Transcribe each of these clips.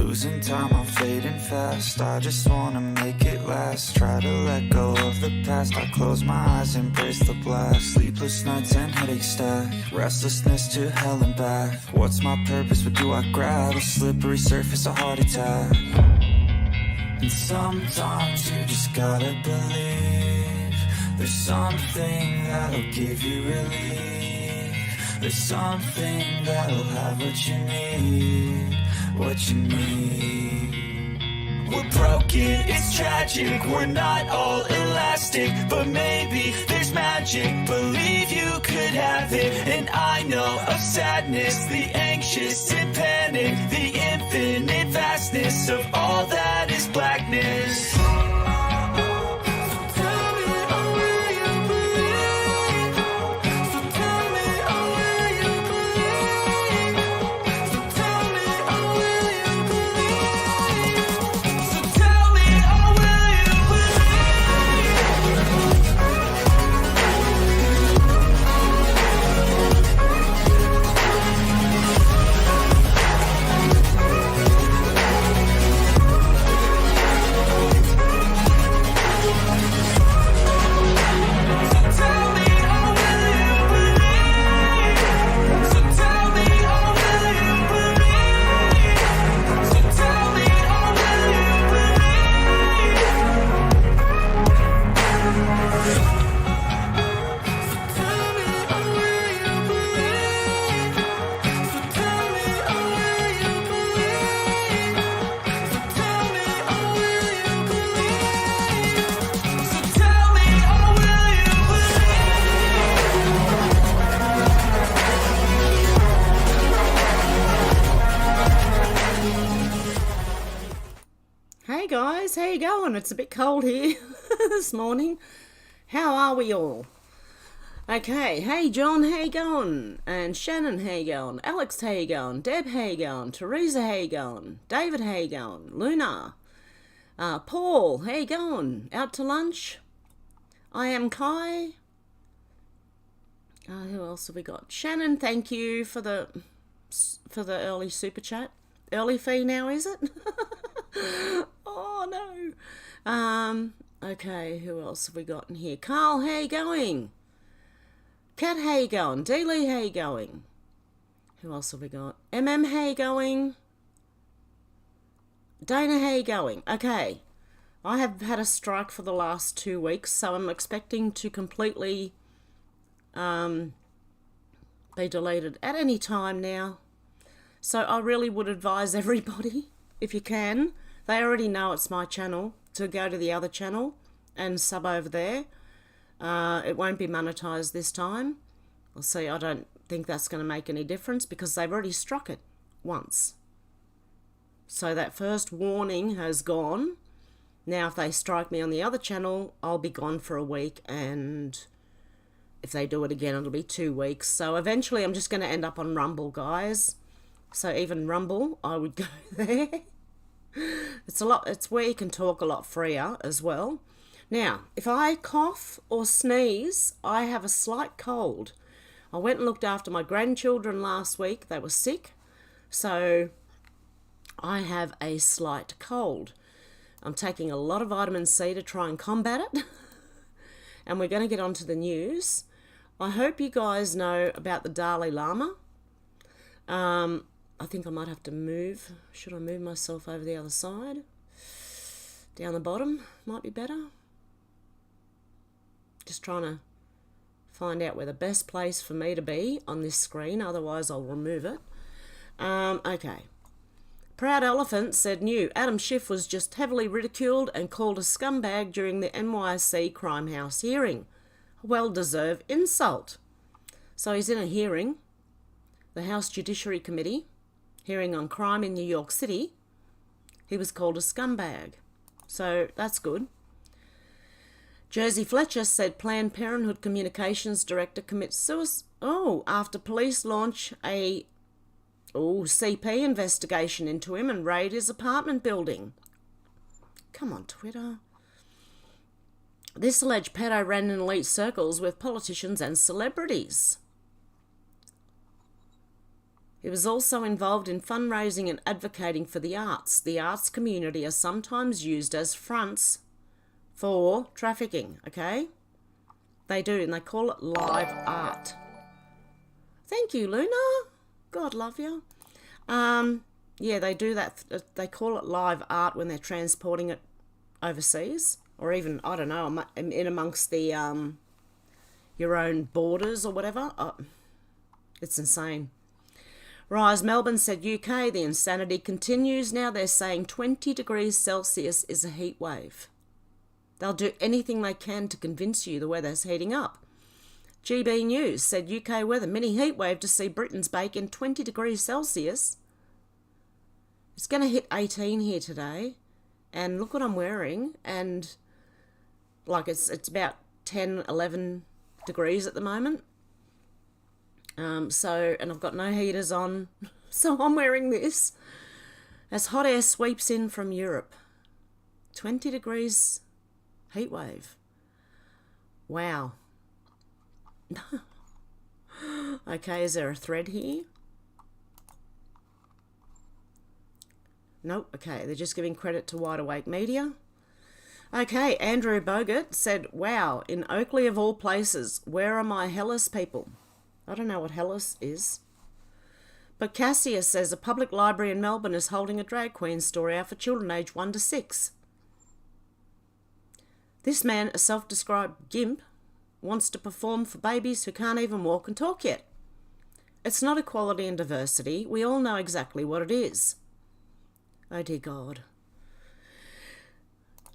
Losing time, I'm fading fast. I just wanna make it last. Try to let go of the past. I close my eyes, embrace the blast. Sleepless nights and headaches stack. Restlessness to hell and back. What's my purpose? What do I grab? A slippery surface, a heart attack. And sometimes you just gotta believe there's something that'll give you relief. There's something that'll have what you need. What you need. We're broken, it's tragic. We're not all elastic, but maybe there's magic. Believe you could have it. And I know of sadness, the anxious and panic, the infinite vastness of all that is blackness. Hey guys, how you going? It's a bit cold here this morning. How are we all? Okay, hey John, how you going? And Shannon, how you going? Alex, how you going? Deb, how you going? Teresa, how you going? David, how you going? Luna, Paul, how you going? Out to lunch? I am Kai. Who else have we got? Shannon, thank you for the early super chat. Early fee now, is it? Oh no. Okay, who else have we got in here? Carl, how you going? Kat, how you going? D-Lee, how you going? Who else have we got? MM, how you going? Dana, how you going? Okay, I have had a strike for the last 2 weeks, so I'm expecting to completely be deleted at any time now. So I really would advise everybody, if you can, they already know it's my channel, to go to the other channel and sub over there. It won't be monetized this time. I'll see, I don't think that's going to make any difference because they've already struck it once. So that first warning has gone. Now if they strike me on the other channel, I'll be gone for a week, and if they do it again, it'll be 2 weeks. So eventually I'm just going to end up on Rumble, guys. So even Rumble, I would go there. It's where you can talk a lot freer as well. Now, if I cough or sneeze, I have a slight cold. I went and looked after my grandchildren last week. They were sick. So I have a slight cold. I'm taking a lot of vitamin C to try and combat it. And we're going to get on to the news. I hope you guys know about the Dalai Lama. I think I might have to move. Should I move myself over the other side? Down the bottom might be better. Just trying to find out where the best place for me to be on this screen. Otherwise, I'll remove it. Okay. Proud Elephant said new. Adam Schiff was just heavily ridiculed and called a scumbag during the NYC Crime House hearing. A well-deserved insult. So he's in a hearing. The House Judiciary Committee. Hearing on crime in New York City, he was called a scumbag. So that's good. Jersey Fletcher said Planned Parenthood Communications Director commits suicide after police launch a CP investigation into him and raid his apartment building. Come on, Twitter. This alleged pedo ran in elite circles with politicians and celebrities. He was also involved in fundraising and advocating for the arts. The arts community are sometimes used as fronts for trafficking, okay? They do, and they call it live art. Thank you, Luna. God love you. Yeah, they do that. They call it live art when they're transporting it overseas, or even, I don't know, in amongst the your own borders or whatever. It's insane. Rise Melbourne said UK, the insanity continues. Now they're saying 20 degrees Celsius is a heat wave. They'll do anything they can to convince you the weather's heating up. GB News said UK weather, mini heat wave to see Britain's bake in 20 degrees Celsius. It's going to hit 18 here today. And look what I'm wearing. And like it's about 10, 11 degrees at the moment. And I've got no heaters on, so I'm wearing this as hot air sweeps in from Europe. 20 degrees heat wave. Wow. Okay, is there a thread here? Nope, okay, they're just giving credit to Wide Awake Media. Okay, Andrew Bogut said, wow, in Oakley of all places, where are my Hellas people? I don't know what Hellas is. But Cassius says a public library in Melbourne is holding a drag queen story out for children aged 1 to 6. This man, a self-described gimp, wants to perform for babies who can't even walk and talk yet. It's not equality and diversity. We all know exactly what it is. Oh dear God.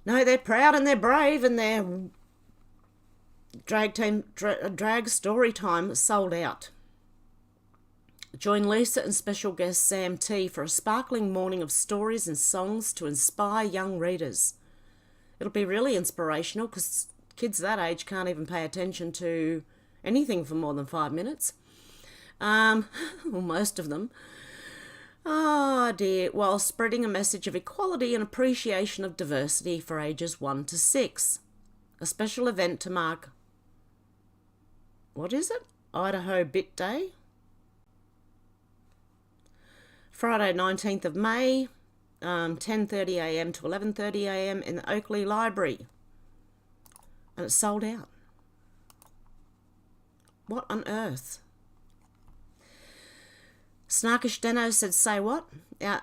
No, they're proud and they're brave and their drag story time sold out. Join Lisa and special guest Sam T for a sparkling morning of stories and songs to inspire young readers. It'll be really inspirational because kids that age can't even pay attention to anything for more than 5 minutes. Well, most of them. Oh dear, while spreading a message of equality and appreciation of diversity for ages 1 to 6. A special event to mark, what is it? Idaho Bit Day. Friday 19th of May, 10:30am to 11:30am in the Oakley Library. And it's sold out. What on earth? Snarkish Deno said, say what?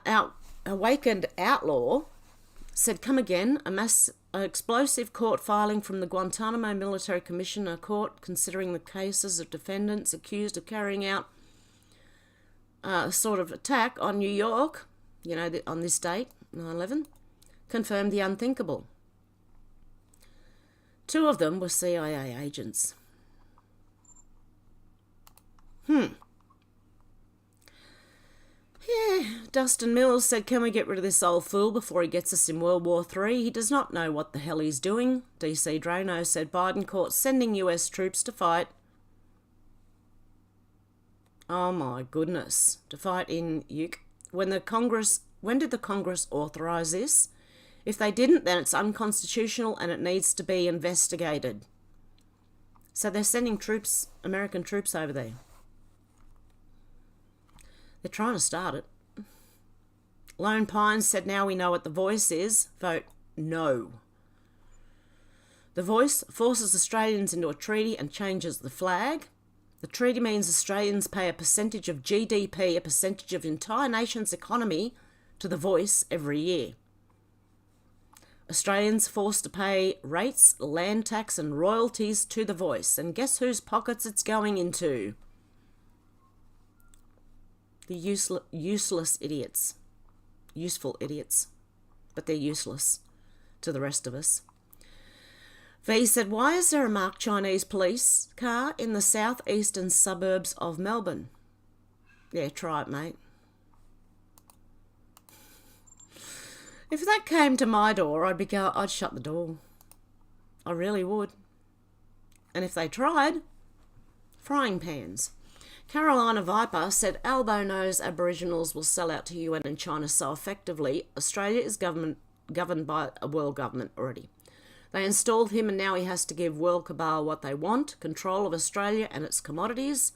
Our awakened outlaw said, come again. An explosive court filing from the Guantanamo Military Commissioner Court considering the cases of defendants accused of carrying out a sort of attack on New York, you know, on this date, 9/11, confirmed the unthinkable. 2 of them were CIA agents. Yeah, Dustin Mills said, can we get rid of this old fool before he gets us in World War III? He does not know what the hell he's doing. DC Drano said, Biden court sending US troops to fight. Oh my goodness. To fight in Uke. When did the Congress authorise this? If they didn't, then it's unconstitutional and it needs to be investigated. So they're sending troops, American troops over there. They're trying to start it. Lone Pines said, now we know what the voice is. Vote no. The voice forces Australians into a treaty and changes the flag. The treaty means Australians pay a percentage of GDP, a percentage of the entire nation's economy, to the voice every year. Australians forced to pay rates, land tax and royalties to the voice. And guess whose pockets it's going into? The useless idiots. Useful idiots. But they're useless to the rest of us. V said, why is there a marked Chinese police car in the southeastern suburbs of Melbourne? Yeah, try it, mate. If that came to my door, I'd shut the door. I really would. And if they tried, frying pans. Carolina Viper said, Albo knows Aboriginals will sell out to UN and China so effectively. Australia is governed by a world government already. They installed him and now he has to give world cabal what they want, control of Australia and its commodities.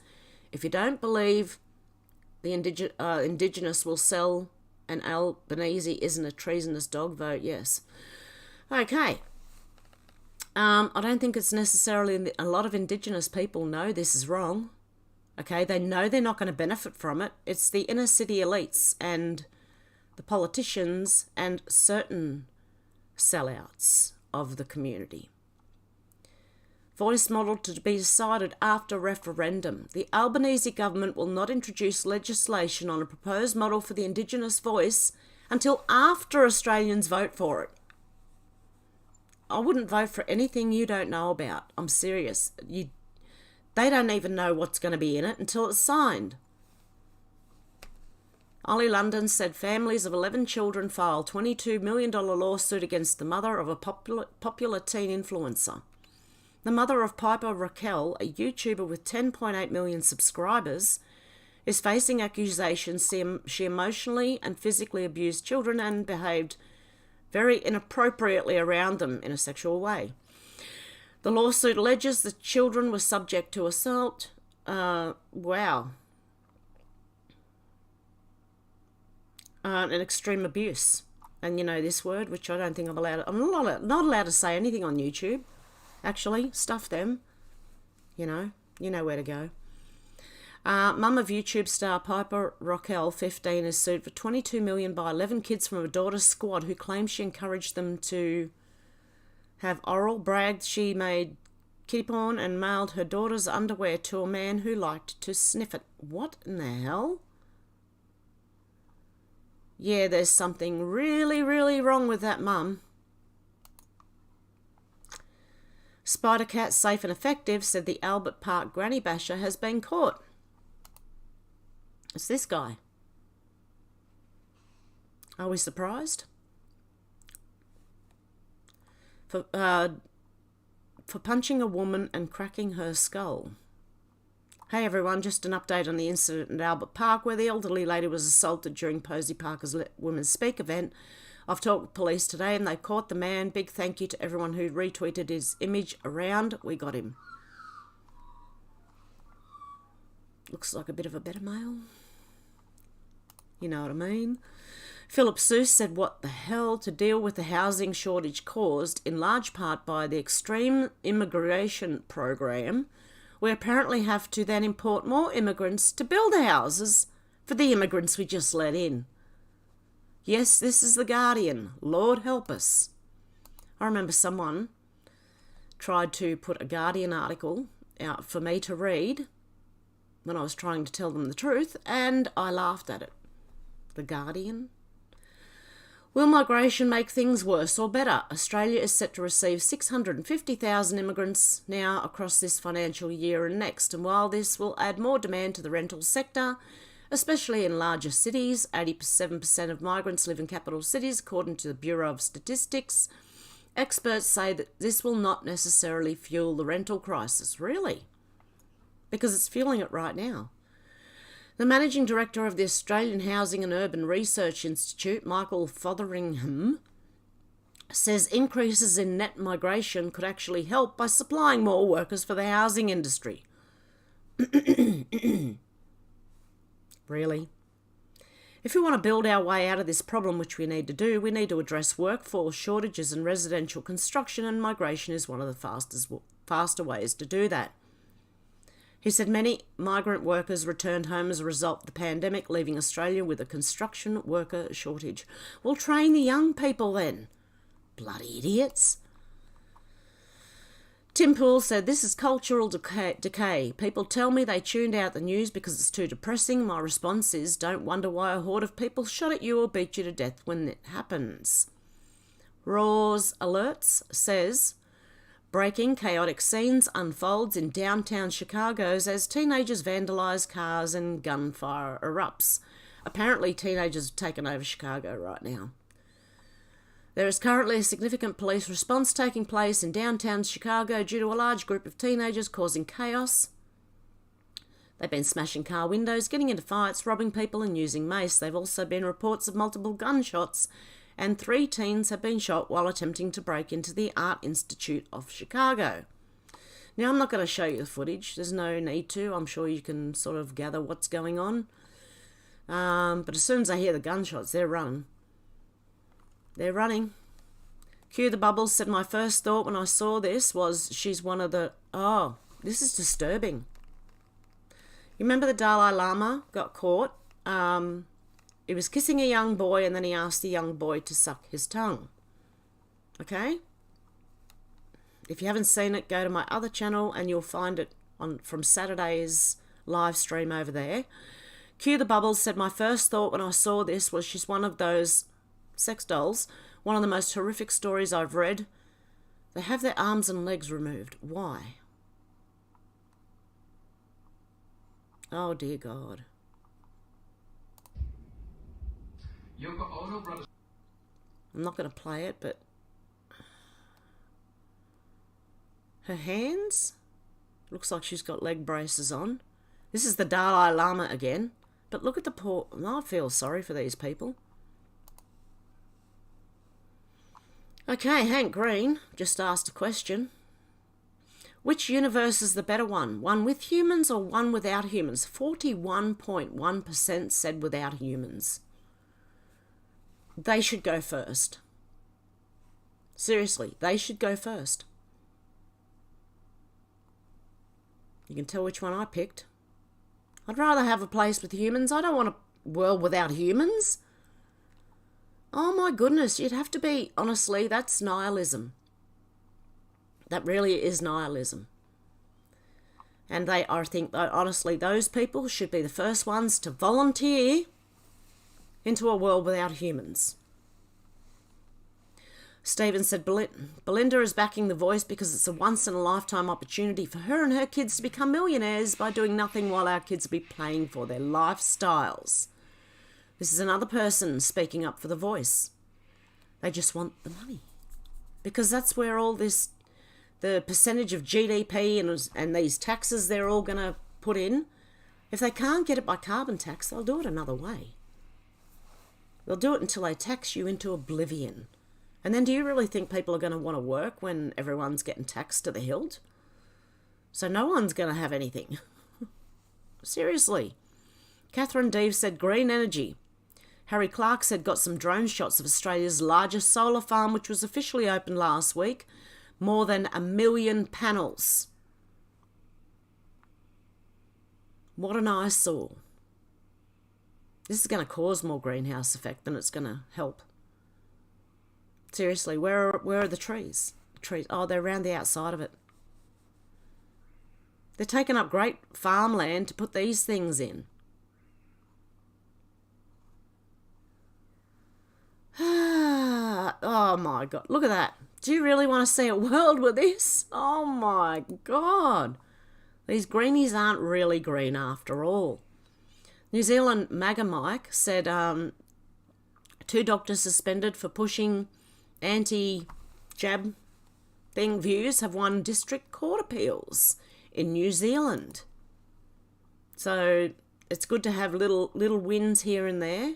If you don't believe the Indigenous will sell and Albanese isn't a treasonous dog vote, yes. Okay. I don't think it's necessarily... A lot of Indigenous people know this is wrong. Okay, they know they're not going to benefit from it. It's the inner city elites and the politicians and certain sellouts of the community. Voice model to be decided after referendum. The Albanese government will not introduce legislation on a proposed model for the Indigenous voice until after Australians vote for it. I wouldn't vote for anything you don't know about. I'm serious. They don't even know what's going to be in it until it's signed. Ollie London said families of 11 children filed $22 million lawsuit against the mother of a popular teen influencer. The mother of Piper Raquel, a YouTuber with 10.8 million subscribers, is facing accusations she emotionally and physically abused children and behaved very inappropriately around them in a sexual way. The lawsuit alleges the children were subject to assault. Wow. And extreme abuse. And you know this word, which I don't think I'm allowed... I'm not allowed to say anything on YouTube. Actually, stuff them. You know where to go. Mum of YouTube star Piper Raquel, 15, is sued for $22 million by 11 kids from her daughter's squad who claims she encouraged them to have oral, bragged she made kitty porn and mailed her daughter's underwear to a man who liked to sniff it. What in the hell? Yeah, there's something really, really wrong with that mum. Spider Cat, safe and effective, said the Albert Park granny basher has been caught. It's this guy. Are we surprised? For punching a woman and cracking her skull. Hey everyone, just an update on the incident at Albert Park where the elderly lady was assaulted during Posey Parker's Women's Speak event. I've talked with police today and they caught the man. Big thank you to everyone who retweeted his image around. We got him. Looks like a bit of a better male. You know what I mean? Philip Seuss said, what the hell, to deal with the housing shortage caused in large part by the extreme immigration program. We apparently have to then import more immigrants to build houses for the immigrants we just let in. Yes, this is The Guardian. Lord help us. I remember someone tried to put a Guardian article out for me to read when I was trying to tell them the truth, and I laughed at it. The Guardian? Will migration make things worse or better? Australia is set to receive 650,000 immigrants now across this financial year and next, and while this will add more demand to the rental sector, especially in larger cities, 87% of migrants live in capital cities, according to the Bureau of Statistics. Experts say that this will not necessarily fuel the rental crisis. Really? Because it's fueling it right now. The Managing Director of the Australian Housing and Urban Research Institute, Michael Fotheringham, says increases in net migration could actually help by supplying more workers for the housing industry. Really? If we want to build our way out of this problem, which we need to do, we need to address workforce shortages and residential construction, and migration is one of the faster ways to do that. He said many migrant workers returned home as a result of the pandemic, leaving Australia with a construction worker shortage. Well, train the young people then. Bloody idiots. Tim Poole said, this is cultural decay. People tell me they tuned out the news because it's too depressing. My response is, don't wonder why a horde of people shot at you or beat you to death when it happens. Raw's Alerts says, breaking chaotic scenes unfolds in downtown Chicago as teenagers vandalise cars and gunfire erupts. Apparently teenagers have taken over Chicago right now. There is currently a significant police response taking place in downtown Chicago due to a large group of teenagers causing chaos. They've been smashing car windows, getting into fights, robbing people and using mace. There have also been reports of multiple gunshots, and 3 teens have been shot while attempting to break into the Art Institute of Chicago. Now, I'm not going to show you the footage. There's no need to. I'm sure you can sort of gather what's going on. But as soon as I hear the gunshots, they're running. They're running. Cue the Bubbles said, my first thought when I saw this was she's one of the... Oh, this is disturbing. You remember the Dalai Lama got caught? He was kissing a young boy and then he asked the young boy to suck his tongue. Okay? If you haven't seen it, go to my other channel and you'll find it from Saturday's live stream over there. Cue the Bubbles said, my first thought when I saw this was she's one of those sex dolls. One of the most horrific stories I've read. They have their arms and legs removed. Why? Oh, dear God. I'm not going to play it, but... her hands? Looks like she's got leg braces on. This is the Dalai Lama again. But look at the poor... I feel sorry for these people. Okay, Hank Green just asked a question. Which universe is the better one? One with humans or one without humans? 41.1% said without humans. They should go first. Seriously, they should go first. You can tell which one I picked. I'd rather have a place with humans. I don't want a world without humans. Oh my goodness, you'd have to be, honestly, that's nihilism. That really is nihilism. And I think, honestly, those people should be the first ones to volunteer into a world without humans. Stephen said, Belinda is backing The Voice because it's a once-in-a-lifetime opportunity for her and her kids to become millionaires by doing nothing while our kids be paying for their lifestyles. This is another person speaking up for The Voice. They just want the money. Because that's where all this, the percentage of GDP and these taxes they're all going to put in, if they can't get it by carbon tax, they'll do it another way. They'll do it until they tax you into oblivion. And then do you really think people are going to want to work when everyone's getting taxed to the hilt? So no one's going to have anything. Seriously. Catherine Deave said green energy. Harry Clark said got some drone shots of Australia's largest solar farm, which was officially opened last week. More than 1 million panels. What an eyesore. This is going to cause more greenhouse effect than it's going to help. Seriously, where are the trees? Trees? Oh, they're around the outside of it. They're taking up great farmland to put these things in. Oh my God, look at that. Do you really want to see a world with this? Oh my God. These greenies aren't really green after all. New Zealand MAGA Mike said 2 doctors suspended for pushing anti-jab thing views have won district court appeals in New Zealand. So it's good to have little wins here and there.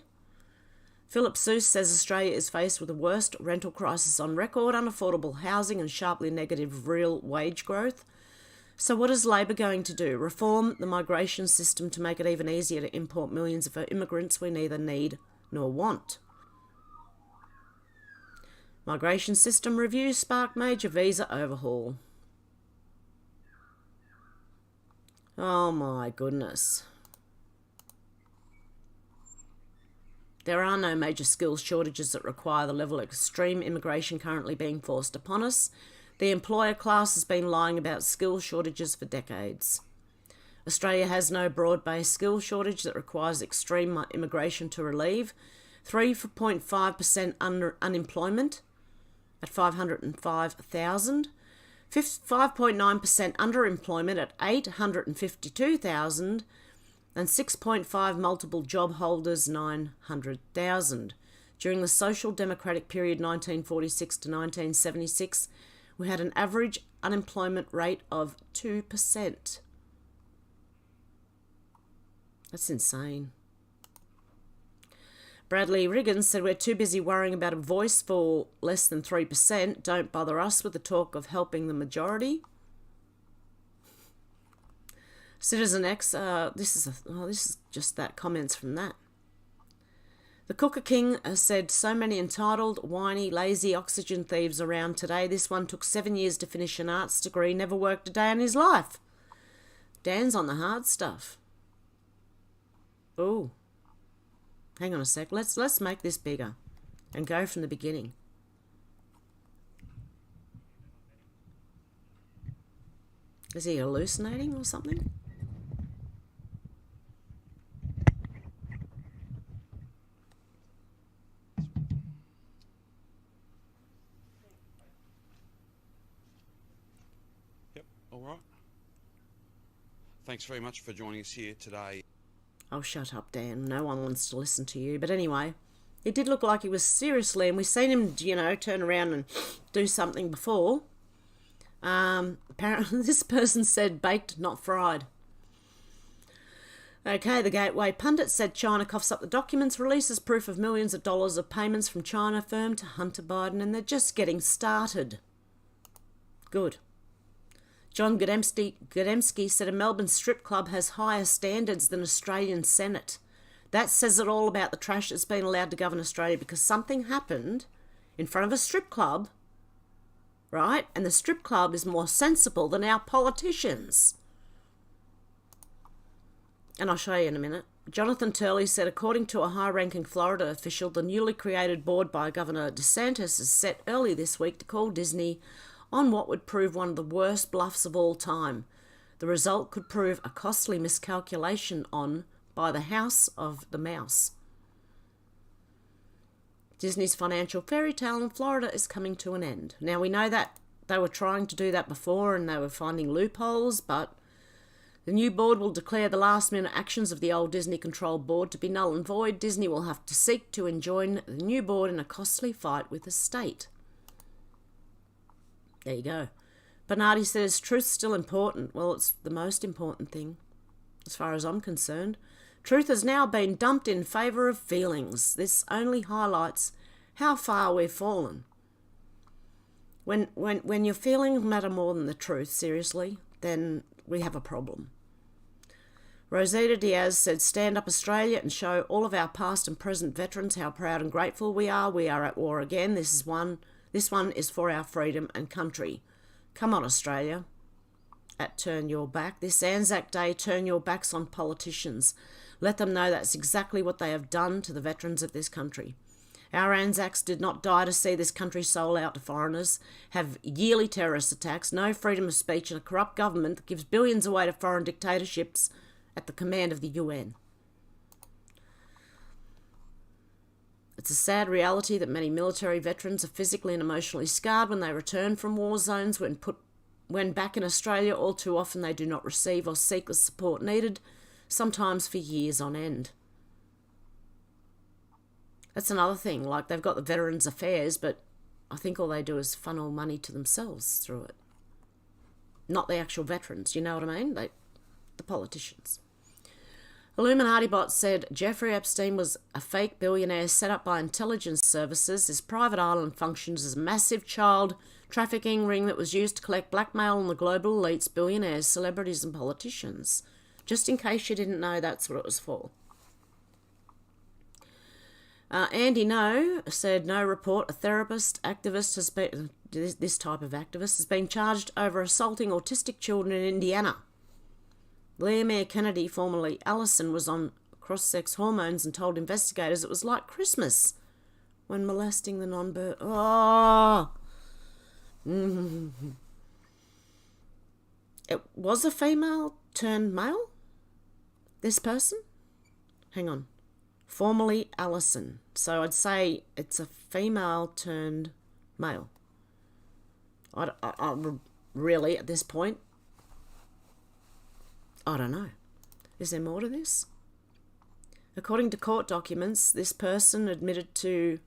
Philip Seuss says Australia is faced with the worst rental crisis on record, unaffordable housing and sharply negative real wage growth. So what is Labor going to do? Reform the migration system to make it even easier to import millions of immigrants we neither need nor want. Migration system review sparked major visa overhaul. Oh my goodness. There are no major skills shortages that require the level of extreme immigration currently being forced upon us. The employer class has been lying about skill shortages for decades. Australia has no broad-based skill shortage that requires extreme immigration to relieve. 3.5% unemployment at 505,000. 5.9% underemployment at 852,000. And 6.5 multiple job holders, 900,000. During the Social Democratic period 1946 to 1976, we had an average unemployment rate of 2%. That's insane. Bradley Riggins said, we're too busy worrying about a voice for less than 3%. Don't bother us with the talk of helping the majority. Citizen X, this is just that comments from that. The Cooker King has said, so many entitled, whiny, lazy oxygen thieves around today. This one took 7 years to finish an arts degree, never worked a day in his life. Dan's on the hard stuff. Ooh. Hang on a sec. Let's make this bigger and go from the beginning. Is he hallucinating or something? Yep, all right. Thanks very much for joining us here today. Oh, shut up, Dan. No one wants to listen to you. But anyway, it did look like he was seriously, and we've seen him, you know, turn around and do something before. Apparently this person said baked, not fried. Okay, the Gateway pundit said China coughs up the documents, releases proof of millions of dollars of payments from China firm to Hunter Biden, and they're just getting started. Good. John Godemsky said a Melbourne strip club has higher standards than Australian Senate. That says it all about the trash that's been allowed to govern Australia, because something happened in front of a strip club, right? And the strip club is more sensible than our politicians. And I'll show you in a minute. Jonathan Turley said, according to a high-ranking Florida official, the newly created board by Governor DeSantis is set early this week to call Disney on what would prove one of the worst bluffs of all time. The result could prove a costly miscalculation by the House of the Mouse. Disney's financial fairy tale in Florida is coming to an end. Now, we know that they were trying to do that before and they were finding loopholes, but the new board will declare the last-minute actions of the old Disney-controlled board to be null and void. Disney will have to seek to enjoin the new board in a costly fight with the state. There you go. Bernardi says, truth's still important. Well, it's the most important thing, as far as I'm concerned. Truth has now been dumped in favour of feelings. This only highlights how far we've fallen. When your feelings matter more than the truth, seriously, then we have a problem. Rosita Diaz said, stand up Australia and show all of our past and present veterans how proud and grateful we are. We are at war again. This one is for our freedom and country. Come on, Australia. At Turn Your Back. This Anzac Day, turn your backs on politicians. Let them know that's exactly what they have done to the veterans of this country. Our Anzacs did not die to see this country sold out to foreigners, have yearly terrorist attacks, no freedom of speech, and a corrupt government that gives billions away to foreign dictatorships at the command of the UN. It's a sad reality that many military veterans are physically and emotionally scarred when they return from war zones. When back in Australia, all too often they do not receive or seek the support needed, sometimes for years on end. That's another thing, like they've got the Veterans Affairs, but I think all they do is funnel money to themselves through it. Not the actual veterans, you know what I mean? The politicians. Illuminati Bot said Jeffrey Epstein was a fake billionaire set up by intelligence services. His private island functions as a massive child trafficking ring that was used to collect blackmail on the global elites, billionaires, celebrities and politicians. Just in case you didn't know, that's what it was for. Andy No said no report. A therapist, activist has been, this type of activist has been charged over assaulting autistic children in Indiana. Leah Mayer Kennedy, formerly Allison, was on cross-sex hormones and told investigators it was like Christmas when molesting the non-birth. Oh! It was a female turned male? This person? Hang on. Formerly Allison. So I'd say it's a female turned male. I really, at this point, I don't know. Is there more to this? According to court documents, this person admitted to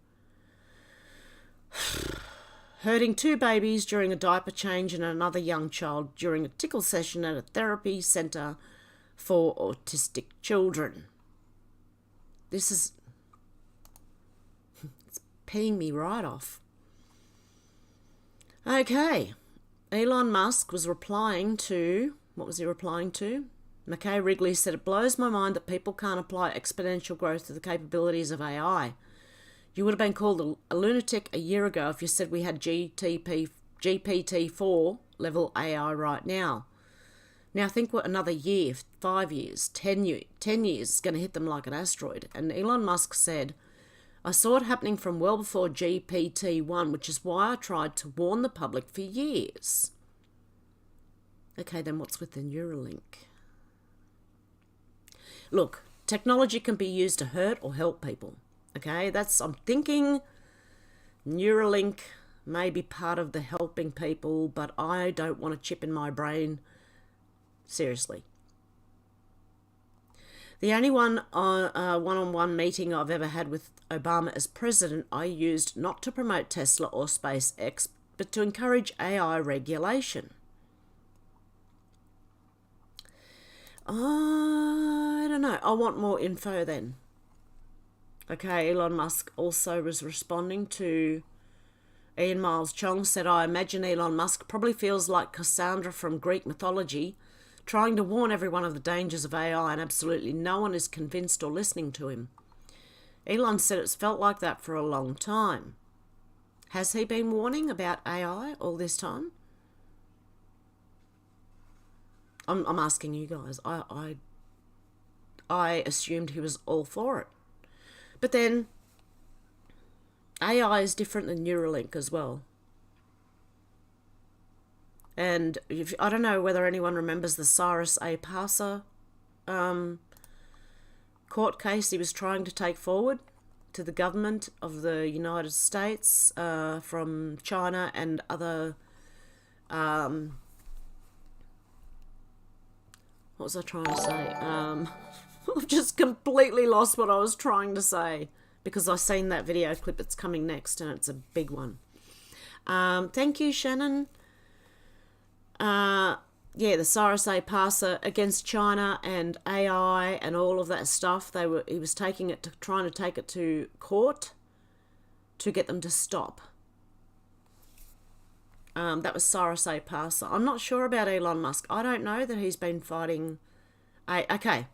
hurting 2 babies during a diaper change and another young child during a tickle session at a therapy centre for autistic children. This is... it's peeing me right off. Okay. Elon Musk was replying to... what was he replying to? McKay Wrigley said, it blows my mind that people can't apply exponential growth to the capabilities of AI. You would have been called a lunatic a year ago if you said we had GPT-4 level AI right now. Now think what another year, 5 years, 10 years is going to hit them like an asteroid. And Elon Musk said, I saw it happening from well before GPT-1, which is why I tried to warn the public for years. Okay, then what's with the Neuralink? Look, technology can be used to hurt or help people. Okay, I'm thinking Neuralink may be part of the helping people, but I don't want a chip in my brain. Seriously. The only one-on-one meeting I've ever had with Obama as president, I used not to promote Tesla or SpaceX, but to encourage AI regulation. I don't know. I want more info then. Okay, Elon Musk also was responding to Ian Miles Chong, said, I imagine Elon Musk probably feels like Cassandra from Greek mythology, trying to warn everyone of the dangers of AI, and absolutely no one is convinced or listening to him. Elon said it's felt like that for a long time. Has he been warning about AI all this time? I'm asking you guys. I assumed he was all for it. But then AI is different than Neuralink as well. And I don't know whether anyone remembers the Cyrus A. Parser court case he was trying to take forward to the government of the United States from China and other... what was I trying to say? I've just completely lost what I was trying to say because I've seen that video clip that's coming next and it's a big one. Thank you, Shannon. Yeah, the Cyrus A. Parser against China and AI and all of that stuff. He was trying to take it to court to get them to stop. That was Cyrus A. Parser. I'm not sure about Elon Musk. I don't know that he's been fighting. Okay,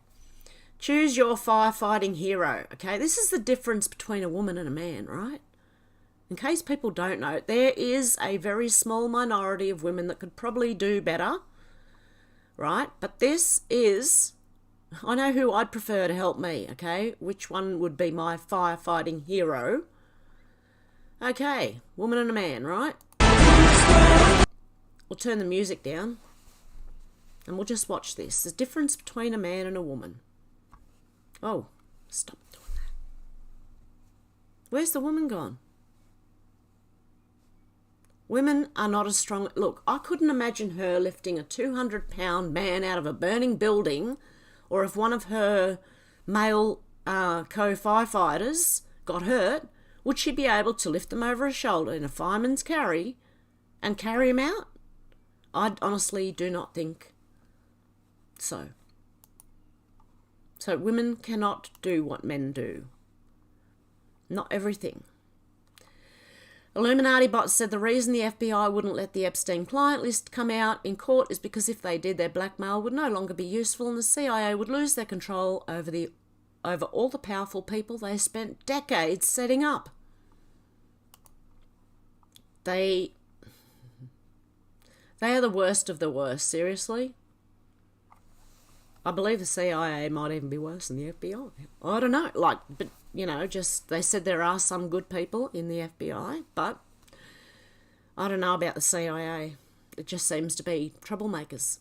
choose your firefighting hero. Okay, this is the difference between a woman and a man, right? In case people don't know, there is a very small minority of women that could probably do better, right? But this is, I know who I'd prefer to help me, okay? Which one would be my firefighting hero? Okay, woman and a man, right? We'll turn the music down and we'll just watch this. The difference between a man and a woman. Oh, stop doing that. Where's the woman gone? Women are not as strong. Look, I couldn't imagine her lifting a 200-pound man out of a burning building, or if one of her male co-firefighters got hurt, would she be able to lift them over her shoulder in a fireman's carry and carry him out? I honestly do not think so. So women cannot do what men do. Not everything. Illuminati bot said the reason the FBI wouldn't let the Epstein client list come out in court is because if they did, their blackmail would no longer be useful and the CIA would lose their control over all the powerful people they spent decades setting up. They are the worst of the worst, seriously. I believe the CIA might even be worse than the FBI. I don't know, but just they said there are some good people in the FBI, but I don't know about the CIA. It just seems to be troublemakers.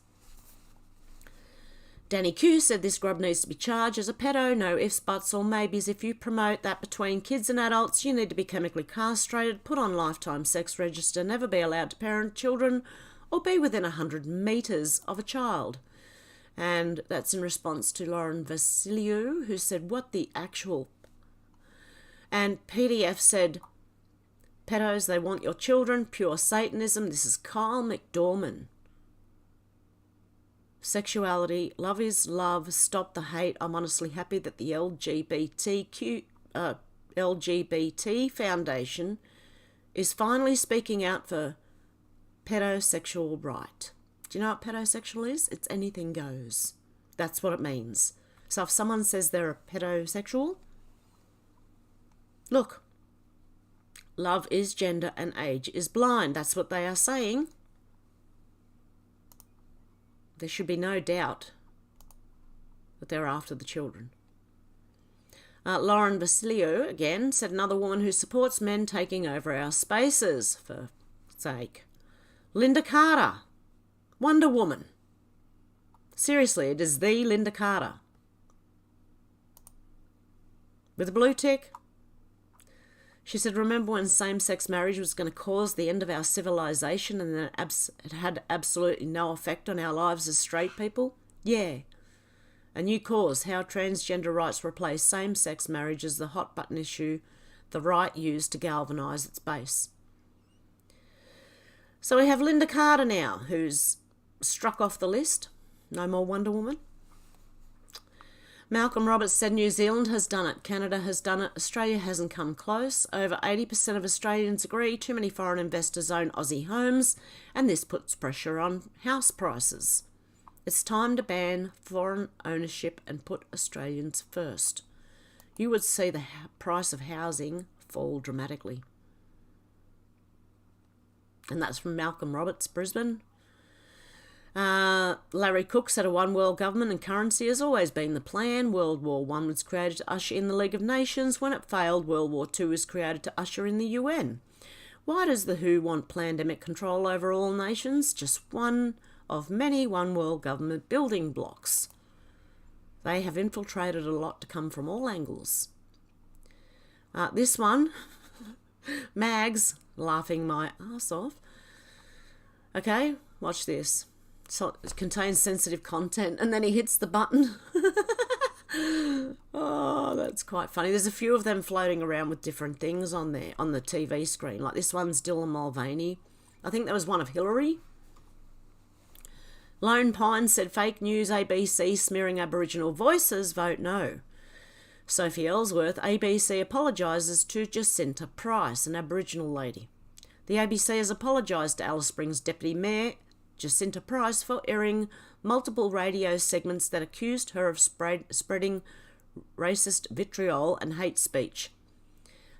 Danny Q said this grub needs to be charged as a pedo, no ifs, buts or maybes. If you promote that between kids and adults, you need to be chemically castrated, put on lifetime sex register, never be allowed to parent children, or be within 100 metres of a child. And that's in response to Lauren Vasiliou, who said, what the actual... And PDF said, pedos, they want your children, pure Satanism. This is Kyle McDorman. Sexuality, love is love, stop the hate. I'm honestly happy that the LGBT Foundation is finally speaking out for pedosexual right. Do you know what pedosexual is? It's anything goes. That's what it means. So if someone says they're a pedosexual, look, love is gender and age is blind. That's what they are saying. There should be no doubt that they're after the children. Lauren Vasilio, again, said another woman who supports men taking over our spaces, for sake. Linda Carter, Wonder Woman. Seriously, it is the Linda Carter. With a blue tick. She said, remember when same-sex marriage was going to cause the end of our civilization and then it had absolutely no effect on our lives as straight people? Yeah. A new cause, how transgender rights replace same-sex marriage as the hot-button issue the right used to galvanise its base. So we have Linda Carter now, who's struck off the list. No more Wonder Woman. Malcolm Roberts said New Zealand has done it, Canada has done it, Australia hasn't come close. Over 80% of Australians agree too many foreign investors own Aussie homes, and this puts pressure on house prices. It's time to ban foreign ownership and put Australians first. You would see the price of housing fall dramatically. And that's from Malcolm Roberts, Brisbane. Larry Cook said a one world government and currency has always been the plan. World War I was created to usher in the League of Nations. When it failed, World War II was created to usher in the UN. Why does the WHO want pandemic control over all nations? Just one of many one world government building blocks. They have infiltrated a lot to come from all angles. This one, Mags, laughing my ass off. Okay, watch this. So it contains sensitive content, and then he hits the button. Oh, that's quite funny. There's a few of them floating around with different things on there, on the TV screen. Like this one's Dylan Mulvaney. I think there was one of Hillary. Lone Pine said fake news, ABC smearing Aboriginal voices, vote no. Sophie Ellsworth, ABC apologises to Jacinta Price, an Aboriginal lady. The ABC has apologised to Alice Springs Deputy Mayor Jacinta Price for airing multiple radio segments that accused her of spreading racist vitriol and hate speech.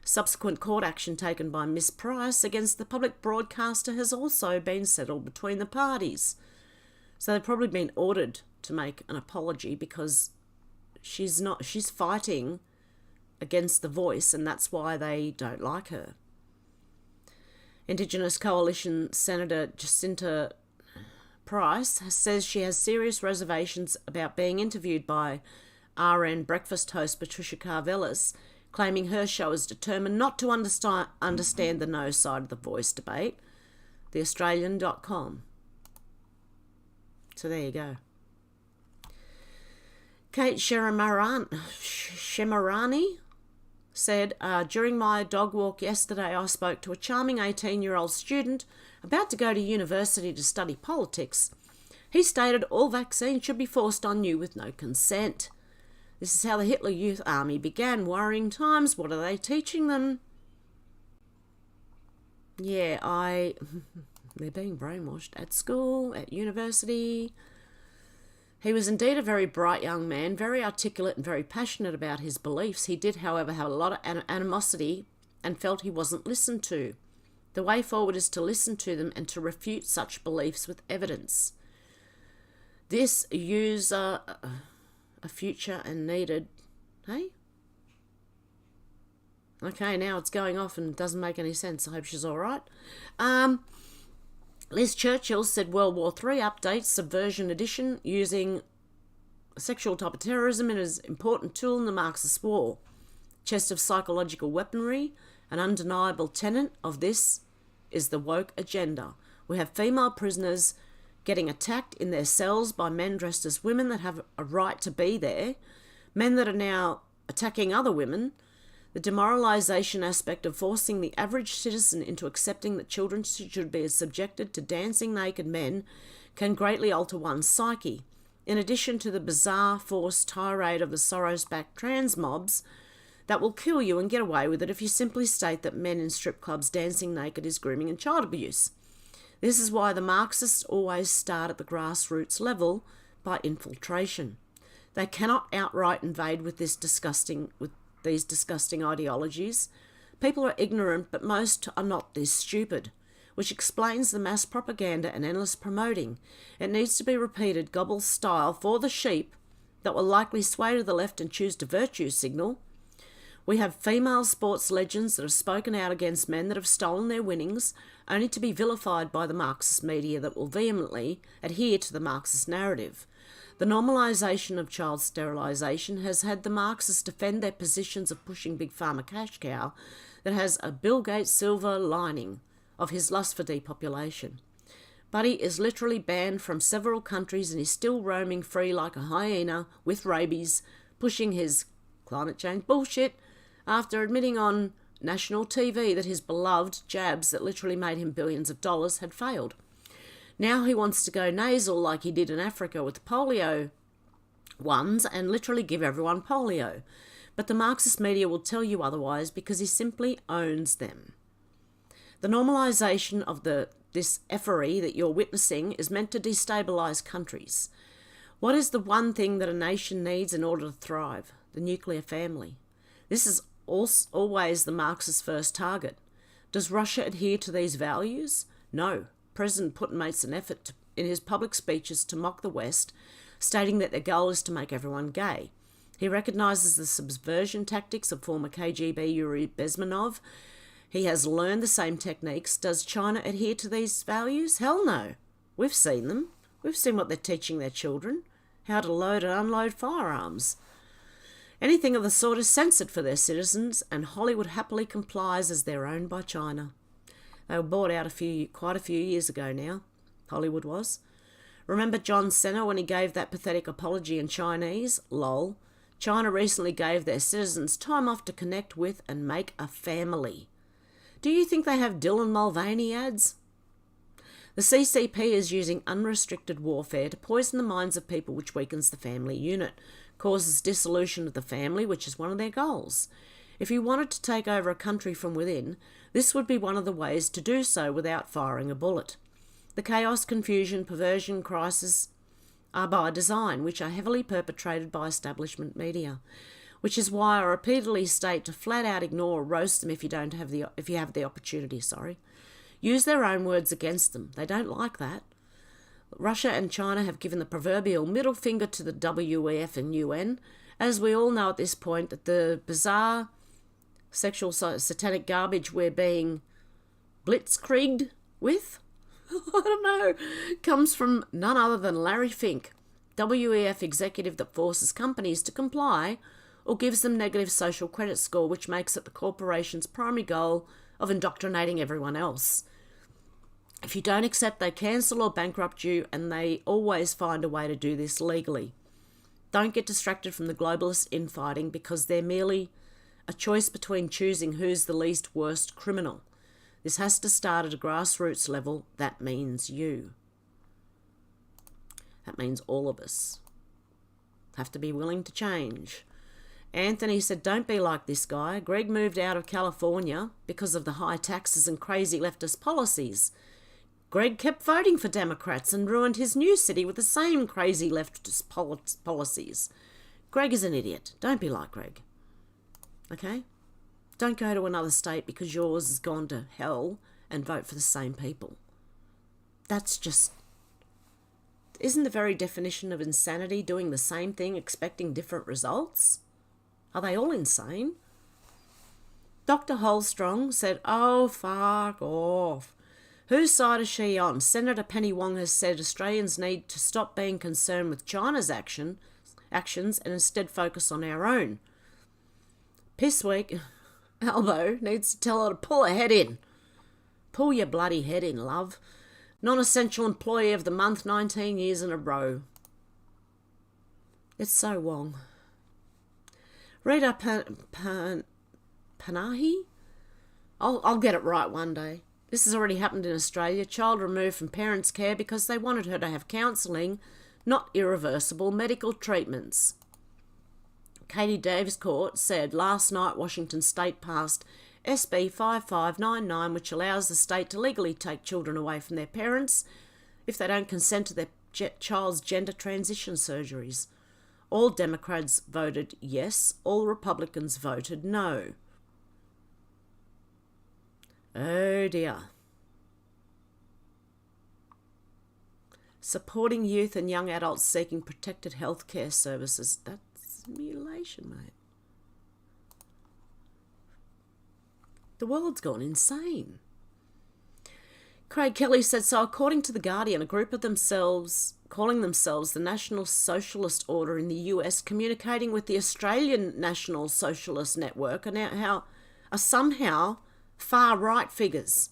Subsequent court action taken by Miss Price against the public broadcaster has also been settled between the parties. So they've probably been ordered to make an apology because she's fighting against the voice, and that's why they don't like her. Indigenous Coalition Senator Jacinta Price says she has serious reservations about being interviewed by RN breakfast host Patricia Karvelis, claiming her show is determined not to understand the no side of the voice debate. TheAustralian.com. So there you go. Kate Shemarani said, during my dog walk yesterday, I spoke to a charming 18-year-old student about to go to university to study politics. He stated all vaccines should be forced on you with no consent. This is how the Hitler Youth Army began. Worrying times. What are they teaching them? Yeah, they're being brainwashed at school, at university. He was indeed a very bright young man, very articulate and very passionate about his beliefs. He did, however, have a lot of animosity and felt he wasn't listened to. The way forward is to listen to them and to refute such beliefs with evidence. This user a future and needed. Hey? Okay, now it's going off and doesn't make any sense. I hope she's all right. Liz Churchill said World War III updates, Subversion Edition, using sexual type of terrorism as an important tool in the Marxist war. Chest of psychological weaponry, an undeniable tenet of this is the woke agenda. We have female prisoners getting attacked in their cells by men dressed as women that have a right to be there, men that are now attacking other women. The demoralisation aspect of forcing the average citizen into accepting that children should be subjected to dancing naked men can greatly alter one's psyche. In addition to the bizarre forced tirade of the Soros-backed trans mobs that will kill you and get away with it if you simply state that men in strip clubs dancing naked is grooming and child abuse. This is why the Marxists always start at the grassroots level by infiltration. They cannot outright invade with these disgusting ideologies. People are ignorant, but most are not this stupid, which explains the mass propaganda and endless promoting. It needs to be repeated gobble style for the sheep that will likely sway to the left and choose to virtue signal. We have female sports legends that have spoken out against men that have stolen their winnings, only to be vilified by the Marxist media that will vehemently adhere to the Marxist narrative. The normalisation of child sterilisation has had the Marxists defend their positions of pushing Big Pharma cash cow that has a Bill Gates silver lining of his lust for depopulation. Buddy is literally banned from several countries and is still roaming free like a hyena with rabies, pushing his climate change bullshit after admitting on national TV that his beloved jabs that literally made him billions of dollars had failed. Now he wants to go nasal like he did in Africa with the polio ones and literally give everyone polio. But the Marxist media will tell you otherwise because he simply owns them. The normalisation of this effery that you're witnessing is meant to destabilise countries. What is the one thing that a nation needs in order to thrive? The nuclear family. This is always the Marxist first target. Does Russia adhere to these values? No. President Putin makes an effort in his public speeches to mock the West, stating that their goal is to make everyone gay. He recognises the subversion tactics of former KGB Yuri Bezmenov. He has learned the same techniques. Does China adhere to these values? Hell no. We've seen them. We've seen what they're teaching their children, how to load and unload firearms. Anything of the sort is censored for their citizens, and Hollywood happily complies as they're owned by China. They were bought out quite a few years ago now, Hollywood was. Remember John Cena when he gave that pathetic apology in Chinese? Lol. China recently gave their citizens time off to connect with and make a family. Do you think they have Dylan Mulvaney ads? The CCP is using unrestricted warfare to poison the minds of people, which weakens the family unit, causes dissolution of the family, which is one of their goals. If you wanted to take over a country from within, this would be one of the ways to do so without firing a bullet. The chaos, confusion, perversion, crisis are by design, which are heavily perpetrated by establishment media, which is why I repeatedly state to flat out ignore or roast them if you have the opportunity. Use their own words against them. They don't like that. Russia and China have given the proverbial middle finger to the WEF and UN, as we all know at this point that the bizarre sexual satanic garbage we're being blitzkrieged with, I don't know, comes from none other than Larry Fink, WEF executive that forces companies to comply or gives them negative social credit score, which makes it the corporation's primary goal of indoctrinating everyone else. If you don't accept, they cancel or bankrupt you, and they always find a way to do this legally. Don't get distracted from the globalist infighting because they're merely a choice between choosing who's the least worst criminal. This has to start at a grassroots level. That means you. That means all of us have to be willing to change. Anthony said, don't be like this guy. Greg moved out of California because of the high taxes and crazy leftist policies. Greg kept voting for Democrats and ruined his new city with the same crazy leftist policies. Greg is an idiot. Don't be like Greg. Okay? Don't go to another state because yours has gone to hell and vote for the same people. That's just... Isn't the very definition of insanity doing the same thing, expecting different results? Are they all insane? Dr. Holstrong said, oh, fuck off. Whose side is she on? Senator Penny Wong has said Australians need to stop being concerned with China's actions and instead focus on our own. Pissweek Albo needs to tell her to pull her head in. Pull your bloody head in, love. Non-essential employee of the month 19 years in a row. It's so Wong. Rita Panahi? I'll get it right one day. This has already happened in Australia. Child removed from parents' care because they wanted her to have counselling, not irreversible medical treatments. Katie Daviscourt said last night Washington State passed SB 5599, which allows the state to legally take children away from their parents if they don't consent to their child's gender transition surgeries. All Democrats voted yes, all Republicans voted no. Oh dear. Supporting youth and young adults seeking protected healthcare services. That's mutilation, mate. The world's gone insane. Craig Kelly said, so according to The Guardian, a group of themselves, calling themselves the National Socialist Order in the US, communicating with the Australian National Socialist Network, are somehow far-right figures.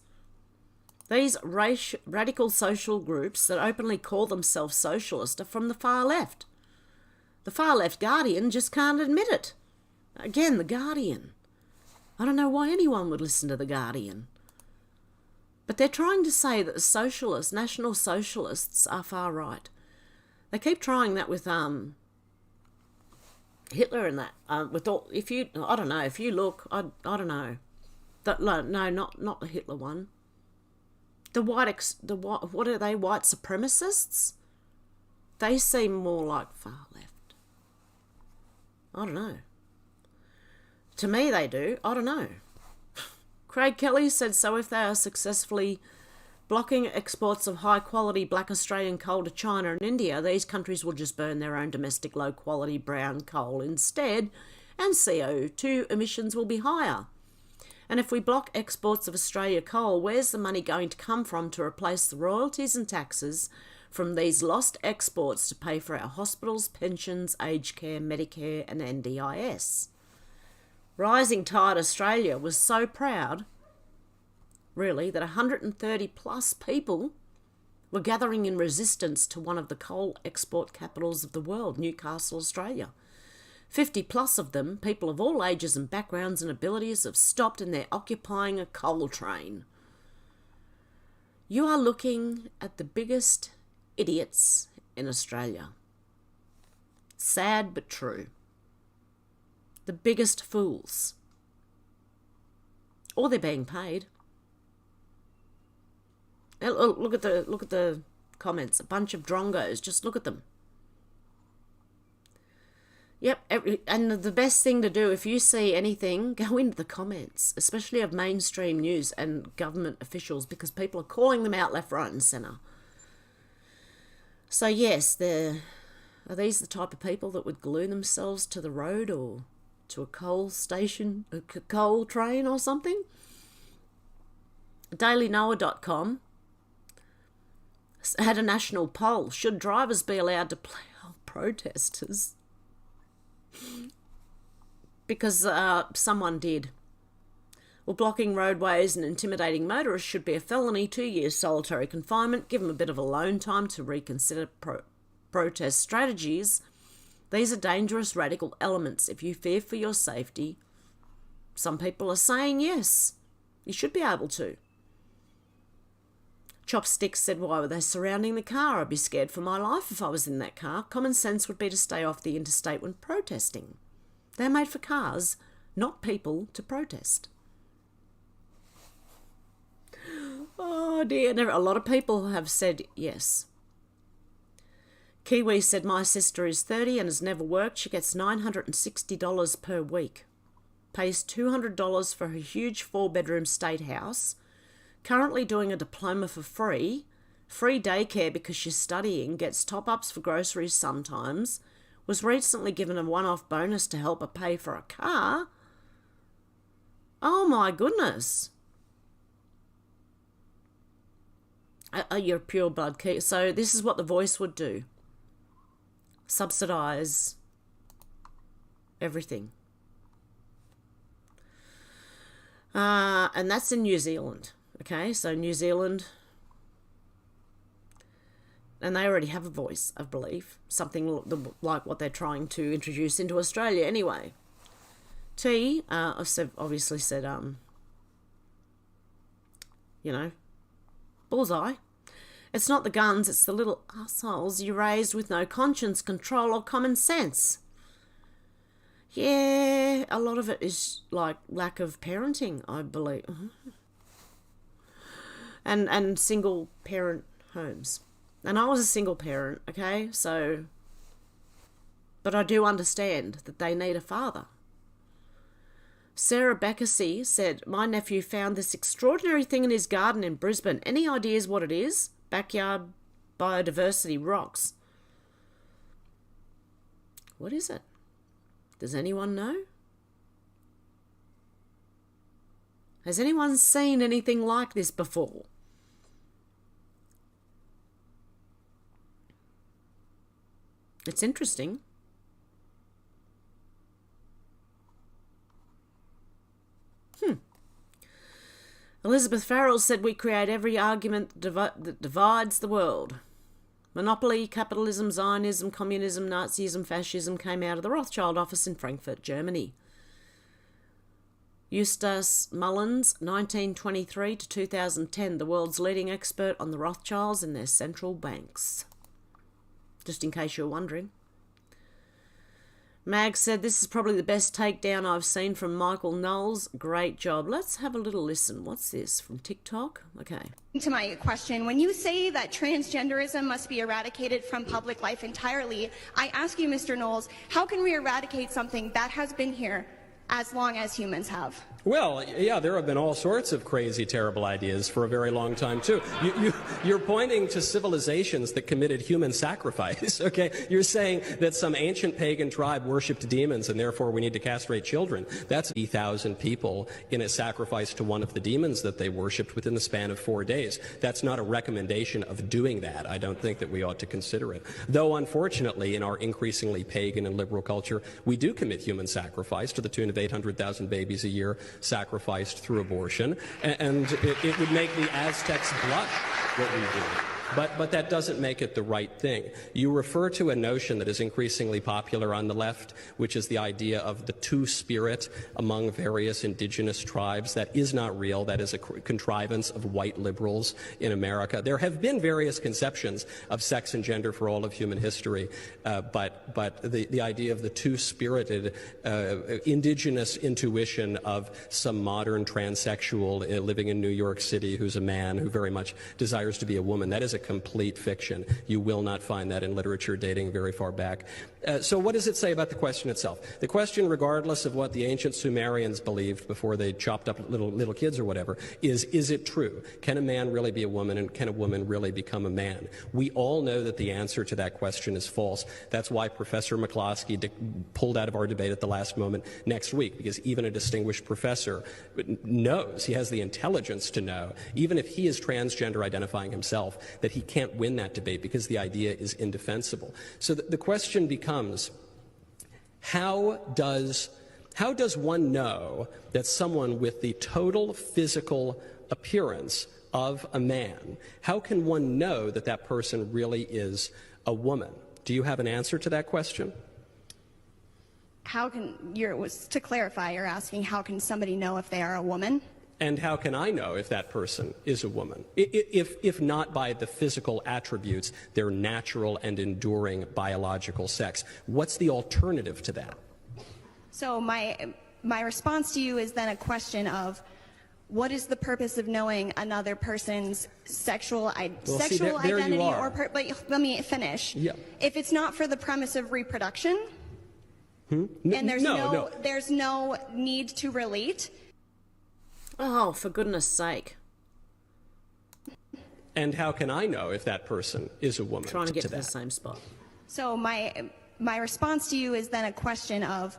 These radical social groups that openly call themselves socialist are from the far left. The far left Guardian just can't admit it. Again, The Guardian. I don't know why anyone would listen to The Guardian. But they're trying to say that the socialists, National Socialists, are far right. They keep trying that with Hitler and that. If you look, I don't know. No, not the Hitler one. What are they? White supremacists? They seem more like far left. I don't know. To me, they do. I don't know. Craig Kelly said, so if they are successfully blocking exports of high-quality black Australian coal to China and India, these countries will just burn their own domestic low-quality brown coal instead, and CO2 emissions will be higher. And if we block exports of Australia coal, where's the money going to come from to replace the royalties and taxes from these lost exports to pay for our hospitals, pensions, aged care, Medicare and NDIS? Rising Tide Australia was so proud, really, that 130 plus people were gathering in resistance to one of the coal export capitals of the world, Newcastle, Australia. 50 plus of them, people of all ages and backgrounds and abilities, have stopped and they're occupying a coal train. You are looking at the biggest idiots in Australia. Sad but true. The biggest fools. Or they're being paid. Look at the comments. A bunch of drongos. Just look at them. Yep, and the best thing to do, if you see anything, go into the comments, especially of mainstream news and government officials, because people are calling them out left, right and centre. So yes, are these the type of people that would glue themselves to the road or to a coal station, a coal train or something? DailyNoah.com had a national poll. Should drivers be allowed to plough protesters? Because someone did. Well, blocking roadways and intimidating motorists should be a felony, 2 years solitary confinement, give them a bit of alone time to reconsider protest strategies. These are dangerous radical elements. If you fear for your safety, some people are saying yes, you should be able to. Chopsticks said, why were they surrounding the car? I'd be scared for my life if I was in that car. Common sense would be to stay off the interstate when protesting. They're made for cars, not people to protest. Oh dear, a lot of people have said yes. Kiwi said, my sister is 30 and has never worked. She gets $960 per week. Pays $200 for her huge 4-bedroom state house. Currently doing a diploma for free daycare because she's studying, gets top-ups for groceries sometimes, was recently given a one-off bonus to help her pay for a car. Oh my goodness. You're a pure blood key. So this is what The Voice would do. Subsidise everything. And that's in New Zealand. Okay, so New Zealand, and they already have a voice, I believe, something like what they're trying to introduce into Australia anyway. T, obviously said, bullseye. It's not the guns, it's the little assholes you raised with no conscience, control or common sense. Yeah, a lot of it is like lack of parenting, I believe. And single parent homes. And I was a single parent, okay? So but I do understand that they need a father. Sarah Backesy said, my nephew found this extraordinary thing in his garden in Brisbane. Any ideas what it is? Backyard biodiversity rocks. What is it? Does anyone know? Has anyone seen anything like this before? It's interesting. Elizabeth Farrell said we create every argument that divides the world. Monopoly, capitalism, Zionism, communism, Nazism, fascism came out of the Rothschild office in Frankfurt, Germany. Eustace Mullins, 1923 to 2010, the world's leading expert on the Rothschilds and their central banks. Just in case you're wondering. Mag said, this is probably the best takedown I've seen from Michael Knowles. Great job. Let's have a little listen. What's this? From TikTok? Okay. To my question, when you say that transgenderism must be eradicated from public life entirely, I ask you, Mr. Knowles, how can we eradicate something that has been here as long as humans have? Well, yeah, there have been all sorts of crazy, terrible ideas for a very long time, too. You're pointing to civilizations that committed human sacrifice, okay? You're saying that some ancient pagan tribe worshipped demons and therefore we need to castrate children. That's 80,000 people in a sacrifice to one of the demons that they worshipped within the span of 4 days. That's not a recommendation of doing that. I don't think that we ought to consider it. Though, unfortunately, in our increasingly pagan and liberal culture, we do commit human sacrifice to the tune of 800,000 babies a year sacrificed through abortion, and it would make the Aztecs blush what we do. But that doesn't make it the right thing. You refer to a notion that is increasingly popular on the left, which is the idea of the two-spirit among various indigenous tribes. That is not real. That is a contrivance of white liberals in America. There have been various conceptions of sex and gender for all of human history, but the idea of the two-spirited indigenous intuition of some modern transsexual living in New York City who's a man who very much desires to be a woman, that is a complete fiction. You will not find that in literature dating very far back. So what does it say about the question itself? The question, regardless of what the ancient Sumerians believed before they chopped up little kids or whatever, is it true? Can a man really be a woman, and can a woman really become a man? We all know that the answer to that question is false. That's why Professor McCloskey pulled out of our debate at the last moment next week, because even a distinguished professor knows, he has the intelligence to know, even if he is transgender identifying himself, that he can't win that debate because the idea is indefensible. So the question becomes, how does one know that someone with the total physical appearance of a man, how can one know that that person really is a woman? Do you have an answer to that question? To clarify, you're asking how can somebody know if they are a woman? And how can I know if that person is a woman? If not by the physical attributes, their natural and enduring biological sex. What's the alternative to that? So my response to you is then a question of, what is the purpose of knowing another person's sexual identity? But let me finish. Yeah. If it's not for the premise of reproduction, and there's no need to relate. Oh, for goodness sake. And how can I know if that person is a woman? Trying to get to the same spot. So my response to you is then a question of,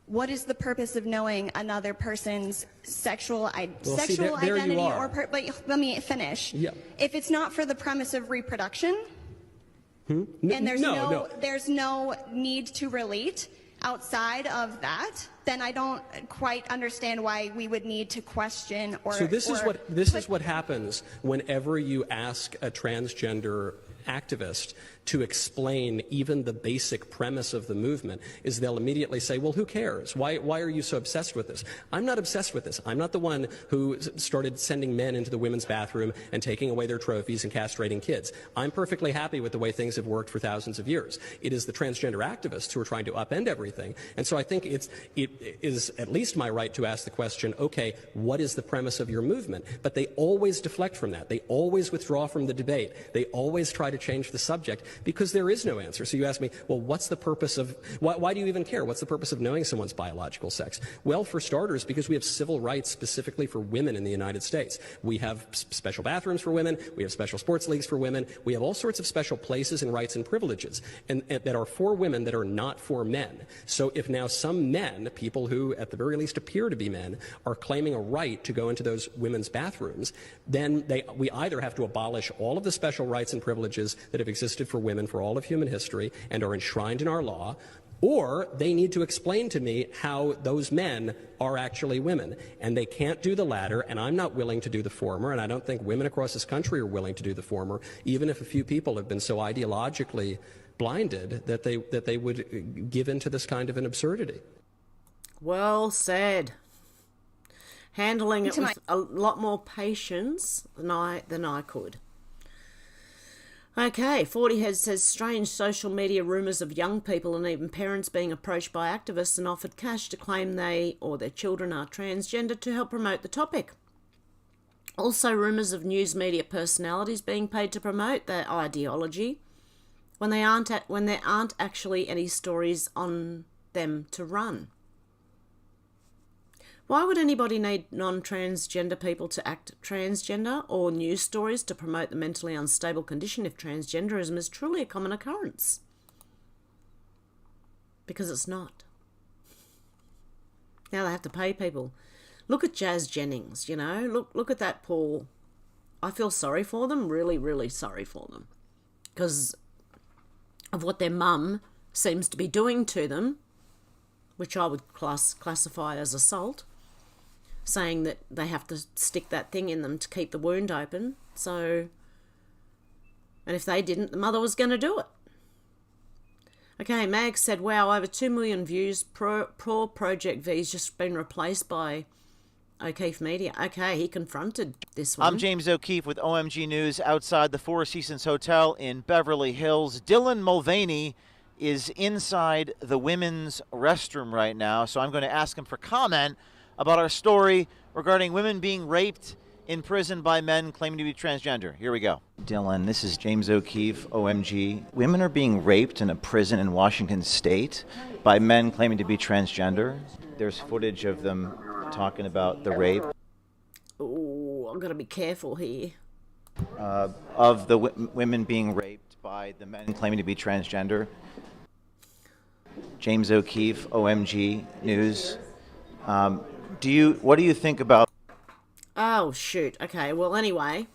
what is the purpose of knowing another person's sexual identity? But let me finish. Yeah. If it's not for the premise of reproduction, and there's no need to relate outside of that, then I don't quite understand why we would need to question or. So this is what happens whenever you ask a transgender activist to explain even the basic premise of the movement, is they'll immediately say, well, who cares? Why are you so obsessed with this? I'm not obsessed with this. I'm not the one who started sending men into the women's bathroom and taking away their trophies and castrating kids. I'm perfectly happy with the way things have worked for thousands of years. It is the transgender activists who are trying to upend everything. And so I think it is at least my right to ask the question, okay, what is the premise of your movement? But they always deflect from that. They always withdraw from the debate. They always try to change the subject because there is no answer. So you ask me, well, what's the purpose of, why do you even care? What's the purpose of knowing someone's biological sex? Well, for starters, because we have civil rights specifically for women in the United States. We have special bathrooms for women. We have special sports leagues for women. We have all sorts of special places and rights and privileges and that are for women that are not for men. So if now some men, people who at the very least appear to be men, are claiming a right to go into those women's bathrooms, then we either have to abolish all of the special rights and privileges that have existed for women for all of human history and are enshrined in our law, or they need to explain to me how those men are actually women. And they can't do the latter, and I'm not willing to do the former, and I don't think women across this country are willing to do the former, even if a few people have been so ideologically blinded that they would give into this kind of an absurdity. Well said. Handling it with a lot more patience than I could. Okay, 40 Head says, strange social media rumours of young people and even parents being approached by activists and offered cash to claim they or their children are transgender to help promote the topic. Also rumours of news media personalities being paid to promote their ideology when there aren't actually any stories on them to run. Why would anybody need non-transgender people to act transgender or news stories to promote the mentally unstable condition if transgenderism is truly a common occurrence? Because it's not. Now they have to pay people. Look at Jazz Jennings, you know. Look at that poor... I feel sorry for them, really, really sorry for them. Because of what their mum seems to be doing to them, which I would classify as assault. Saying that they have to stick that thing in them to keep the wound open. So, and if they didn't, the mother was going to do it. Okay, Mag said, wow, over 2 million views. Poor Project V's just been replaced by O'Keefe Media. Okay, he confronted this one. I'm James O'Keefe with OMG News outside the Four Seasons Hotel in Beverly Hills. Dylan Mulvaney is inside the women's restroom right now, so I'm going to ask him for comment about our story regarding women being raped in prison by men claiming to be transgender. Here we go. Dylan, this is James O'Keefe, OMG. Women are being raped in a prison in Washington State by men claiming to be transgender. There's footage of them talking about the rape. Oh, I've got to be careful here. Of the women being raped by the men claiming to be transgender. James O'Keefe, OMG News. What do you think about? Oh shoot. Okay. Well, anyway,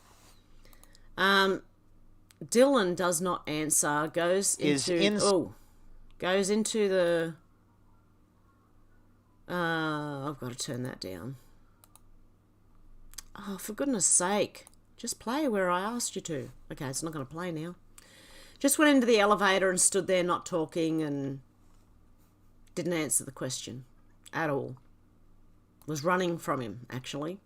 Dylan does not answer. Goes into the. I've got to turn that down. Oh, for goodness sake! Just play where I asked you to. Okay, it's not going to play now. Just went into the elevator and stood there not talking and didn't answer the question at all. Was running from him, actually.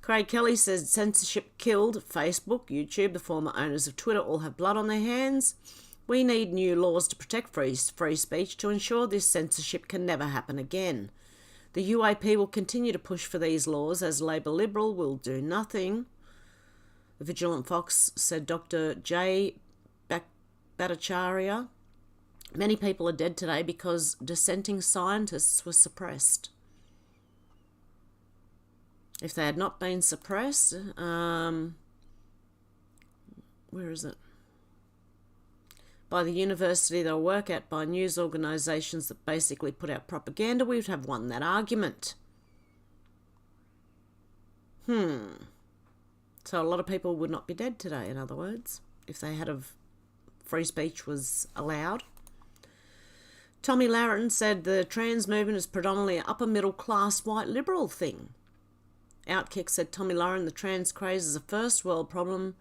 Craig Kelly says censorship killed Facebook, YouTube, the former owners of Twitter all have blood on their hands. We need new laws to protect free speech to ensure this censorship can never happen again. The UAP will continue to push for these laws as Labour Liberal will do nothing. The Vigilant Fox said Dr. J. Bhattacharya. Many people are dead today because dissenting scientists were suppressed. If they had not been suppressed, where is it? By the university they'll work at, by news organisations that basically put out propaganda, we would have won that argument. So a lot of people would not be dead today, in other words, if they had free speech was allowed. Tommy Larrin said the trans movement is predominantly an upper middle class white liberal thing. Outkick said Tommy Lauren, the trans craze is a first world problem,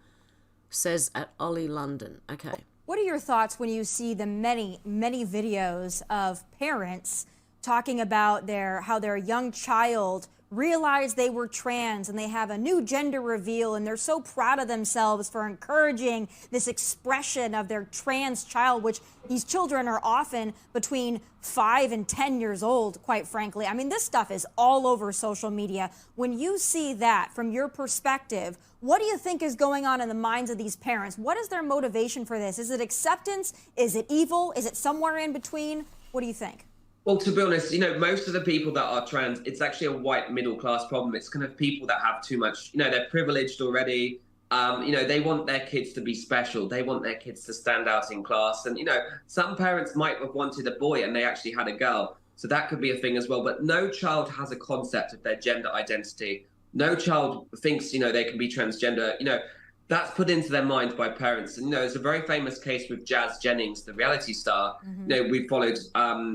says at Ollie London. Okay. What are your thoughts when you see the many, many videos of parents talking about how their young child realized they were trans and they have a new gender reveal and they're so proud of themselves for encouraging this expression of their trans child, which these children are often between 5 and 10 years old, quite frankly. I mean, this stuff is all over social media. When you see that from your perspective, what do you think is going on in the minds of these parents? What is their motivation for this? Is it acceptance? Is it evil? Is it somewhere in between? What do you think? Well, to be honest, most of the people that are trans, it's actually a white middle class problem. It's kind of people that have too much, they're privileged already. They want their kids to be special. They want their kids to stand out in class. And, some parents might have wanted a boy and they actually had a girl. So that could be a thing as well. But no child has a concept of their gender identity. No child thinks, they can be transgender. That's put into their mind by parents. And, there's a very famous case with Jazz Jennings, the reality star. We've followed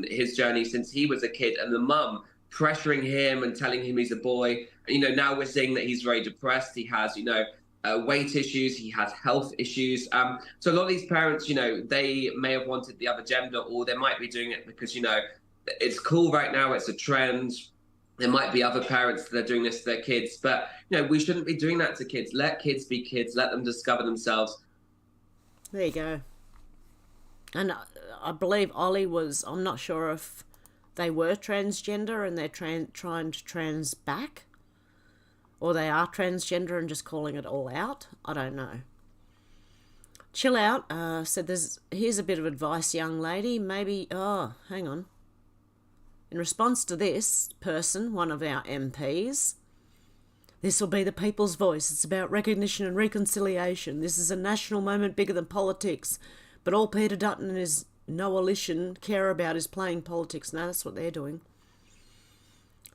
his journey since he was a kid, and the mum pressuring him and telling him he's a boy. And, now we're seeing that he's very depressed. He has, weight issues. He has health issues. So a lot of these parents, they may have wanted the other gender, or they might be doing it because, it's cool right now. It's a trend. There might be other parents that are doing this to their kids, but we shouldn't be doing that to kids. Let kids be kids. Let them discover themselves. There you go. And I believe Ollie was, I'm not sure if they were transgender and they're trying to trans back, or they are transgender and just calling it all out. I don't know. Chill Out said, here's a bit of advice, young lady. Maybe, hang on. In response to this person, one of our MPs, this will be the people's voice. It's about recognition and reconciliation. This is a national moment bigger than politics. But all Peter Dutton and his coalition care about is playing politics. No, that's what they're doing.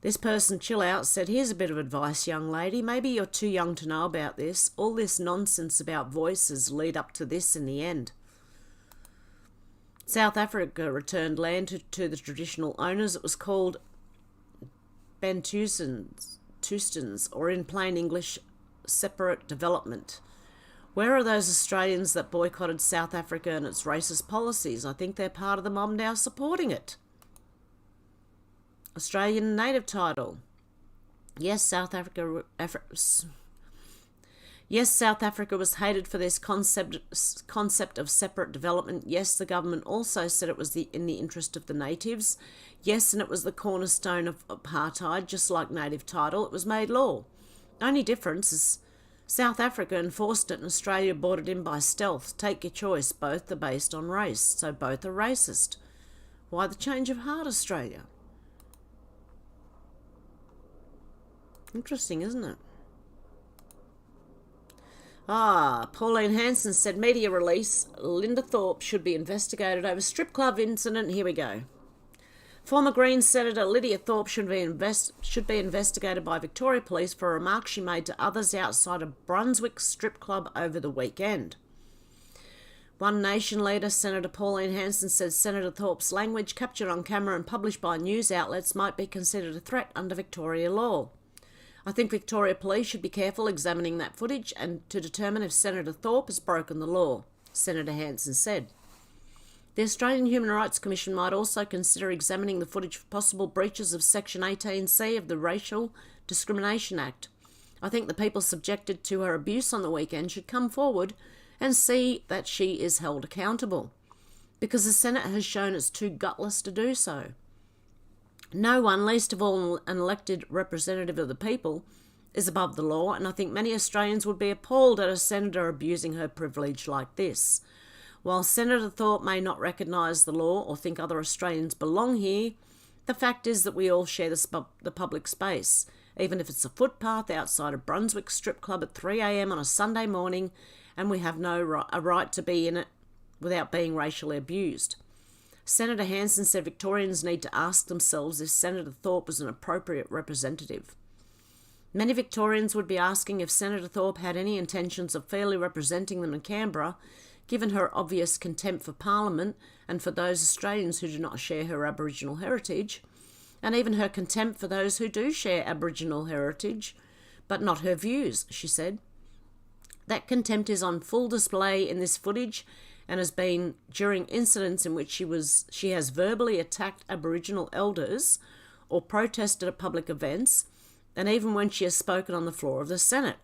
This person, Chill Out, said, here's a bit of advice, young lady. Maybe you're too young to know about this. All this nonsense about voices lead up to this in the end. South Africa returned land to the traditional owners. It was called Bantustans, or in plain English, separate development. Where are those Australians that boycotted South Africa and its racist policies? I think they're part of the mob now supporting it. Australian native title. Yes, South Africa was hated for this concept of separate development. Yes, the government also said it was in the interest of the natives. Yes, and it was the cornerstone of apartheid, just like native title. It was made law. Only difference is South Africa enforced it and Australia brought it in by stealth. Take your choice. Both are based on race, so both are racist. Why the change of heart, Australia? Interesting, isn't it? Pauline Hanson said, media release, Linda Thorpe should be investigated over strip club incident. Here we go. Former Greens Senator Lydia Thorpe should be investigated by Victoria Police for a remark she made to others outside a Brunswick strip club over the weekend. One Nation leader, Senator Pauline Hanson, said Senator Thorpe's language captured on camera and published by news outlets might be considered a threat under Victoria law. I think Victoria Police should be careful examining that footage and to determine if Senator Thorpe has broken the law, Senator Hanson said. The Australian Human Rights Commission might also consider examining the footage for possible breaches of Section 18C of the Racial Discrimination Act. I think the people subjected to her abuse on the weekend should come forward and see that she is held accountable, because the Senate has shown it's too gutless to do so. No one, least of all an elected representative of the people, is above the law, and I think many Australians would be appalled at a senator abusing her privilege like this. While Senator Thorpe may not recognise the law or think other Australians belong here, the fact is that we all share the public space, even if it's a footpath outside a Brunswick strip club at 3 a.m. on a Sunday morning, and we have a right to be in it without being racially abused. Senator Hanson said Victorians need to ask themselves if Senator Thorpe was an appropriate representative. Many Victorians would be asking if Senator Thorpe had any intentions of fairly representing them in Canberra, given her obvious contempt for Parliament and for those Australians who do not share her Aboriginal heritage, and even her contempt for those who do share Aboriginal heritage, but not her views, she said. That contempt is on full display in this footage and has been during incidents in which she has verbally attacked Aboriginal elders or protested at public events, and even when she has spoken on the floor of the Senate.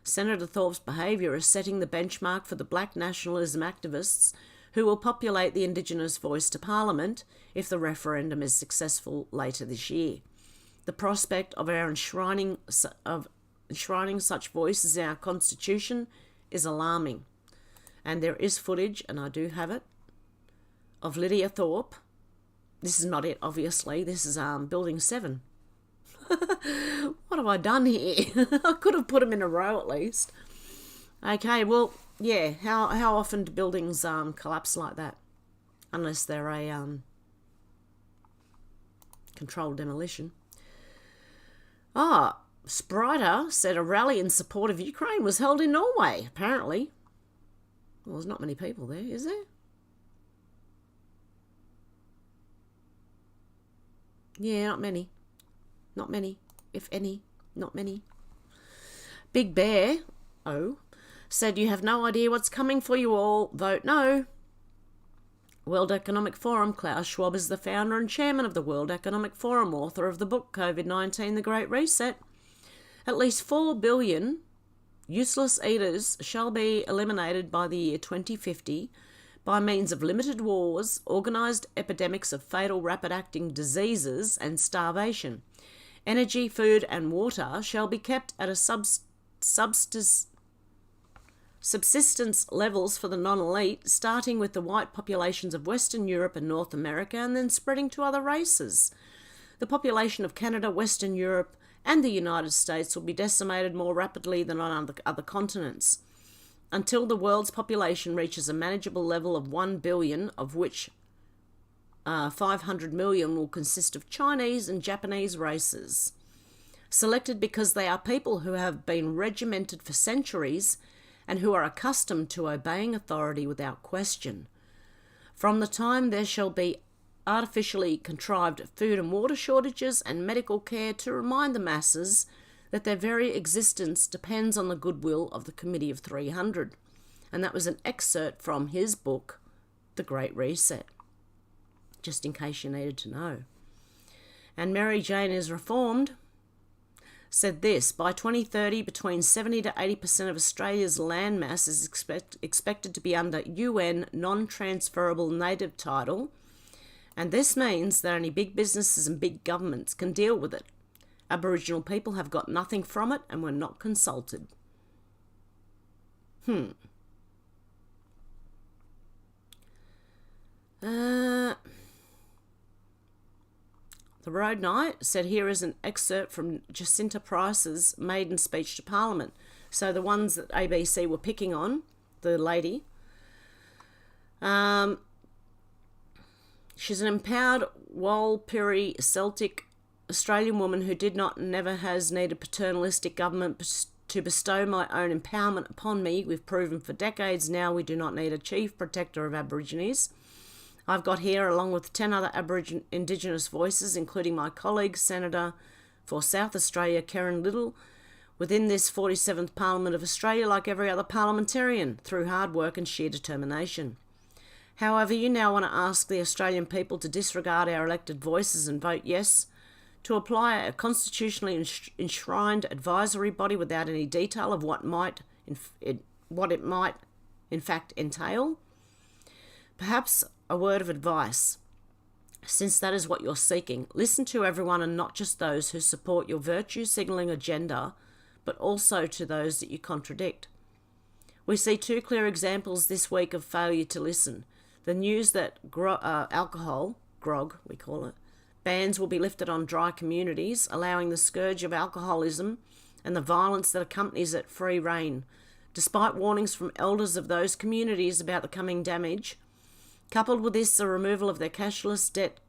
Senator Thorpe's behaviour is setting the benchmark for the black nationalism activists who will populate the Indigenous voice to Parliament if the referendum is successful later this year. The prospect of our enshrining such voices in our Constitution is alarming. And there is footage, and I do have it, of Lydia Thorpe. This is not it, obviously. This is Building 7. What have I done here? I could have put them in a row at least. Okay, well, yeah, how often do buildings collapse like that? Unless they're a controlled demolition. Spriter said a rally in support of Ukraine was held in Norway, apparently. Well, there's not many people there, is there? Yeah, not many. Not many, if any, not many. Big Bear, said you have no idea what's coming for you all. Vote no. World Economic Forum. Klaus Schwab is the founder and chairman of the World Economic Forum, author of the book COVID-19, The Great Reset. At least 4 billion useless eaters shall be eliminated by the year 2050 by means of limited wars, organised epidemics of fatal rapid-acting diseases and starvation. Energy, food and water shall be kept at a subsistence levels for the non-elite, starting with the white populations of Western Europe and North America and then spreading to other races. The population of Canada, Western Europe and the United States will be decimated more rapidly than on other continents, until the world's population reaches a manageable level of 1 billion, of which 500 million will consist of Chinese and Japanese races, selected because they are people who have been regimented for centuries and who are accustomed to obeying authority without question. From the time there shall be artificially contrived food and water shortages and medical care to remind the masses that their very existence depends on the goodwill of the Committee of 300. And that was an excerpt from his book, The Great Reset, just in case you needed to know. And Mary Jane is Reformed said this: by 2030, between 70 to 80% of Australia's landmass is expected to be under UN non-transferable native title, and this means that only big businesses and big governments can deal with it. Aboriginal people have got nothing from it and were not consulted. The Road Knight said here is an excerpt from Jacinta Price's maiden speech to Parliament. So the ones that ABC were picking on, the lady. She's an empowered Walpiri Celtic Australian woman who did not and never has needed paternalistic government to bestow my own empowerment upon me. We've proven for decades now we do not need a chief protector of Aborigines. I've got here, along with 10 other Indigenous voices, including my colleague, Senator for South Australia, Karen Little, within this 47th Parliament of Australia, like every other parliamentarian, through hard work and sheer determination. However, you now want to ask the Australian people to disregard our elected voices and vote yes, to apply a constitutionally enshrined advisory body without any detail of what it might in fact entail. Perhaps a word of advice, since that is what you're seeking. Listen to everyone and not just those who support your virtue signalling agenda, but also to those that you contradict. We see 2 clear examples this week of failure to listen. The news that alcohol, grog we call it, bans will be lifted on dry communities, allowing the scourge of alcoholism and the violence that accompanies it free rein, despite warnings from elders of those communities about the coming damage. Coupled with this, the removal of their cashless debt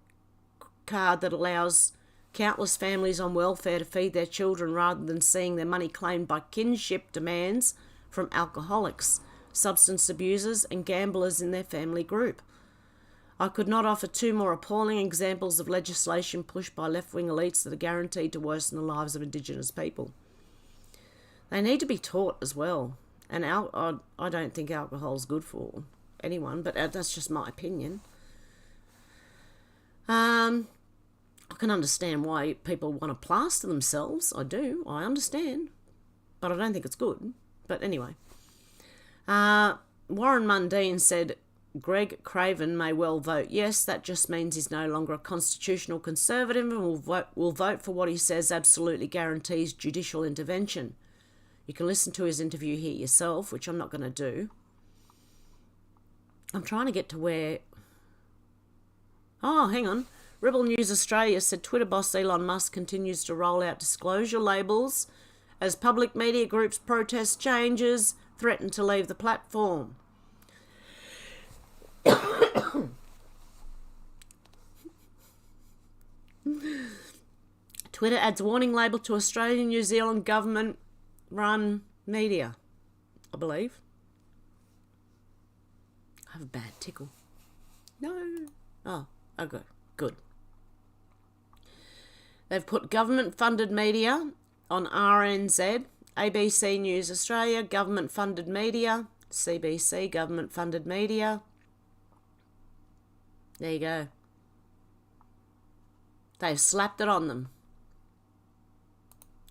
card that allows countless families on welfare to feed their children rather than seeing their money claimed by kinship demands from alcoholics, substance abusers and gamblers in their family group. I could not offer 2 more appalling examples of legislation pushed by left-wing elites that are guaranteed to worsen the lives of Indigenous people. They need to be taught as well. And I don't think alcohol is good for anyone, but that's just my opinion. can understand why people want to plaster themselves. I do. I understand. But I don't think it's good. But anyway. Warren Mundine said, Greg Craven may well vote yes. That just means he's no longer a constitutional conservative and will vote for what he says absolutely guarantees judicial intervention. You can listen to his interview here yourself, which I'm not going to do. I'm trying to get to where... Oh, hang on. Rebel News Australia said Twitter boss Elon Musk continues to roll out disclosure labels as public media groups protest changes, threaten to leave the platform. Twitter adds warning label to Australian New Zealand government-run media, I believe. I have a bad tickle. No. Oh, okay, good. They've put government-funded media on RNZ, ABC News Australia, government-funded media, CBC, government-funded media. There you go. They've slapped it on them.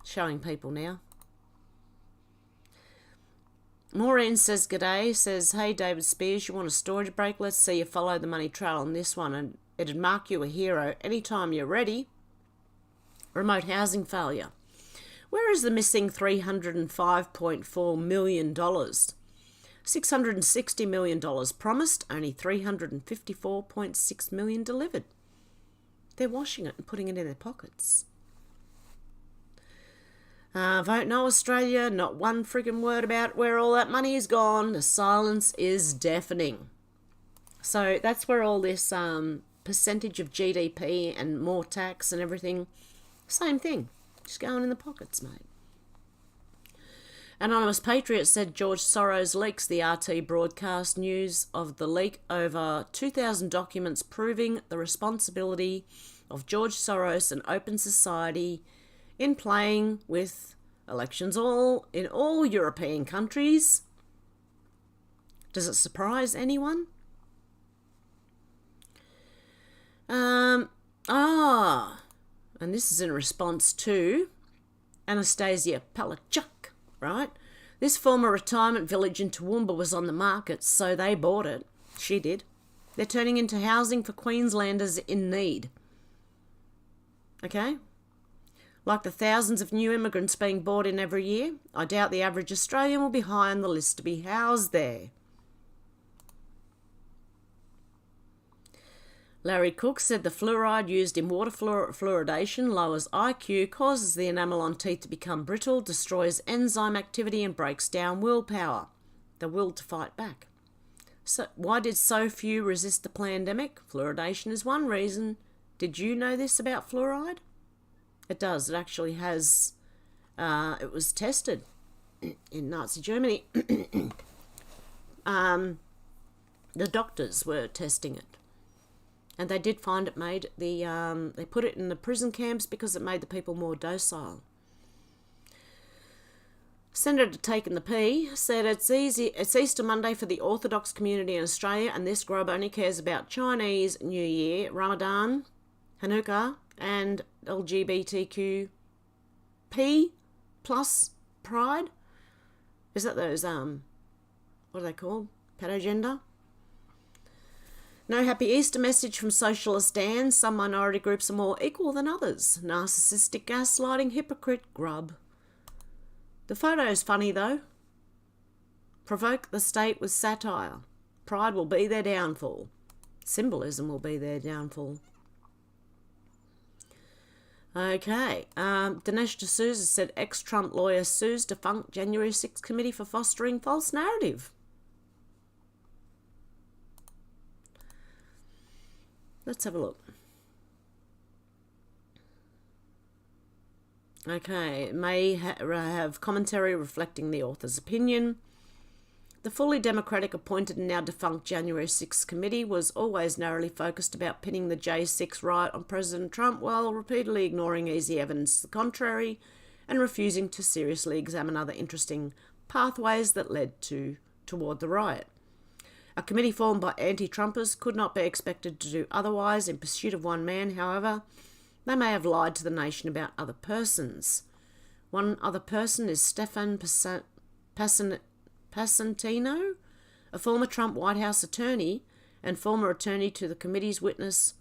Showing people now. Maureen says, g'day, says, hey David Spears, you want a storage break? Let's see you follow the money trail on this one, and it'd mark you a hero anytime you're ready. Remote housing failure. Where is the missing $305.4 million? $660 million promised, only $354.6 million delivered. They're washing it and putting it in their pockets. Vote No Australia, not one friggin' word about where all that money is gone. The silence is deafening. So that's where all this percentage of GDP and more tax and everything, same thing. Just going in the pockets, mate. Anonymous Patriot said George Soros leaks the RT broadcast news of the leak over 2,000 documents proving the responsibility of George Soros and Open Society in playing with elections in all European countries. Does it surprise anyone? And this is in response to Anastasia Palachuk, right? This former retirement village in Toowoomba was on the market, so they bought it. She did. They're turning into housing for Queenslanders in need. Okay? Like the thousands of new immigrants being brought in every year, I doubt the average Australian will be high on the list to be housed there. Larry Cook said the fluoride used in water fluoridation lowers IQ, causes the enamel on teeth to become brittle, destroys enzyme activity and breaks down willpower, the will to fight back. So why did so few resist the pandemic? Fluoridation is one reason. Did you know this about fluoride? It does. It actually has, it was tested in Nazi Germany. The doctors were testing it. And they did find it made they put it in the prison camps because it made the people more docile. Senator Taken the P said it's Easter Monday for the Orthodox community in Australia, and this grub only cares about Chinese New Year, Ramadan, Hanukkah, and LGBTQ P plus pride. Is that those what are they called? Pedogender? No happy Easter message from Socialist Dan. Some minority groups are more equal than others. Narcissistic gaslighting hypocrite grub. The photo's funny though. Provoke the state with satire. Pride will be their downfall. Symbolism will be their downfall. Okay. Dinesh D'Souza said ex-Trump lawyer sues defunct January 6th committee for fostering false narrative. Let's have a look. Okay, it may have commentary reflecting the author's opinion. The fully democratic appointed and now defunct January 6th committee was always narrowly focused about pinning the J6 riot on President Trump while repeatedly ignoring easy evidence to the contrary and refusing to seriously examine other interesting pathways that led toward the riot. A committee formed by anti-Trumpers could not be expected to do otherwise in pursuit of one man, however. They may have lied to the nation about other persons. One other person is Stefan Passantino, a former Trump White House attorney and former attorney to the committee's witness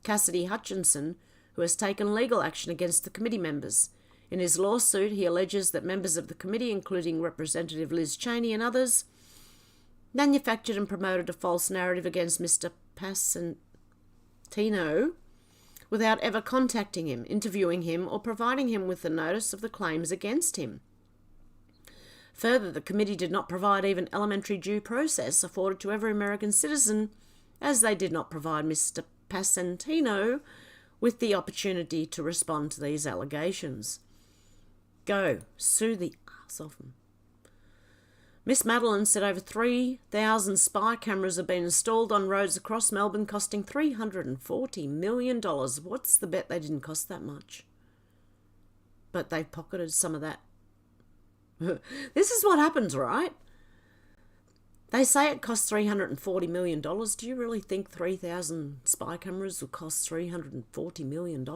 Cassidy Hutchinson, who has taken legal action against the committee members. In his lawsuit, he alleges that members of the committee, including Representative Liz Cheney and others, manufactured and promoted a false narrative against Mr. Passantino without ever contacting him, interviewing him, or providing him with the notice of the claims against him. Further, the committee did not provide even elementary due process afforded to every American citizen, as they did not provide Mr. Passantino with the opportunity to respond to these allegations. Go, sue the ass off them. Miss Madeline said over 3,000 spy cameras have been installed on roads across Melbourne, costing $340 million. What's the bet they didn't cost that much? But they've pocketed some of that. This is what happens, right? They say it costs $340 million. Do you really think 3,000 spy cameras will cost $340 million?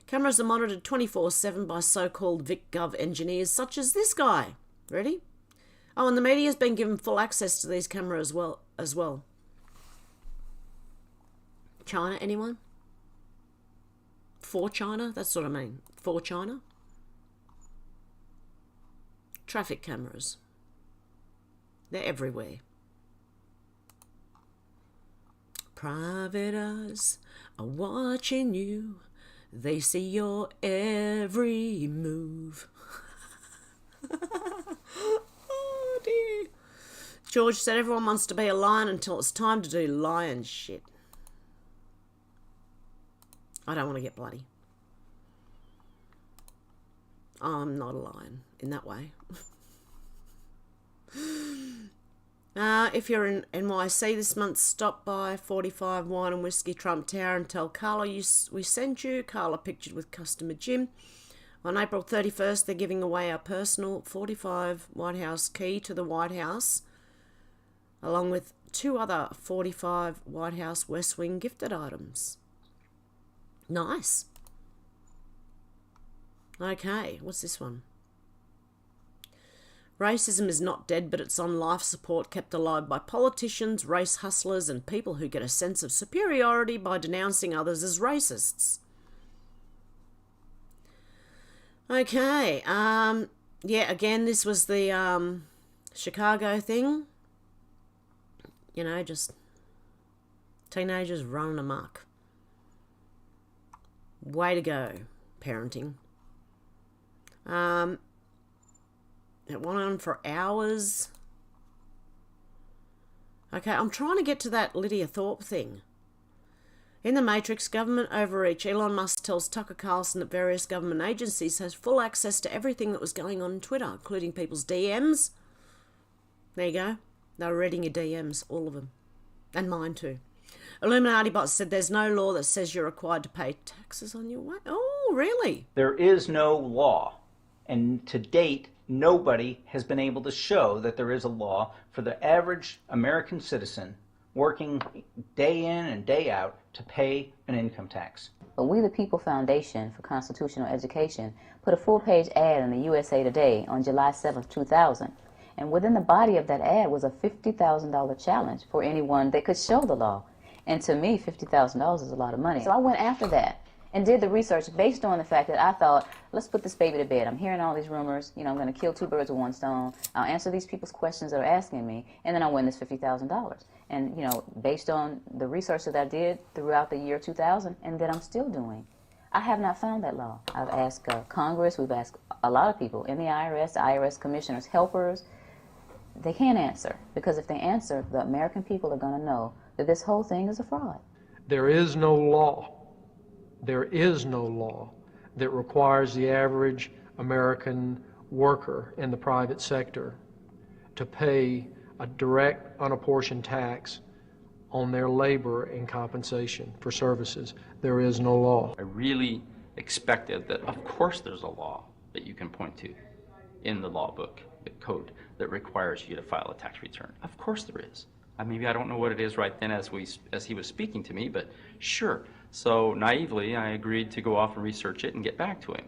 Cameras are monitored 24/7 by so-called VicGov engineers such as this guy. Ready? Oh, and the media has been given full access to these cameras as well. China, anyone? For China? That's what I mean. For China? Traffic cameras. They're everywhere. Private eyes are watching you. They see your every move. Oh dear. George said everyone wants to be a lion until it's time to do lion shit. I don't want to get bloody. I'm not a lion in that way. If you're in NYC this month, stop by 45 Wine and Whiskey Trump Tower and tell Carla we sent you. Carla pictured with customer Jim. On April 31st, they're giving away our personal 45 White House key to the White House, along with 2 other 45 White House West Wing gifted items. Nice. Okay, what's this one? Racism is not dead, but it's on life support, kept alive by politicians, race hustlers, and people who get a sense of superiority by denouncing others as racists. Okay, yeah, again, this was the Chicago thing. You know, just teenagers running amok. Way to go, parenting. It went on for hours. Okay, I'm trying to get to that Lydia Thorpe thing. In the Matrix, government overreach, Elon Musk tells Tucker Carlson that various government agencies has full access to everything that was going on Twitter, including people's DMs. There you go. They were reading your DMs, all of them. And mine too. Illuminati Bots said there's no law that says you're required to pay taxes on your way. Oh, really? There is no law. And to date, nobody has been able to show that there is a law for the average American citizen working day in and day out to pay an income tax. But We the People Foundation for Constitutional Education put a full-page ad in the USA Today on July 7th, 2000. And within the body of that ad was a $50,000 challenge for anyone that could show the law. And to me, $50,000 is a lot of money. So I went after that and did the research based on the fact that I thought, let's put this baby to bed. I'm hearing all these rumors. You know, I'm going to kill 2 birds with 1 stone. I'll answer these people's questions that are asking me, and then I'll win this $50,000. And, you know, based on the research that I did throughout the year 2000 and that I'm still doing, I have not found that law. I've asked Congress. We've asked a lot of people in the IRS commissioners, helpers. They can't answer, because if they answer, the American people are going to know that this whole thing is a fraud. There is no law. There is no law that requires the average American worker in the private sector to pay a direct, unapportioned tax on their labor and compensation for services. There is no law. I really expected that, of course, there's a law that you can point to in the law book, the code, that requires you to file a tax return. Of course there is. Maybe I don't know what it is right then as he was speaking to me, but sure, So naively, I agreed to go off and research it and get back to him.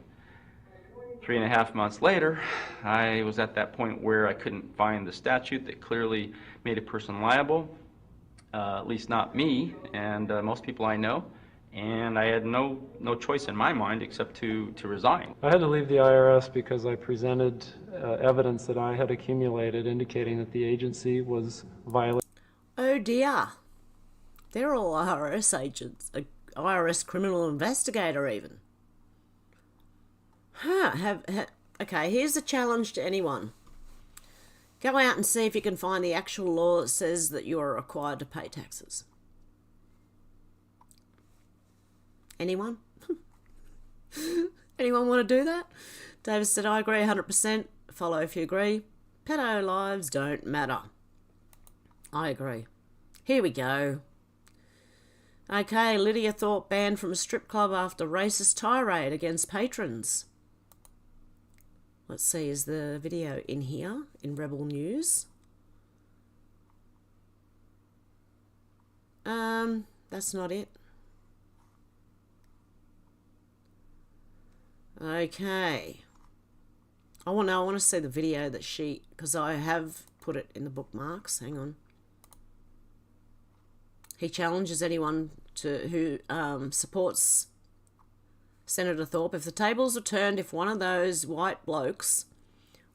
3.5 months later, I was at that point where I couldn't find the statute that clearly made a person liable, at least not me and most people I know, and I had no choice in my mind except to resign. I had to leave the IRS because I presented evidence that I had accumulated indicating that the agency was violating. Oh dear. They're all IRS agents, a IRS criminal investigator even. Okay, here's a challenge to anyone. Go out and see if you can find the actual law that says that you are required to pay taxes. Anyone? Anyone want to do that? David said, I agree 100%. Follow if you agree. Pedo lives don't matter. I agree. Here we go. Okay, Lydia Thorpe banned from a strip club after racist tirade against patrons. Let's see, is the video in here, in Rebel News? That's not it. Okay. I want to see the video that she, because I have put it in the bookmarks. Hang on. He challenges anyone who supports Senator Thorpe. If the tables were turned, if one of those white blokes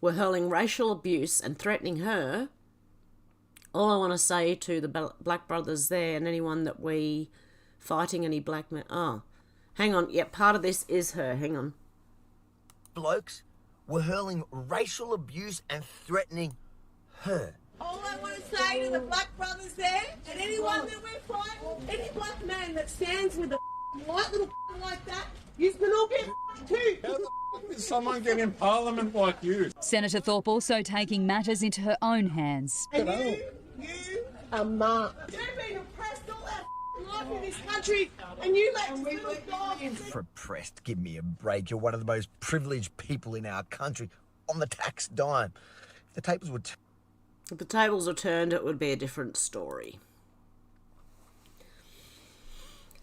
were hurling racial abuse and threatening her, all I want to say to the black brothers there and anyone that we fighting any black men... Oh, hang on. Yeah, part of this is her. Hang on. Blokes were hurling racial abuse and threatening her. All I want to say to the black brothers there, and anyone that we're fighting, any black man that stands with a white little like that, you can all get too. How the did someone get in Parliament like you? Senator Thorpe also taking matters into her own hands. And you are marked. You've been oppressed all our life in this country, and you let little dogs... Oppressed, give me a break. You're one of the most privileged people in our country on the tax dime. If the tables were... If the tables were turned, it would be a different story.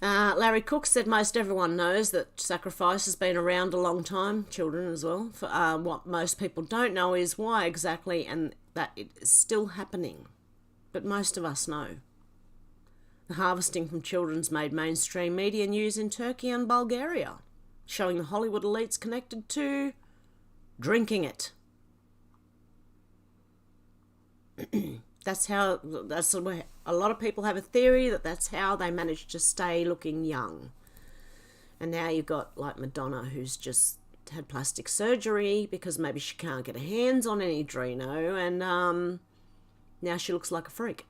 Larry Cook said most everyone knows that sacrifice has been around a long time, children as well. What most people don't know is why exactly, and that it is still happening. But most of us know. The harvesting from children's made mainstream media news in Turkey and Bulgaria, showing the Hollywood elites connected to drinking it. That's the way a lot of people have a theory that's how they manage to stay looking young. And now you've got like Madonna, who's just had plastic surgery because maybe she can't get her hands on any Drino, and now she looks like a freak.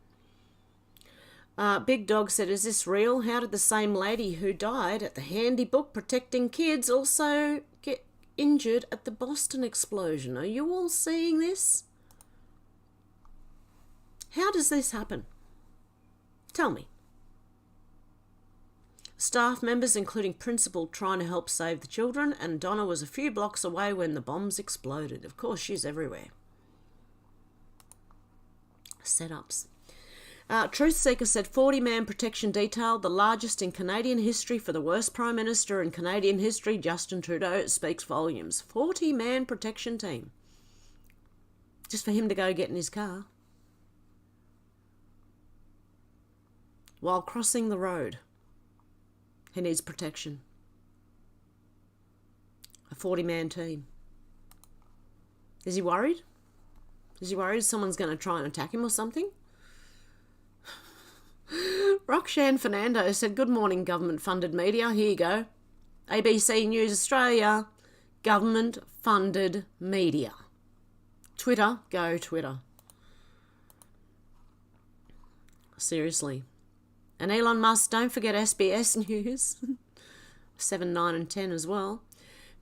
Big Dog said, is this real? How did the same lady who died at the handy book protecting kids also get injured at the Boston explosion? Are you all seeing this? How does this happen? Tell me. Staff members, including principal, trying to help save the children, and Donna was a few blocks away when the bombs exploded. Of course, she's everywhere. Setups. Truthseeker said 40-man protection detail, the largest in Canadian history for the worst Prime Minister in Canadian history, Justin Trudeau, speaks volumes. 40-man protection team. Just for him to go get in his car. While crossing the road, he needs protection. A 40-man team. Is he worried? Is he worried someone's going to try and attack him or something? Roxanne Fernando said, good morning, government-funded media. Here you go. ABC News Australia, government-funded media. Twitter, go Twitter. Seriously. And Elon Musk, don't forget SBS News. 7, 9 and 10 as well.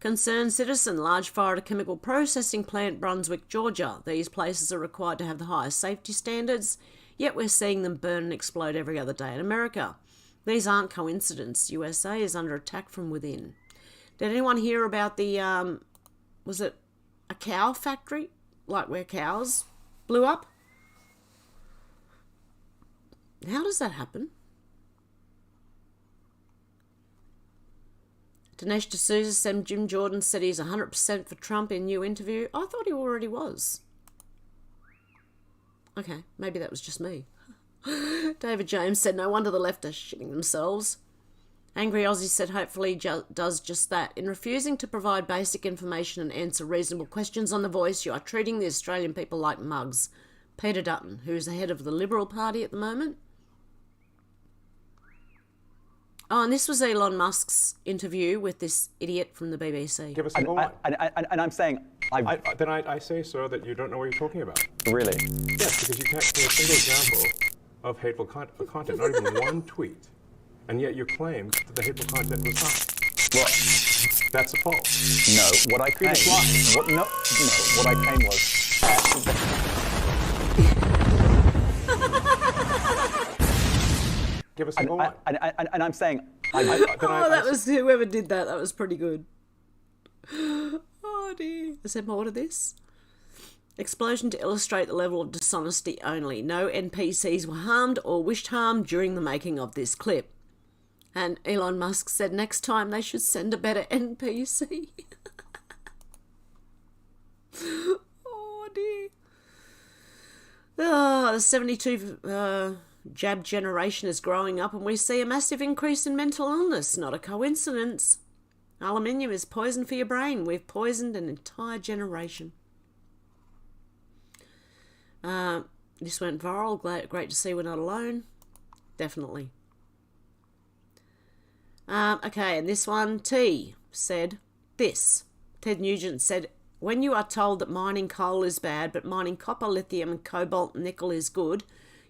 Concerned citizen, large fire at a chemical processing plant, Brunswick, Georgia. These places are required to have the highest safety standards, yet we're seeing them burn and explode every other day in America. These aren't coincidence. USA is under attack from within. Did anyone hear about the, was it a cow factory? Like where cows blew up? How does that happen? Dinesh D'Souza said Jim Jordan said he's 100% for Trump in new interview. I thought he already was. Okay, maybe that was just me. David James said, no wonder the left are shitting themselves. Angry Aussie said, hopefully does just that. In refusing to provide basic information and answer reasonable questions on The Voice, you are treating the Australian people like mugs. Peter Dutton, who is the head of the Liberal Party at the moment. Oh, and this was Elon Musk's interview with this idiot from the BBC. Give us a go on. And I'm saying... Then I say, sir, that you don't know what you're talking about. Really? Yes, because you can't give a single example of hateful content, not even one tweet. And yet you claim that the hateful content was not. Well, that's a false. No, what I claim... what I claim was... Give us a go on. And I'm saying... that was whoever did that. That was pretty good. Oh dear. I said more to this. Explosion to illustrate the level of dishonesty only. No NPCs were harmed or wished harm during the making of this clip. And Elon Musk said next time they should send a better NPC. Oh dear. The 72 jab generation is growing up and we see a massive increase in mental illness. Not a coincidence. Aluminium is poison for your brain. We've poisoned an entire generation. This went viral. Great to see we're not alone. Definitely. Okay, and this one, T said this. Ted Nugent said, when you are told that mining coal is bad, but mining copper, lithium, and cobalt and nickel is good,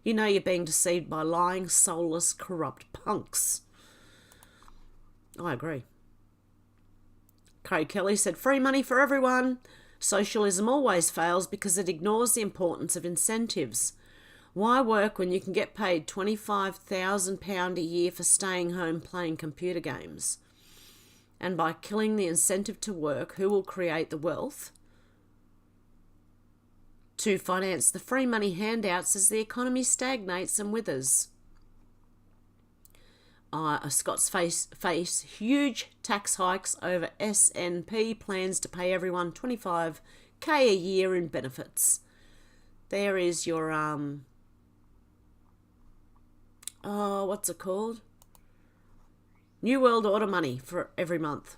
you know you're being deceived by lying, soulless, corrupt punks. I agree. Craig Kelly said, free money for everyone. Socialism always fails because it ignores the importance of incentives. Why work when you can get paid £25,000 a year for staying home playing computer games? And by killing the incentive to work, who will create the wealth to finance the free money handouts as the economy stagnates and withers? Scots face huge tax hikes over SNP plans to pay everyone $25,000 a year in benefits. There is your what's it called? New World Order money for every month.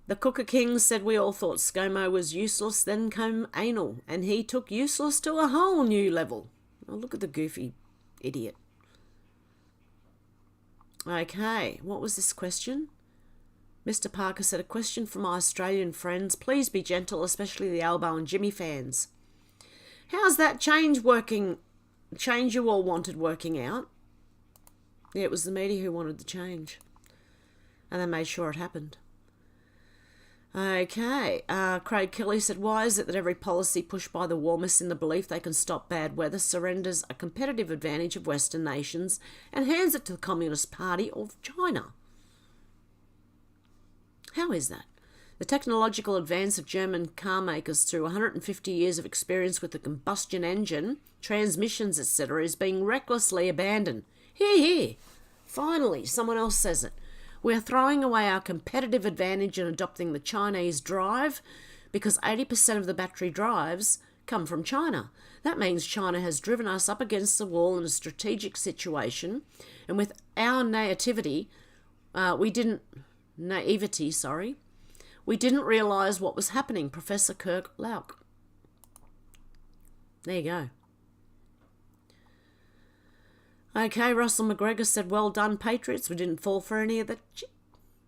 The Cooker King said we all thought ScoMo was useless, then came anal, and he took useless to a whole new level. Oh, look at the goofy idiot. Okay, what was this question? Mr. Parker said, a question from my Australian friends. Please be gentle, especially the Albo and Jimmy fans. How's that change you all wanted working out? Yeah, it was the media who wanted the change. And they made sure it happened. Okay, Craig Kelly said, why is it that every policy pushed by the warmists in the belief they can stop bad weather surrenders a competitive advantage of Western nations and hands it to the Communist Party of China? How is that? The technological advance of German car makers through 150 years of experience with the combustion engine, transmissions, etc. is being recklessly abandoned. Here. Finally, someone else says it. We are throwing away our competitive advantage in adopting the Chinese drive because 80% of the battery drives come from China. That means China has driven us up against the wall in a strategic situation, and with our naivety, we didn't realise what was happening. Professor Kirk Lauk. There you go. Okay, Russell McGregor said, well done, Patriots. We didn't fall for any of that shit.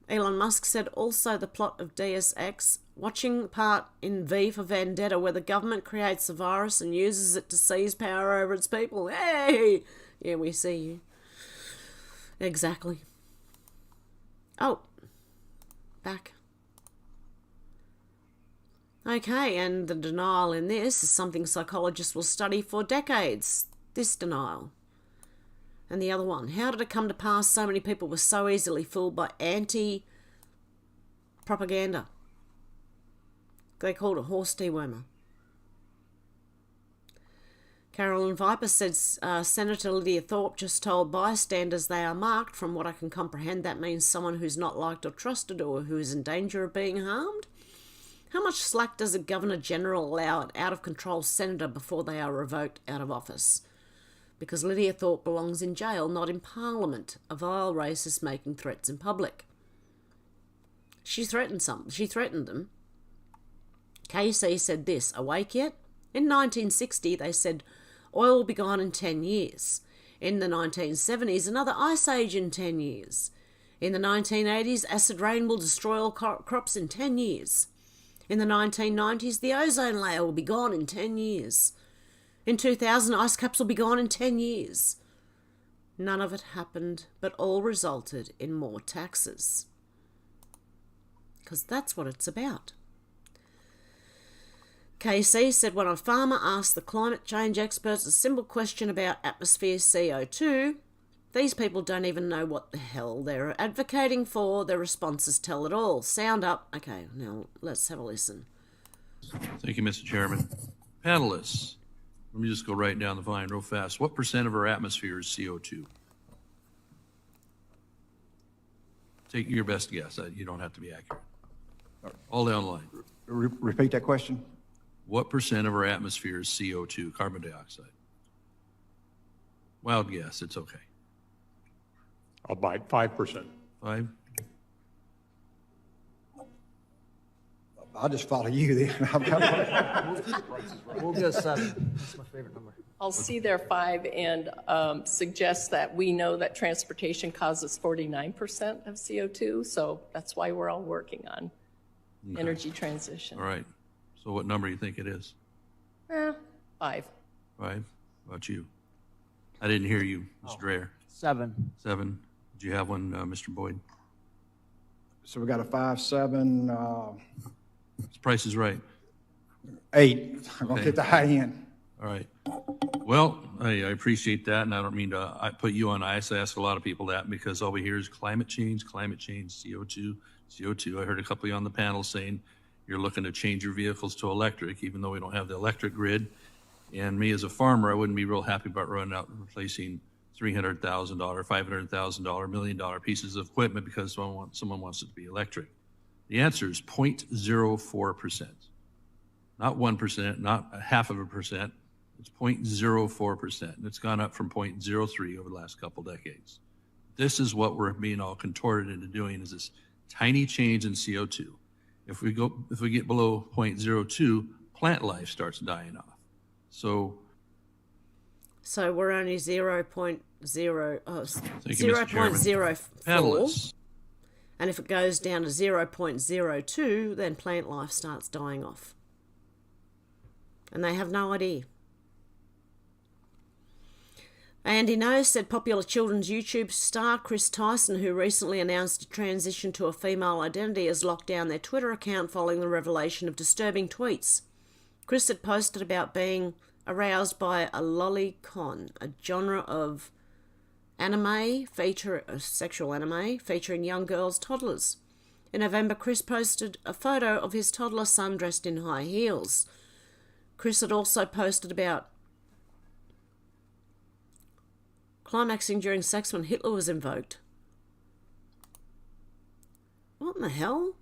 Elon Musk said, also the plot of Deus Ex, watching part in V for Vendetta, where the government creates a virus and uses it to seize power over its people. Hey! Yeah, we see you. Exactly. Oh. Back. Okay, and the denial in this is something psychologists will study for decades. This denial. And the other one, how did it come to pass so many people were so easily fooled by anti-propaganda? They called it horse dewormer. Carolyn Viper said Senator Lydia Thorpe just told bystanders they are marked. From what I can comprehend, that means someone who's not liked or trusted or who is in danger of being harmed. How much slack does a Governor-General allow an out-of-control senator before they are revoked out of office? Because Lydia Thorpe belongs in jail, not in Parliament. A vile racist making threats in public. She threatened them. KC said this, awake yet? In 1960, they said oil will be gone in 10 years. In the 1970s, another ice age in 10 years. In the 1980s, acid rain will destroy all crops in 10 years. In the 1990s, the ozone layer will be gone in 10 years. In 2000, ice caps will be gone in 10 years. None of it happened, but all resulted in more taxes. Because that's what it's about. KC said when a farmer asked the climate change experts a simple question about atmosphere CO2, these people don't even know what the hell they're advocating for. Their responses tell it all. Sound up. Okay, now let's have a listen. Thank you, Mr. Chairman. Panelists, let me just go right down the line real fast. What % of our atmosphere is CO2? Take your best guess. You don't have to be accurate. All down the line. Repeat that question. What % of our atmosphere is CO2, carbon dioxide? Wild guess, it's okay. I'll buy 5%. 5? I'll just follow you then. We'll go 7. That's my favorite number. I'll see their 5 and suggest that we know that transportation causes 49% of CO2, so that's why we're all working on energy transition. All right. So what number do you think it is? 5. 5? How about you? I didn't hear you, Mr. Dreher. 7. 7. Did you have one, Mr. Boyd? So we got a 5, 7. This Price is Right. 8. I'm going to get the high end. All right. Well, I appreciate that, and I don't mean to put you on ice. I ask a lot of people that because all we hear is climate change, CO2, CO2. I heard a couple of you on the panel saying you're looking to change your vehicles to electric, even though we don't have the electric grid. And me as a farmer, I wouldn't be real happy about running out and replacing $300,000, $500,000, $1 million pieces of equipment because someone wants it to be electric. The answer is 0.04%. Not 1%, not 0.5%. It's 0.04%. And it's gone up from 0.03 over the last couple decades. This is what we're being all contorted into doing, is this tiny change in CO2. If we get below 0.02, plant life starts dying off. So we're only 0.04. Panelists. And if it goes down to 0.02, then plant life starts dying off. And they have no idea. Andy Knows said popular children's YouTube star Chris Tyson, who recently announced a transition to a female identity, has locked down their Twitter account following the revelation of disturbing tweets. Chris had posted about being aroused by a lolicon, a genre of sexual anime featuring young girls, toddlers. In November, Chris posted a photo of his toddler son dressed in high heels. Chris had also posted about climaxing during sex when Hitler was invoked. What in the hell?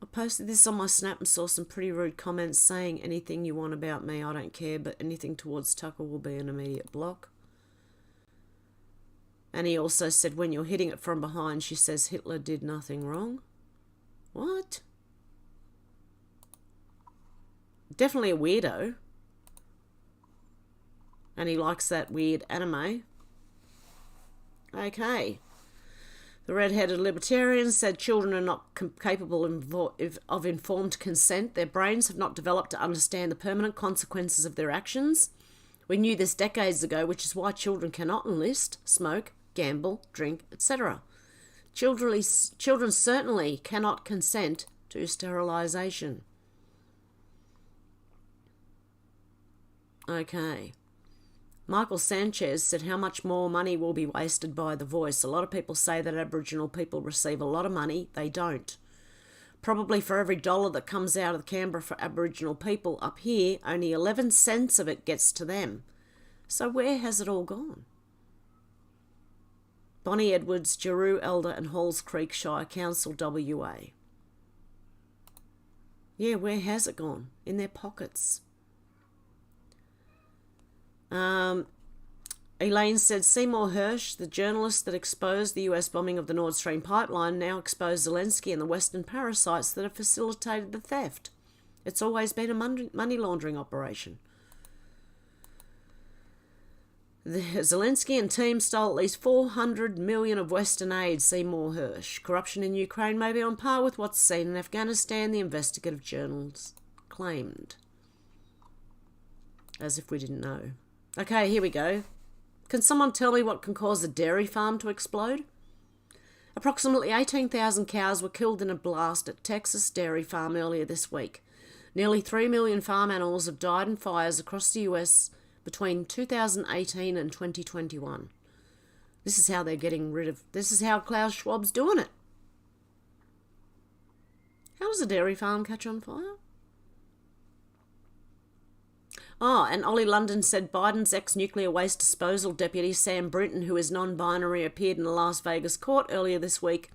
I posted this on my Snap and saw some pretty rude comments saying anything you want about me, I don't care, but anything towards Tucker will be an immediate block. And he also said when you're hitting it from behind, she says Hitler did nothing wrong. What? Definitely a weirdo. And he likes that weird anime. Okay. The red-headed libertarian said children are not capable of informed consent. Their brains have not developed to understand the permanent consequences of their actions. We knew this decades ago, which is why children cannot enlist, smoke, gamble, drink, etc. Children certainly cannot consent to sterilisation. Okay. Michael Sanchez said how much more money will be wasted by The Voice. A lot of people say that Aboriginal people receive a lot of money. They don't. Probably for every dollar that comes out of Canberra for Aboriginal people up here, only 11 cents of it gets to them. So where has it all gone? Bonnie Edwards, Jeru Elder and Halls Creek Shire Council, WA. Yeah, where has it gone? In their pockets. Elaine said, Seymour Hersh, the journalist that exposed the US bombing of the Nord Stream pipeline, now exposed Zelensky and the Western parasites that have facilitated the theft. It's always been a money laundering operation. Zelensky and team stole at least $400 million of Western aid, Seymour Hersh. Corruption in Ukraine may be on par with what's seen in Afghanistan, the investigative journals claimed. As if we didn't know. Okay, here we go. Can someone tell me what can cause a dairy farm to explode? Approximately 18,000 cows were killed in a blast at Texas dairy farm earlier this week. Nearly 3 million farm animals have died in fires across the US between 2018 and 2021. This is how they're getting rid of... This is how Klaus Schwab's doing it. How does a dairy farm catch on fire? Oh, and Ollie London said Biden's ex-nuclear waste disposal deputy Sam Brinton, who is non-binary, appeared in a Las Vegas court earlier this week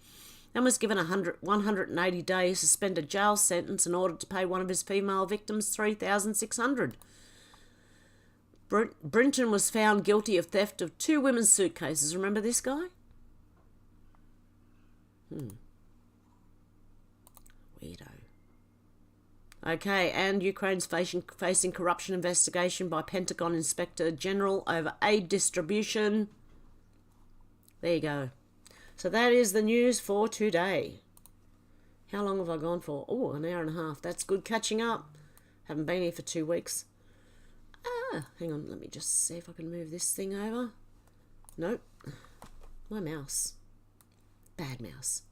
and was given a 180-day suspended jail sentence in order to pay one of his female victims $3,600. Brinton was found guilty of theft of 2 women's suitcases. Remember this guy? Weirdo. Okay, and Ukraine's facing corruption investigation by Pentagon Inspector General over aid distribution. There you go. So that is the news for today. How long have I gone for? Oh, an hour and a half. That's good catching up. Haven't been here for 2 weeks. Hang on. Let me just see if I can move this thing over. Nope. My mouse. Bad mouse.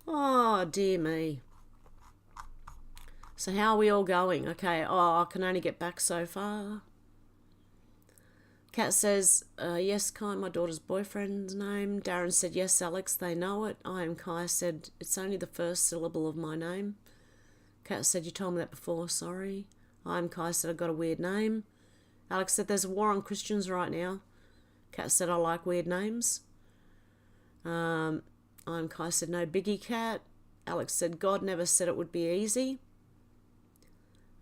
Oh, dear me. So how are we all going? Okay, I can only get back so far. Kat says, yes, Kai, my daughter's boyfriend's name. Darren said, yes, Alex, they know it. I am Kai said, it's only the first syllable of my name. Kat said, you told me that before, sorry. I am Kai said, I've got a weird name. Alex said, there's a war on Christians right now. Kat said, I like weird names. I'm Kai said, no biggie, Kat. Alex said, God never said it would be easy.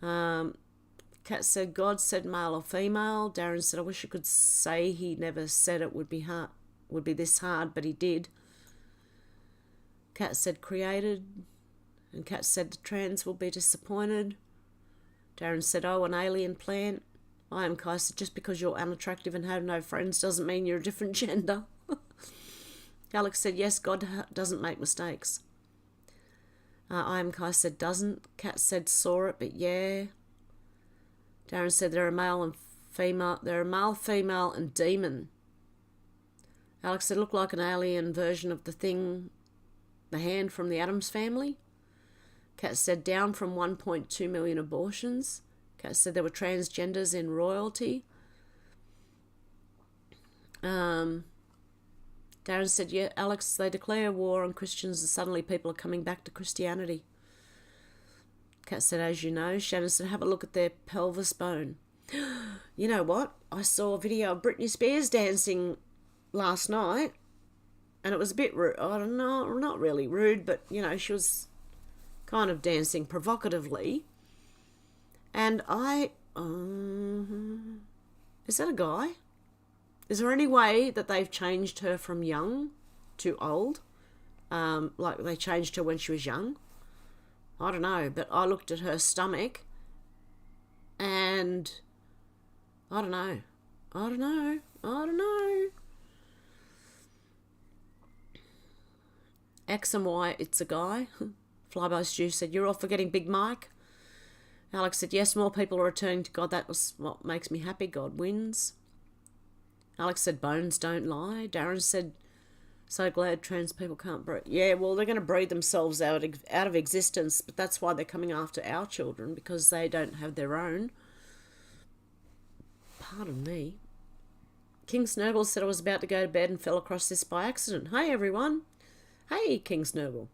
Kat said, God said male or female. Darren said, I wish I could say he never said it would be this hard, but he did. Kat said, created. And Kat said, the trans will be disappointed. Darren said, oh, an alien plant. I am Kai said, just because you're unattractive and have no friends doesn't mean you're a different gender. Alex said, yes, God doesn't make mistakes. I am Kai said, doesn't. Kat said, saw it, but yeah. Darren said, there are male and female. There are male, female, and demon. Alex said, look like an alien version of the thing, the hand from the Addams family. Kat said, down from 1.2 million abortions. Kat said, there were transgenders in royalty. Darren said, yeah, Alex, they declare war on Christians and suddenly people are coming back to Christianity. Kat said, as you know. Shannon said, have a look at their pelvis bone. You know what? I saw a video of Britney Spears dancing last night and it was a bit rude. I don't know, not really rude, but, you know, she was kind of dancing provocatively. And is that a guy? Is there any way that they've changed her from young to old? Like they changed her when she was young? I don't know, but I looked at her stomach and I don't know. X and Y, it's a guy. Flyby Stew said, you're all forgetting Big Mike. Alex said, yes, more people are returning to God. That was what makes me happy. God wins. Alex said, bones don't lie. Darren said, so glad trans people can't breed. Yeah, well, they're going to breed themselves out of existence, but that's why they're coming after our children, because they don't have their own. Pardon me. King Snurgle said, I was about to go to bed and fell across this by accident. Hey, everyone. Hey, King Snowball.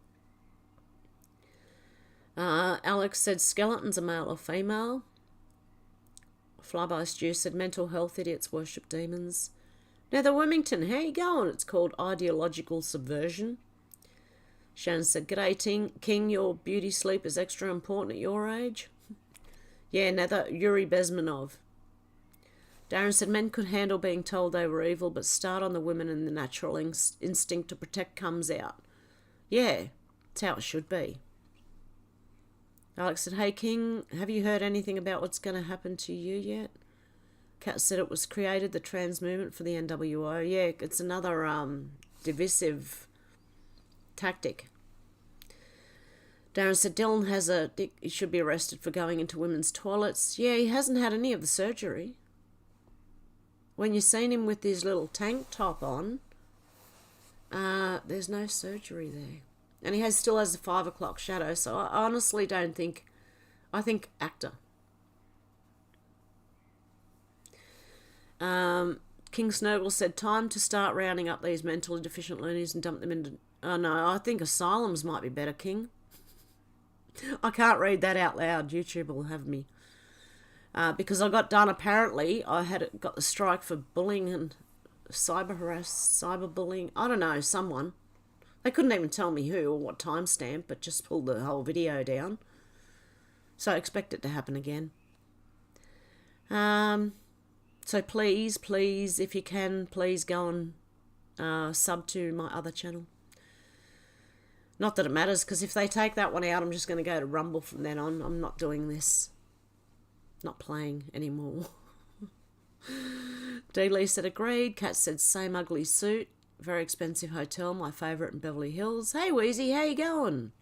Alex said skeletons are male or female. Flyby Stew said mental health idiots worship demons. Now the Wilmington, how you going? It's called ideological subversion. Shannon said, G'day King, your beauty sleep is extra important at your age. Yeah, Nether, Yuri Bezmenov. Darren said men could handle being told they were evil, but start on the women and the natural instinct to protect comes out. Yeah, that's how it should be. Alex said, hey King, have you heard anything about what's going to happen to you yet? Kat said it was created, the trans movement for the NWO. Yeah, it's another divisive tactic. Darren said, Dylan has a dick, he should be arrested for going into women's toilets. Yeah, he hasn't had any of the surgery. When you've seen him with his little tank top on, there's no surgery there. And he still has the 5 o'clock shadow, so I honestly don't think... I think actor. King Snowball said, time to start rounding up these mentally deficient loonies and dump them into... Oh no, I think asylums might be better, King. I can't read that out loud. YouTube will have me. Because I got done, apparently, got the strike for bullying and cyberbullying. I don't know, someone. They couldn't even tell me who or what timestamp, but just pulled the whole video down. So I expect it to happen again. So please, if you can, please go and sub to my other channel. Not that it matters, because if they take that one out, I'm just going to go to Rumble from then on. I'm not doing this. Not playing anymore. D. Lee said agreed. Kat said same ugly suit. Very expensive hotel, my favourite in Beverly Hills. Hey Wheezy, how you going?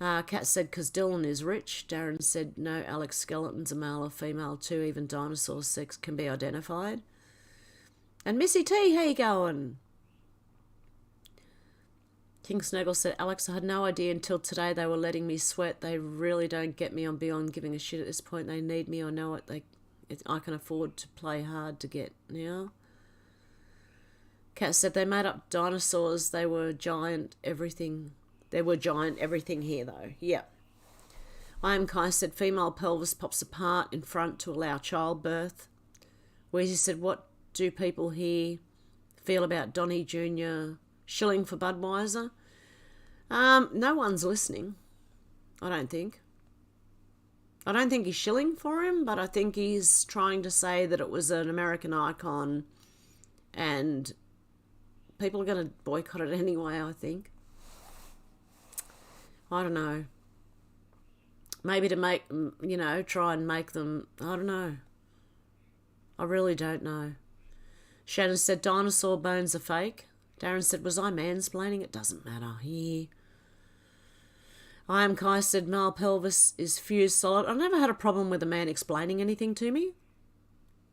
Kat said because Dylan is rich. Darren said no, Alex skeletons are male or female too. Even dinosaur sex can be identified. And Missy T, how you going? King Snuggle said, Alex, I had no idea until today they were letting me sweat. They really don't get me on beyond giving a shit at this point. They need me, I know it. I can afford to play hard to get now. Kat said they made up dinosaurs. They were giant everything. There were giant everything here, though. Yeah. I am Kai said female pelvis pops apart in front to allow childbirth. Weezy said, what do people here feel about Donnie Jr. shilling for Budweiser? No one's listening. I don't think. I don't think he's shilling for him, but I think he's trying to say that it was an American icon and people are going to boycott it anyway, I think. I don't know. Maybe to make, try and make them, I don't know. I really don't know. Shannon said dinosaur bones are fake. Darren said, was I mansplaining? It doesn't matter. Here. I am Kai said, male pelvis is fused solid. I've never had a problem with a man explaining anything to me.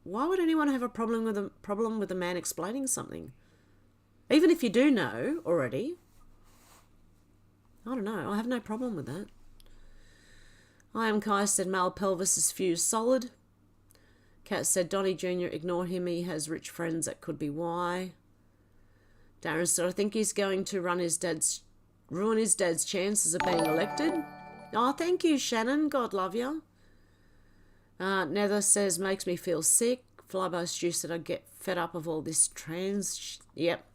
Why would anyone have a problem with a man explaining something? Even if you do know already. I don't know. I have no problem with that. I am Kai said, male pelvis is fused solid. Kat said, Donnie Jr., ignore him. He has rich friends. That could be why. Darren said, I think he's going to ruin his dad's chances of being elected. Oh, thank you, Shannon. God love you. Nether says, makes me feel sick. Flyby Stew said, I get fed up of all this trans... Yep.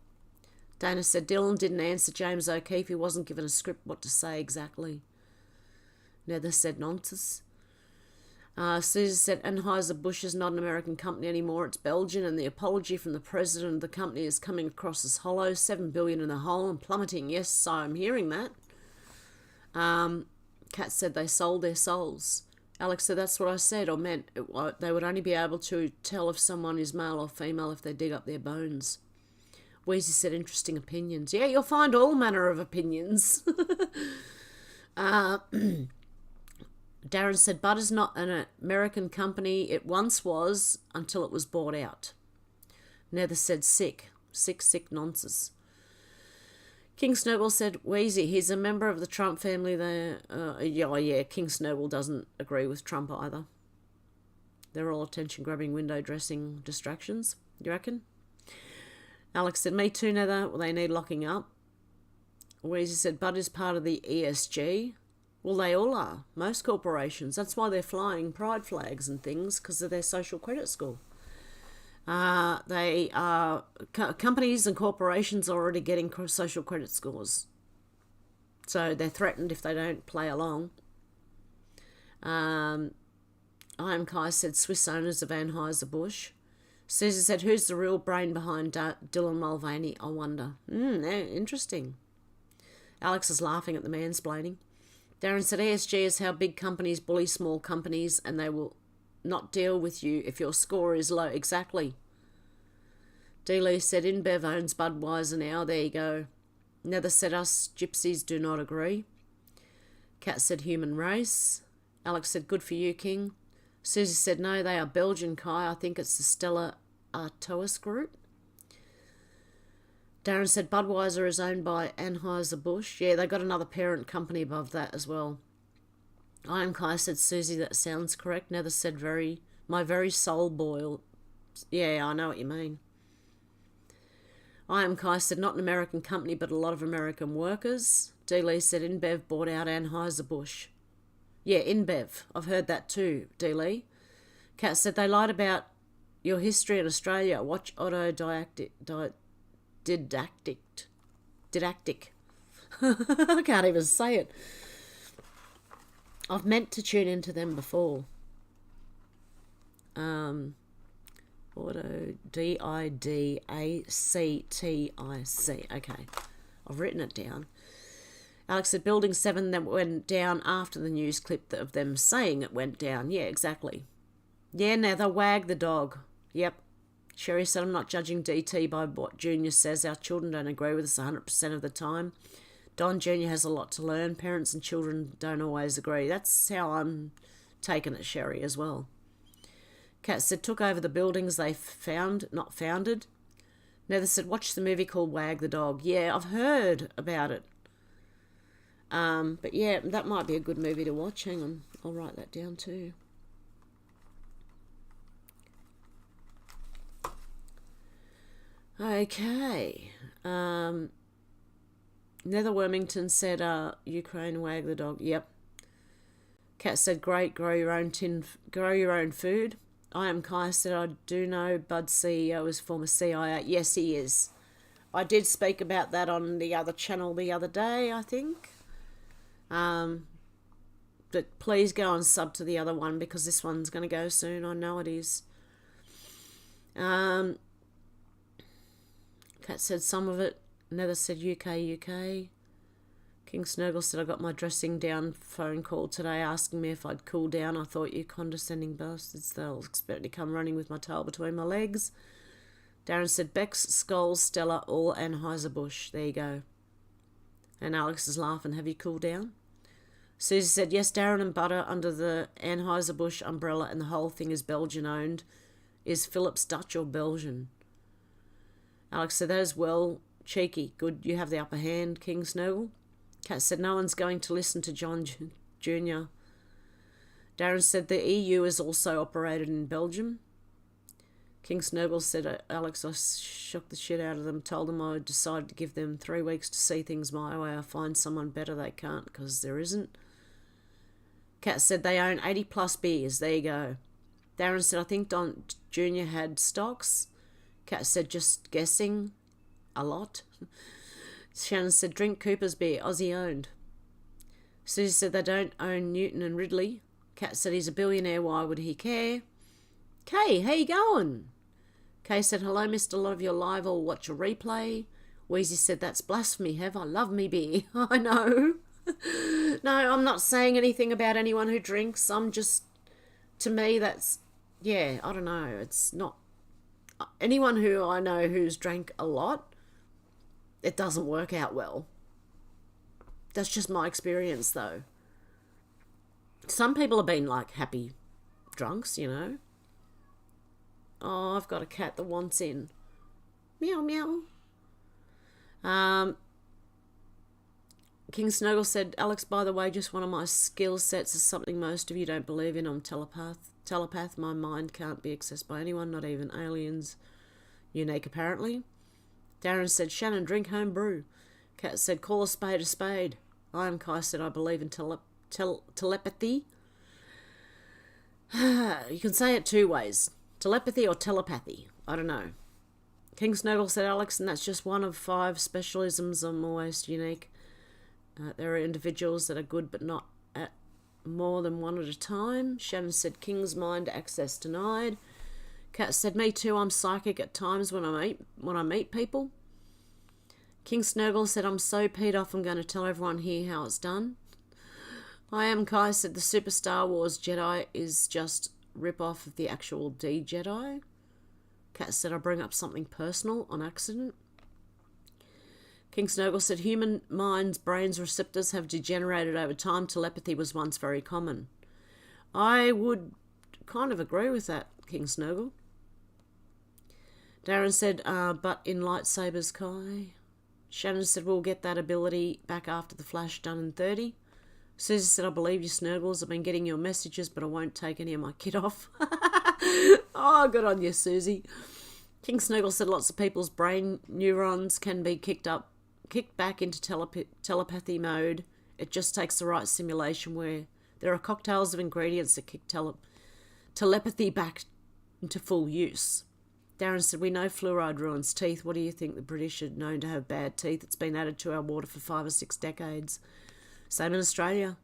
Dana said, Dylan didn't answer James O'Keefe. He wasn't given a script what to say exactly. Nether said, nonsense. Susan said, Anheuser-Busch is not an American company anymore. It's Belgian, and the apology from the president of the company is coming across as hollow. $7 billion in the hole and plummeting. Yes, I'm hearing that. Kat said they sold their souls. Alex said, that's what I said or meant. They would only be able to tell if someone is male or female if they dig up their bones. Weezy said, interesting opinions. Yeah, you'll find all manner of opinions. Darren said, Butter's not an American company. It once was until it was bought out. Nether said, sick nonsense. King Snowball said, Wheezy, he's a member of the Trump family. Yeah, King Snowball doesn't agree with Trump either. They're all attention-grabbing, window-dressing distractions, you reckon? Alex said, me too, Nether. Well, they need locking up. Weezy said, Bud is part of the ESG. Well, they all are. Most corporations. That's why they're flying pride flags and things, because of their social credit score. They are companies and corporations are already getting social credit scores, so they're threatened if they don't play along. I Am Kai said Swiss owners of Anheuser-Busch. Susie said, who's the real brain behind Dylan Mulvaney, I wonder. Interesting. Alex is laughing at the mansplaining. Darren said ESG is how big companies bully small companies and they will not deal with you if your score is low. Exactly. D. Lee said InBev owns Budweiser now. There you go. Nether said us gypsies do not agree. Kat said human race. Alex said good for you, King. Susie said no, they are Belgian, Kai. I think it's the Stella Artois group. Darren said Budweiser is owned by Anheuser-Busch. Yeah, they got another parent company above that as well. I Am Kai said, Susie, that sounds correct. Nether said my very soul boiled. Yeah, I know what you mean. I Am Kai said, not an American company, but a lot of American workers. D. Lee said, InBev bought out Anheuser-Busch. Yeah, InBev. I've heard that too, D. Lee. Kat said, they lied about your history in Australia. Watch Didactic. I can't even say it. I've meant to tune into them before. Auto Didactic. Okay, I've written it down. Alex said Building 7 that went down after the news clip of them saying it went down. Yeah, exactly. Yeah, now they'll wag the dog. Yep. Sherry said, I'm not judging DT by what Junior says. Our children don't agree with us 100% of the time. Don Jr. has a lot to learn. Parents and children don't always agree. That's how I'm taking it, Sherry, as well. Kat said, took over the buildings they not founded. Nether said, watch the movie called Wag the Dog. Yeah, I've heard about it. But yeah, that might be a good movie to watch. Hang on, I'll write that down too. Okay. Nether Wormington said, Ukraine Wag the Dog. Yep. Kat said, great, grow your own food. I Am Kai said, I do know Bud's CEO is former CIA. Yes, he is. I did speak about that on the other channel the other day, I think. But please go and sub to the other one because this one's going to go soon. I know it is. Kat said some of it. Nether said UK. King Snurgle said, I got my dressing down phone call today asking me if I'd cool down. I thought, you condescending bastards, they'll expect me to come running with my tail between my legs. Darren said, Bex, Skulls, Stella, all Anheuser-Busch. There you go. And Alex is laughing. Have you cooled down? Susie said, yes, Darren and Butter under the Anheuser-Busch umbrella and the whole thing is Belgian owned. Is Phillips Dutch or Belgian? Alex said, that is well cheeky. Good, you have the upper hand, King Snurgle. Kat said, no one's going to listen to John Jr. Darren said, the EU is also operated in Belgium. King Snurgle said, Alex, I shook the shit out of them, told them I would decide to give them 3 weeks to see things my way. I find someone better they can't because there isn't. Kat said, they own 80 plus beers. There you go. Darren said, I think Don Jr. had stocks. Kat said, just guessing. A lot. Shannon said, drink Cooper's beer, Aussie owned. Susie said, they don't own Newton and Ridley. Kat said, he's a billionaire, why would he care? Kay, how you going? Kay said, hello, Mr. Love your live or watch a replay. Wheezy said, that's blasphemy, Hev. I love me beer. I know. No, I'm not saying anything about anyone who drinks. I'm just, to me, that's, yeah, I don't know. It's not, anyone who I know who's drank a lot, it doesn't work out well. That's just my experience, though. Some people have been, like, happy drunks, you know. Oh, I've got a cat that wants in. Meow, meow. King Snuggle said, Alex, by the way, just one of my skill sets is something most of you don't believe in. I'm telepath. My mind can't be accessed by anyone, not even aliens. Unique, apparently. Darren said, Shannon, drink home brew. Kat said, call a spade a spade. I am Kai said, I believe in telepathy. You can say it two ways. Telepathy or telepathy. I don't know. King Snuggle said, Alex, and that's just one of 5 specialisms are most unique. There are individuals that are good but not at more than one at a time. Shannon said, King's mind access denied. Kat said, me too, I'm psychic at times when I meet people. King Snuggle said, I'm so peed off I'm going to tell everyone here how it's done. I am Kai said, the Super Star Wars Jedi is just rip-off of the actual D Jedi. Kat said, I bring up something personal on accident. King Snuggle said, human minds, brains, receptors have degenerated over time. Telepathy was once very common. I would kind of agree with that, King Snuggle. Darren said, but in lightsabers, Kai. Shannon said, we'll get that ability back after the Flash done in 30. Susie said, I believe you, Snurgles. I've been getting your messages, but I won't take any of my kit off. Oh, good on you, Susie. King Snuggle said, lots of people's brain neurons can be kicked back into telepathy mode. It just takes the right simulation where there are cocktails of ingredients that kick telepathy back into full use. Darren said, we know fluoride ruins teeth. What do you think? The British are known to have bad teeth. It's been added to our water for 5 or 6 decades. Same in Australia.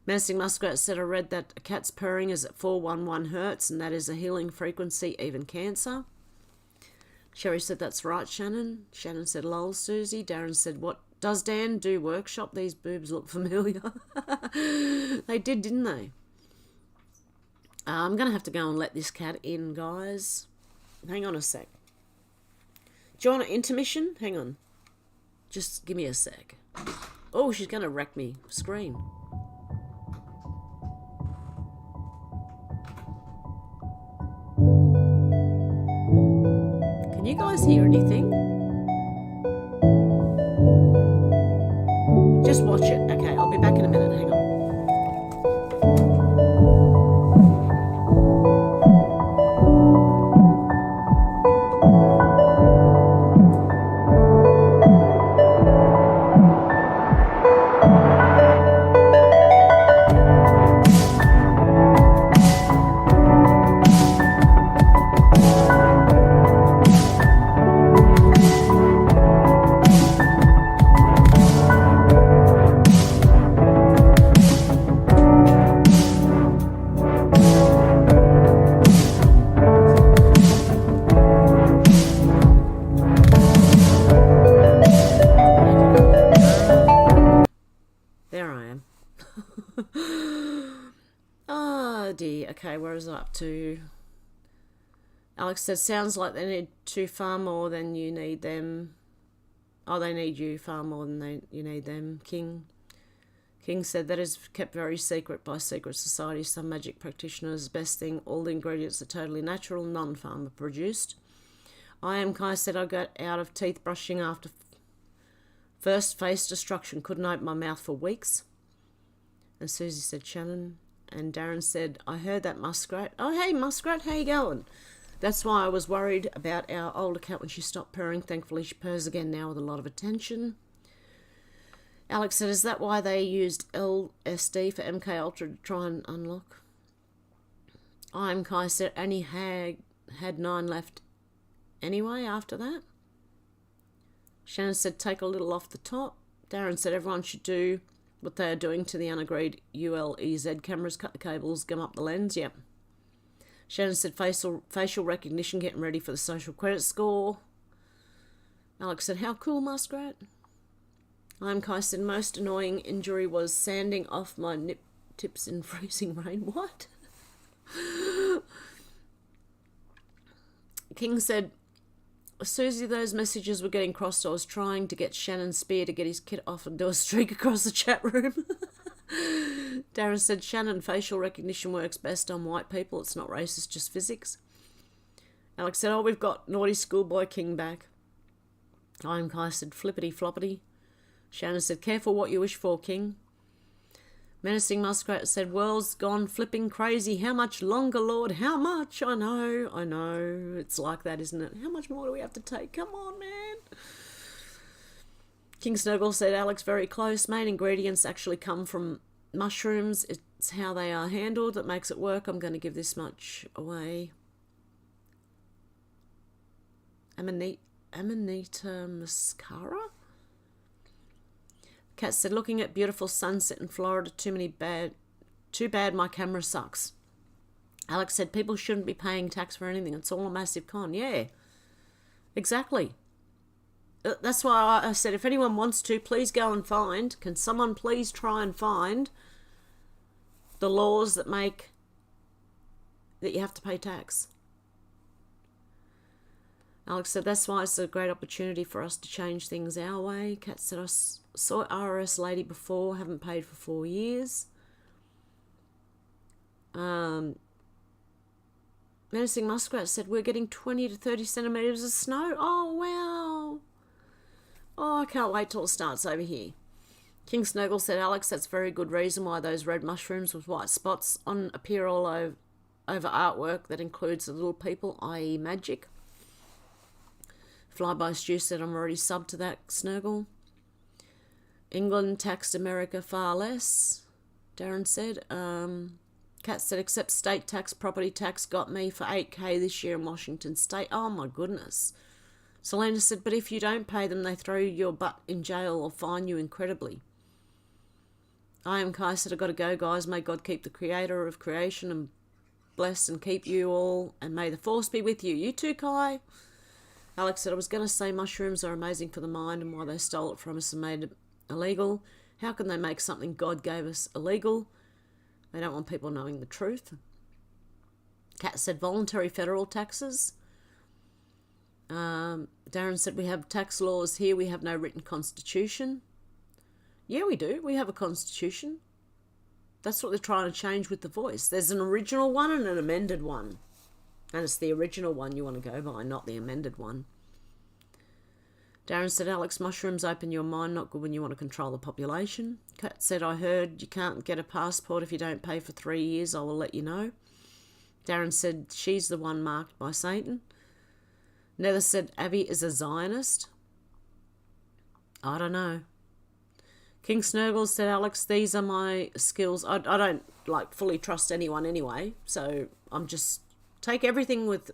Menacing Muskrat said, I read that a cat's purring is at 411 hertz, and that is a healing frequency, even cancer. Sherry said, that's right, Shannon. Shannon said, lol, Susie. Darren said, what does Dan do workshop? These boobs look familiar. They did, didn't they? I'm going to have to go and let this cat in, guys. Hang on a sec. Do you want an intermission? Hang on. Just give me a sec. Oh, she's going to wreck me. Scream. Can you guys hear anything? Just watch it. Okay, I'll be back in a minute. Hang on. Okay, where is it up to? Alex said, sounds like they need you far more than you need them. Oh, they need you far more than you need them. King said, that is kept very secret by secret societies. Some magic practitioners, best thing, all the ingredients are totally natural, non-pharma produced. I am Kai said, I got out of teeth brushing after first face destruction. Couldn't open my mouth for weeks. And Susie said, Shannon. And Darren said, I heard that Muskrat. Oh, hey, Muskrat, how you going? That's why I was worried about our older cat when she stopped purring. Thankfully, she purrs again now with a lot of attention. Alex said, is that why they used LSD for MK Ultra to try and unlock? I'm Kai said, only had 9 left anyway after that. Shannon said, take a little off the top. Darren said, everyone should do what they are doing to the unagreed ULEZ cameras, cut the cables, gum up the lens, yep. Shannon said, facial recognition, getting ready for the social credit score. Alex said, how cool, Muskrat? I'm Kai said, most annoying injury was sanding off my nip tips in freezing rain. What? King said, Susie, those messages were getting crossed. I was trying to get Shannon Spear to get his kit off and do a streak across the chat room. Darren said, Shannon, facial recognition works best on white people. It's not racist, just physics. Alex said, oh, we've got naughty schoolboy King back. I'm Kai said, flippity floppity. Shannon said, careful what you wish for, King. Menacing Muskrat said, world's gone flipping crazy. How much longer, Lord? How much? I know. It's like that, isn't it? How much more do we have to take? Come on, man. King Snuggle said, Alex, very close. Main ingredients actually come from mushrooms. It's how they are handled that makes it work. I'm going to give this much away. Amanita muscara? Kat said, looking at beautiful sunset in Florida, too bad my camera sucks. Alex said, people shouldn't be paying tax for anything. It's all a massive con. Yeah, exactly. That's why I said, if anyone wants to, please go and find. Can someone please try and find the laws that make that you have to pay tax? Alex said, that's why it's a great opportunity for us to change things our way. Kat said, I saw an IRS lady before, haven't paid for 4 years. Menacing Muskrat said, we're getting 20 to 30 centimetres of snow. Oh, wow. Oh, I can't wait till it starts over here. King Snuggle said, Alex, that's very good reason why those red mushrooms with white spots on appear all over artwork that includes the little people, i.e. magic. Flyby Stew said, I'm already subbed to that, Snuggle. England taxed America far less, Darren said. Kat said, except state tax, property tax got me for $8,000 this year in Washington State. Oh, my goodness. Selena said, but if you don't pay them, they throw your butt in jail or fine you incredibly. I am Kai said, I've got to go, guys. May God keep the creator of creation and bless and keep you all, and may the force be with you. You too, Kai. Alex said, I was going to say mushrooms are amazing for the mind and why they stole it from us and made it illegal. How can they make something God gave us illegal? They don't want people knowing the truth. Kat said, voluntary federal taxes. Darren said, we have tax laws here. We have no written constitution. Yeah, we do. We have a constitution. That's what they're trying to change with The Voice. There's an original one and an amended one. And it's the original one you want to go by, not the amended one. Darren said, Alex, mushrooms open your mind, not good when you want to control the population. Kat said, I heard you can't get a passport if you don't pay for 3 years. I will let you know. Darren said, she's the one marked by Satan. Nether said, Abby is a Zionist. I don't know. King Snurgle said, Alex, these are my skills. I don't, fully trust anyone anyway, so I'm just... take everything with,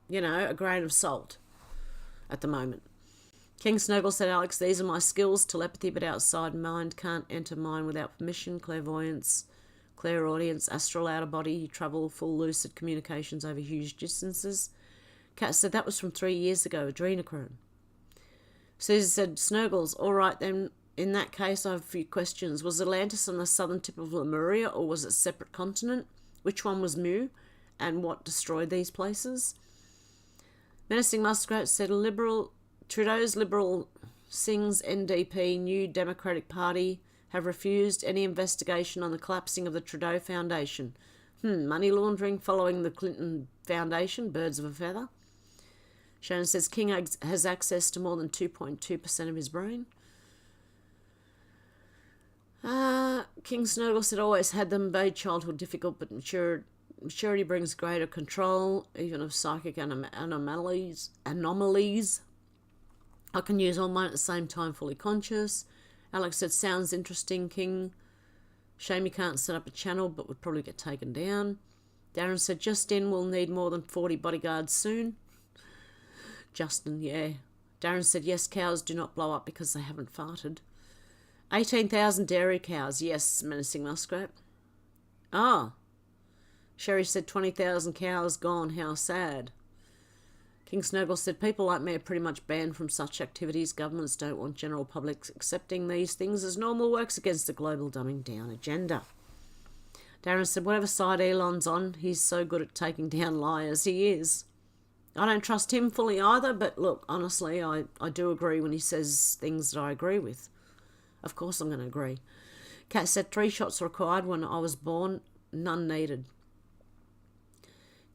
a grain of salt at the moment. King Snuggle said, Alex, these are my skills. Telepathy, but outside mind. Can't enter mind without permission. Clairvoyance, clairaudience, astral outer body. Travel, full lucid communications over huge distances. Kat said, that was from 3 years ago. Adrenochrome. Susan said, Snuggles, all right then. In that case, I have a few questions. Was Atlantis on the southern tip of Lemuria, or was it a separate continent? Which one was Mu? And what destroyed these places? Menacing Muskrat said, Trudeau's Liberal Sings NDP New Democratic Party have refused any investigation on the collapsing of the Trudeau Foundation. Money laundering following the Clinton Foundation, birds of a feather. Shannon says King has access to more than 2.2% of his brain. King Snurgle said, always had them, made childhood difficult, but maturity brings greater control, even of psychic anomalies. I can use all mine at the same time, fully conscious. Alex said, sounds interesting, King. Shame you can't set up a channel, but would probably get taken down. Darren said, Justin will need more than 40 bodyguards soon. Justin, yeah. Darren said, yes, cows do not blow up because they haven't farted. 18,000 dairy cows, yes, Menacing Muskrat. Ah. Sherry said 20,000 cows gone, how sad. King Snuggle said, people like me are pretty much banned from such activities. Governments don't want general public accepting these things as normal, works against the global dumbing down agenda. Darren said, whatever side Elon's on, he's so good at taking down liars. He is. I don't trust him fully either, but look, honestly, I do agree when he says things that I agree with. Of course I'm going to agree. Kat said 3 shots required when I was born, none needed.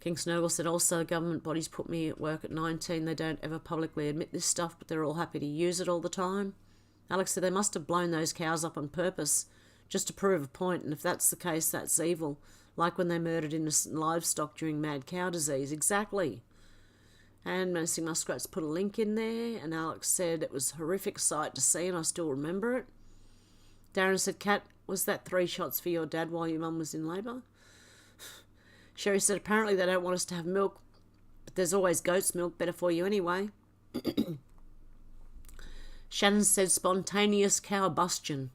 King Snuggle said, also government bodies put me at work at 19. They don't ever publicly admit this stuff, but they're all happy to use it all the time. Alex said they must have blown those cows up on purpose, just to prove a point, and if that's the case, that's evil. Like when they murdered innocent livestock during mad cow disease. Exactly. And Menacing Muskrats put a link in there, and Alex said it was a horrific sight to see, and I still remember it. Darren said, Kat, was that 3 shots for your dad while your mum was in labour? Sherry said, apparently they don't want us to have milk, but there's always goat's milk, better for you anyway. Shannon said, spontaneous combustion.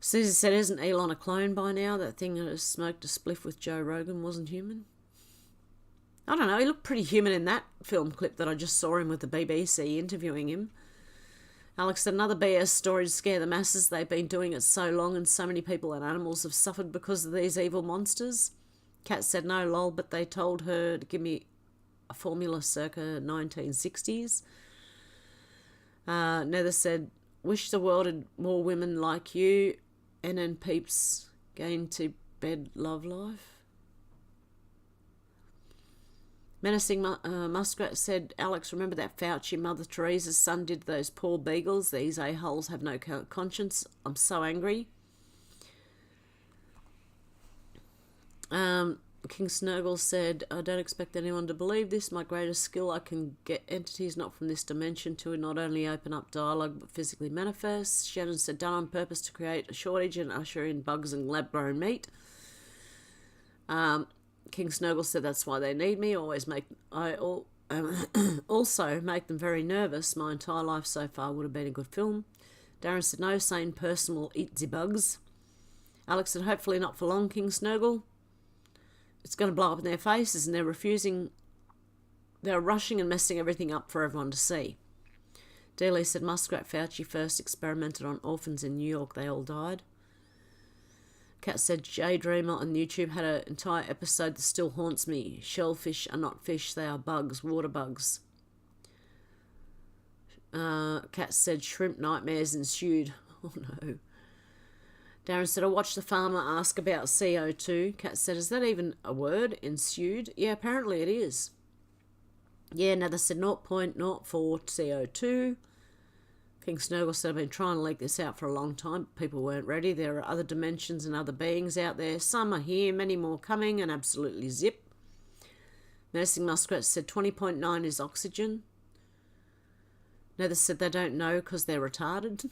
Susie said, isn't Elon a clone by now? That thing that has smoked a spliff with Joe Rogan wasn't human. I don't know, he looked pretty human in that film clip that I just saw him with the BBC interviewing him. Alex said, another BS story to scare the masses. They've been doing it so long and so many people and animals have suffered because of these evil monsters. Kat said, no, lol, but they told her to give me a formula circa 1960s. Nether said, wish the world had more women like you. NN peeps going to bed love life. Menacing Muskrat said, Alex, remember that Fauci Mother Teresa's son did those poor beagles? These a-holes have no conscience. I'm so angry. King Snurgle said, I don't expect anyone to believe this. My greatest skill, I can get entities not from this dimension to not only open up dialogue but physically manifest. Shannon said, done on purpose to create a shortage and usher in bugs and lab-grown meat. King Snurgle said that's why they need me. Also make them very nervous. My entire life so far would have been a good film. Darren said no sane person will eat the bugs. Alex said hopefully not for long, King Snurgle. It's going to blow up in their faces and they're refusing. They're rushing and messing everything up for everyone to see. Dealey said Muskrat Fauci first experimented on orphans in New York. They all died. Kat said, Jay Dreamer on YouTube had an entire episode that still haunts me. Shellfish are not fish, they are bugs, water bugs. Kat said, shrimp nightmares ensued. Oh no. Darren said, I watched the farmer ask about CO2. Kat said, is that even a word? Ensued? Yeah, apparently it is. Yeah, Nether said 0.04 CO2. King Snurgle said, I've been trying to leak this out for a long time, but people weren't ready. There are other dimensions and other beings out there. Some are here, many more coming, and absolutely zip. Menacing Muskrat said 20.9 is oxygen. Nether said they don't know because they're retarded.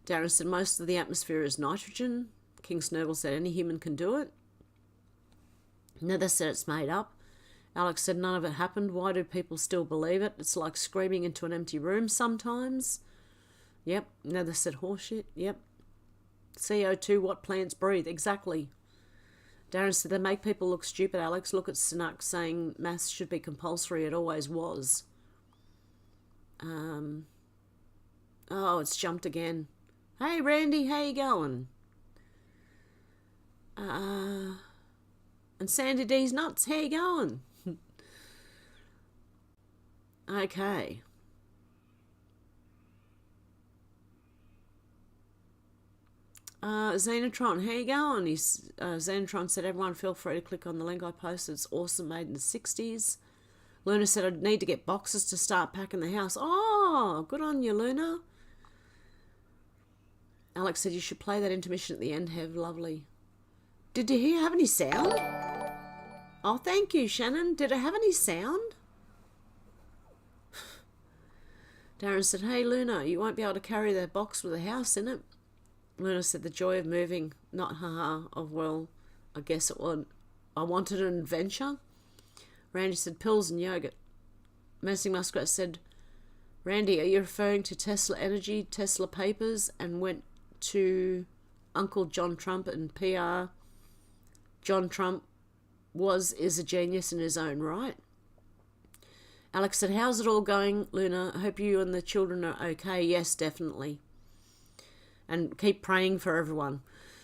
Darren said most of the atmosphere is nitrogen. King Snurgle said any human can do it. Nether said it's made up. Alex said none of it happened. Why do people still believe it? It's like screaming into an empty room sometimes. Yep. Nether said horseshit. Yep. CO2, what plants breathe? Exactly. Darren said they make people look stupid, Alex. Look at Sunak saying maths should be compulsory. It always was. Oh, it's jumped again. Hey, Randy, how you going? And Sandy D's nuts, how you going? Okay. Xenotron, how you going? Xenotron said, everyone feel free to click on the link I posted. It's awesome, made in the 60s. Luna said, I'd need to get boxes to start packing the house. Oh, good on you, Luna. Alex said, you should play that intermission at the end, Hev. Lovely. Did you have any sound? Oh, thank you, Shannon. Did it have any sound? Darren said, hey, Luna, you won't be able to carry that box with a house in it. Luna said, the joy of moving, not haha, of well, I guess it would. I wanted an adventure. Randy said, pills and yogurt. Menacing Muskrat said, Randy, are you referring to Tesla Energy, Tesla Papers, and went to Uncle John Trump and PR? John Trump is a genius in his own right. Alex said, how's it all going, Luna? I hope you and the children are okay. Yes, definitely. And keep praying for everyone.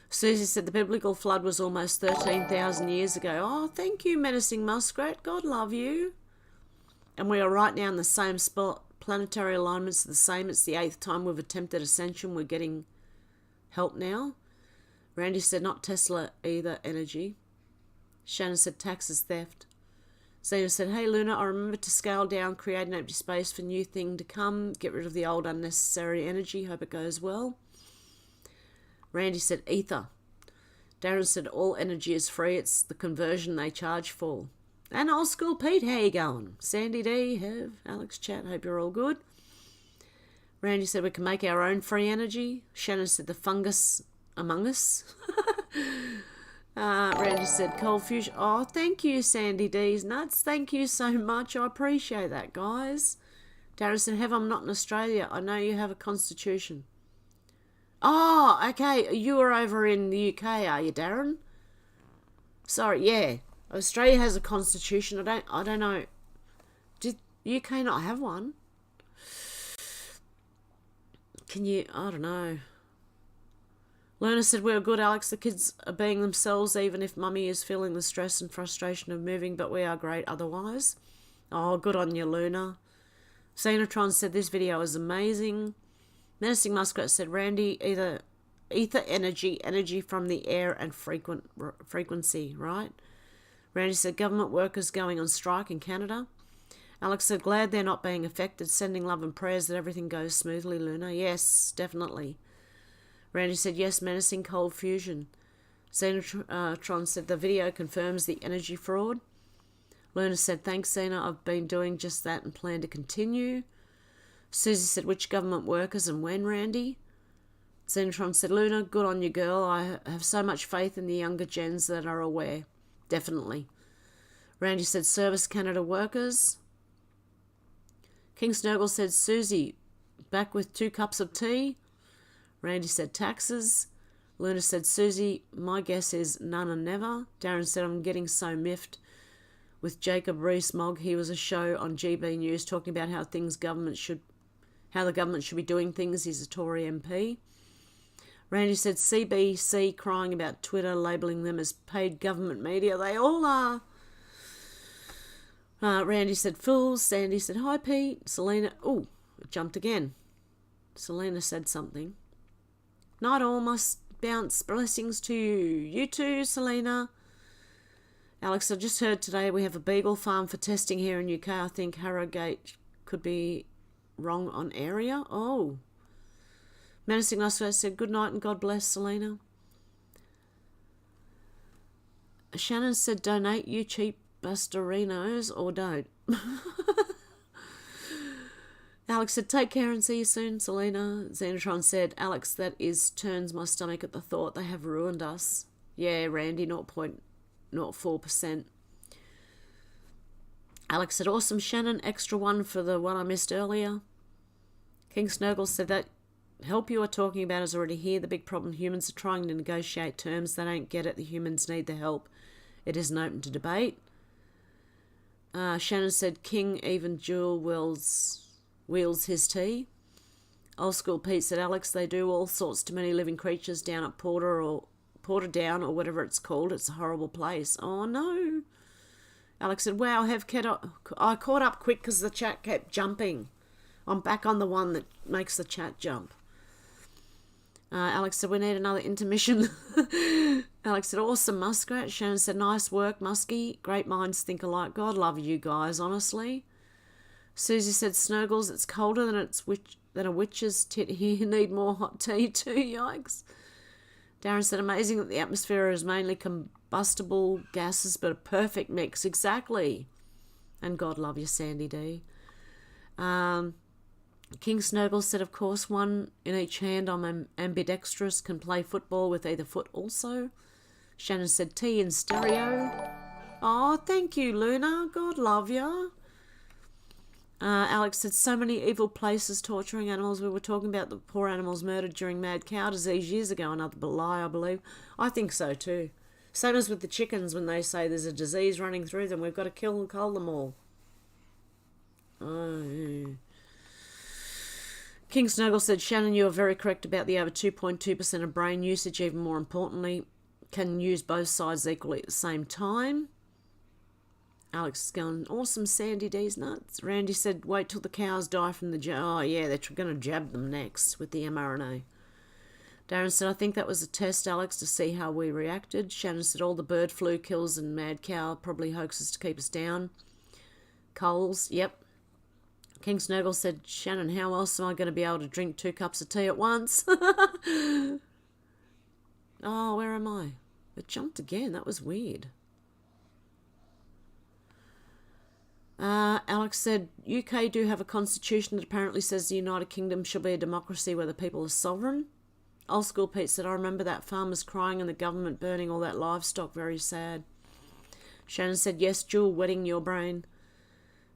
Susie said the biblical flood was almost 13,000 years ago. Oh, thank you, Menacing Muskrat. God love you. And we are right now in the same spot. Planetary alignments are the same. It's the 8th time we've attempted ascension. We're getting help now. Randy said not Tesla either, energy. Shannon said taxes, theft. Zena said, hey, Luna, I remember to scale down, create an empty space for new thing to come, get rid of the old unnecessary energy. Hope it goes well. Randy said, ether. Darren said, all energy is free. It's the conversion they charge for. And Old School Pete, how you going? Sandy D, Hev, Alex, chat, hope you're all good. Randy said we can make our own free energy. Shannon said the fungus among us. Randy said cold fusion. Oh, thank you, Sandy D's nuts. Thank you so much. I appreciate that, guys. Darren said, Hev, I'm not in Australia. I know you have a constitution. Oh, okay. You are over in the UK, are you, Darren? Sorry, yeah. Australia has a constitution. I don't know. Did UK not have one? Can you? I don't know. Lerner said, we're good, Alex. The kids are being themselves, even if mummy is feeling the stress and frustration of moving, but we are great otherwise. Oh, good on you, Luna. Xenotron said, this video is amazing. Menacing Muskrat said, Randy, ether energy from the air and frequency, right? Randy said, government workers going on strike in Canada. Alex said, glad they're not being affected. Sending love and prayers that everything goes smoothly, Luna. Yes, definitely. Randy said, yes, menacing cold fusion. Xenotron said, the video confirms the energy fraud. Luna said, thanks, Xena. I've been doing just that and plan to continue. Susie said, which government workers and when, Randy? Xenotron said, Luna, good on you, girl. I have so much faith in the younger gens that are aware. Definitely. Randy said, Service Canada workers. King Snurgle said, Susie, back with 2 cups of tea. Randy said, taxes. Luna said, Susie, my guess is none and never. Darren said, I'm getting so miffed with Jacob Rees-Mogg. He was a show on GB News talking about how the government should be doing things. He's a Tory MP. Randy said, CBC crying about Twitter, labelling them as paid government media. They all are. Randy said, fools. Sandy said, hi, Pete. Selena, oh, it jumped again. Selena said something. Night all, must bounce blessings to you. You too, Selena. Alex, I just heard today we have a beagle farm for testing here in UK. I think Harrogate could be wrong on area. Oh. Menacing Musco said, good night and God bless, Selena. Shannon said, donate, you cheap basterinos, or don't. Alex said, take care and see you soon, Selena. Xenotron said, Alex, that turns my stomach at the thought they have ruined us. Yeah, Randy, 0.04%. Alex said, awesome, Shannon, extra one for the one I missed earlier. King Snurgle said, that help you are talking about is already here. The big problem, humans are trying to negotiate terms. They don't get it. The humans need the help. It isn't open to debate. Shannon said, King, even Jewel wheels his tea. Old School Pete said, Alex, they do all sorts to many living creatures down at Porter Down or whatever it's called. It's a horrible place. Oh, no. Alex said, wow, I caught up quick because the chat kept jumping. I'm back on the one that makes the chat jump. Alex said, we need another intermission. Alex said, awesome, Muskrat. Shannon said, nice work, Muskie. Great minds think alike. God love you guys, honestly. Susie said, Snurgles, it's colder than a witch's tit here. You need more hot tea too, yikes. Darren said, amazing that the atmosphere is mainly combustible gases, but a perfect mix. Exactly. And God love you, Sandy D. King Snurgle said, of course, one in each hand. I'm ambidextrous, can play football with either foot also. Shannon said, tea in stereo. Oh, thank you, Luna. God love ya. Alex said, so many evil places torturing animals. We were talking about the poor animals murdered during mad cow disease years ago. Another lie, I believe. I think so too. Same as with the chickens when they say there's a disease running through them. We've got to kill and cull them all. Oh, yeah. King Snuggle said, Shannon, you are very correct about the over 2.2% of brain usage. Even more importantly, can use both sides equally at the same time. Alex is going, awesome, Sandy D's nuts. Randy said, wait till the cows die from the jab. Oh, yeah, they're going to jab them next with the mRNA. Darren said, I think that was a test, Alex, to see how we reacted. Shannon said, all the bird flu kills and mad cow probably hoaxes to keep us down. Coles, yep. King Snurgle said, Shannon, how else am I going to be able to drink 2 cups of tea at once? Oh, where am I? It jumped again. That was weird. Alex said, UK do have a constitution that apparently says the United Kingdom shall be a democracy where the people are sovereign. Old School Pete said, I remember that farmers crying and the government burning all that livestock. Very sad. Shannon said, yes, Jewel, wetting your brain.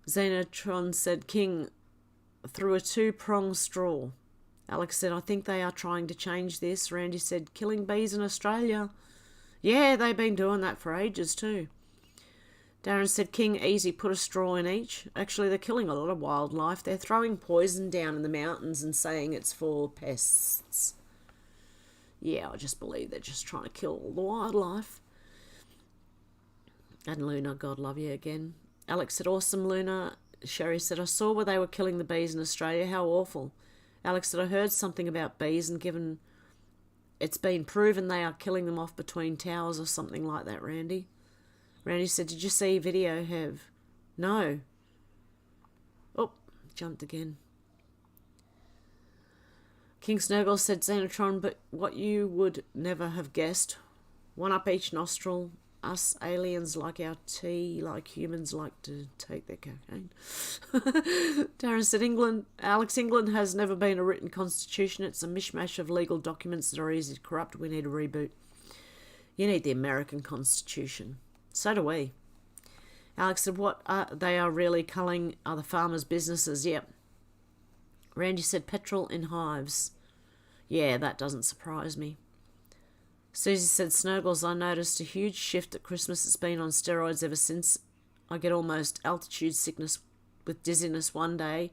Xenotron said, King, through a two-pronged straw. Alex said, I think they are trying to change this. Randy said, killing bees in Australia. Yeah, they've been doing that for ages too. Darren said, King, easy, put a straw in each. Actually, they're killing a lot of wildlife. They're throwing poison down in the mountains and saying it's for pests. Yeah, I just believe they're just trying to kill all the wildlife. And Luna, God love you again. Alex said, awesome, Luna. Sherry said, I saw where they were killing the bees in Australia. How awful. Alex said, I heard something about bees and given it's been proven they are killing them off between towers or something like that, Randy. Randy said, did you see video, Hev? No. Oh, jumped again. King Snowball said, Xenotron, but what you would never have guessed. One up each nostril. Us aliens like our tea, like humans like to take their cocaine. Darren said, Alex, England has never been a written constitution. It's a mishmash of legal documents that are easy to corrupt. We need a reboot. You need the American Constitution. So do we. Alex said, they are really culling other farmers' businesses. Yep. Randy said, petrol in hives. Yeah, that doesn't surprise me. Susie said, Snowballs, I noticed a huge shift at Christmas. It's been on steroids ever since. I get almost altitude sickness with dizziness one day,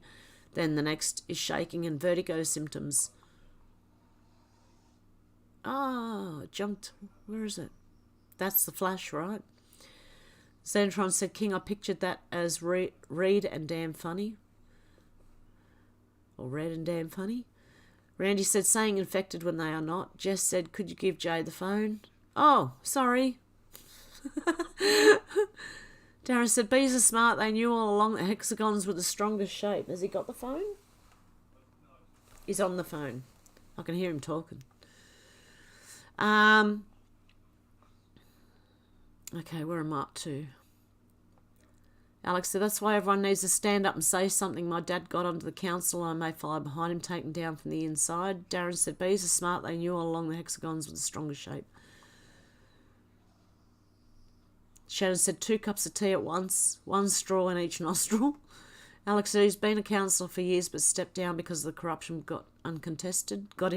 then the next is shaking and vertigo symptoms. Ah, jumped. Where is it? That's the flash, right? Xenotron said, King, I pictured that as read and damn funny. Or red and damn funny. Randy said, saying infected when they are not. Jess said, could you give Jay the phone? Oh, sorry. Darren said, bees are smart. They knew all along that hexagons were the strongest shape. Has he got the phone? He's on the phone. I can hear him talking. Okay, where am I up to? Alex said, that's why everyone needs to stand up and say something. My dad got onto the council and I may follow behind him, taken down from the inside. Darren said, bees are smart. They knew all along the hexagons were the strongest shape. Shannon said, 2 cups of tea at once, 1 straw in each nostril. Alex said, he's been a councillor for years but stepped down because the corruption got in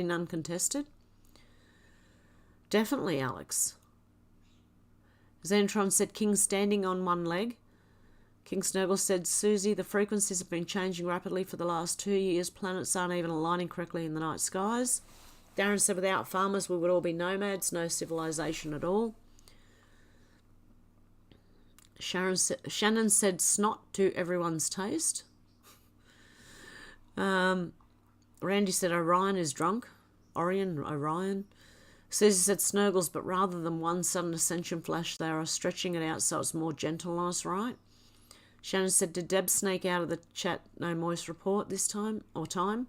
uncontested. Definitely, Alex. Xenotron said, King standing on one leg. King Snowball said, Susie, the frequencies have been changing rapidly for the last 2 years. Planets aren't even aligning correctly in the night skies. Darren said, without farmers, we would all be nomads, no civilization at all. Shannon said, snot to everyone's taste. Randy said, Orion is drunk. Orion. Susie said, Snurgles, but rather than one sudden ascension flash, they are stretching it out so it's more gentle on us, right? Shannon said, did Deb sneak out of the chat no moist report this time? Darren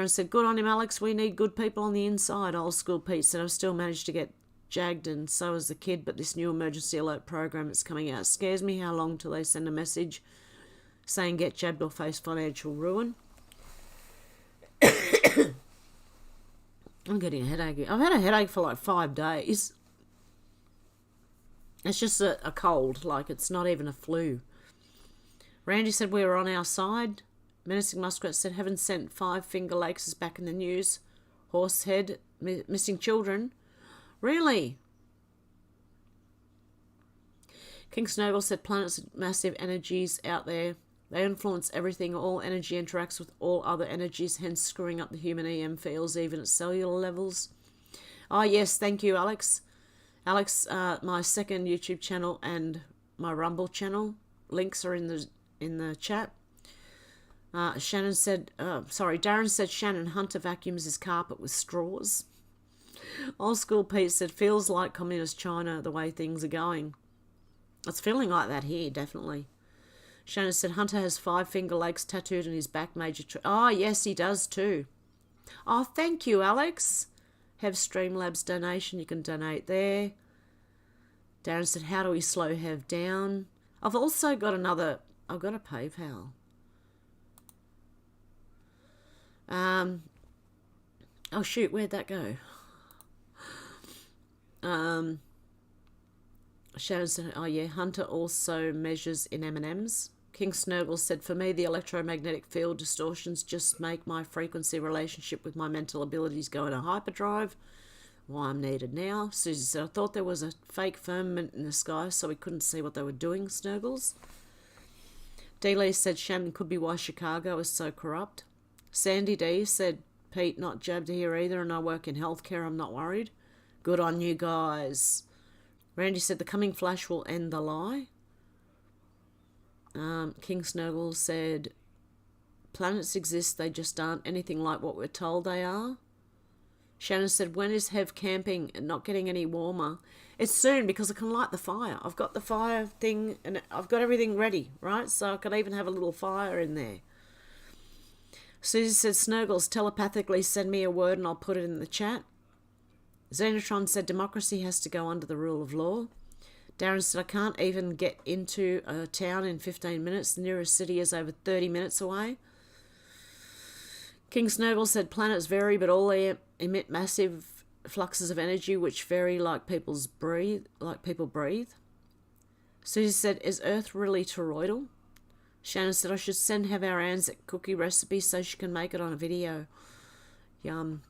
said, good on him, Alex. We need good people on the inside. Old School Pete said, I've still managed to get jagged and so has the kid, but this new emergency alert program that's coming out scares me. How long till they send a message saying get jabbed or face financial ruin? I'm getting a headache. I've had a headache for like 5 days. It's just a cold, like it's not even a flu. Randy said we were on our side. Menacing Muskrat said, Heaven sent 5 Finger Lakes is back in the news. Horsehead, missing children. Really? King Snowball said, planets with massive energies out there. They influence everything. All energy interacts with all other energies, hence screwing up the human EM fields, even at cellular levels. Oh, yes, thank you, Alex. Alex, my second YouTube channel and my Rumble channel links are in the chat. Darren said Shannon Hunter vacuums his carpet with straws. Old School Pete said, feels like communist China the way things are going. It's feeling like that here, definitely. Shannon said, Hunter has 5 Finger Lakes tattooed on his back, major... Oh, yes, he does too. Oh, thank you, Alex. Hev Streamlabs donation, you can donate there. Darren said, how do we slow Hev down? I've also got another, I've got a PayPal. Oh shoot, where'd that go? Shannon said, oh yeah, Hunter also measures in M&Ms. King Snurgle said, for me, the electromagnetic field distortions just make my frequency relationship with my mental abilities go into hyperdrive. Why I'm needed now. Susie said, I thought there was a fake firmament in the sky so we couldn't see what they were doing, Snurgles. D. said, Shannon could be why Chicago is so corrupt. Sandy D said, Pete, not jabbed here either, and I work in healthcare, I'm not worried. Good on you guys. Randy said, the coming flash will end the lie. King Snurgle said, planets exist, they just aren't anything like what we're told they are. Shannon said, when is Hev camping and not getting any warmer? It's soon because I can light the fire. I've got the fire thing and I've got everything ready, right? So I could even have a little fire in there. Susie said, Snurgles, telepathically send me a word and I'll put it in the chat. Xenotron said, democracy has to go under the rule of law. Darren said, I can't even get into a town in 15 minutes. The nearest city is over 30 minutes away. King Snurgle said, planets vary, but all they emit massive fluxes of energy which vary like people breathe. Susie said, is Earth really toroidal? Shannon said, I should have our Anzac cookie recipe so she can make it on a video. Yum.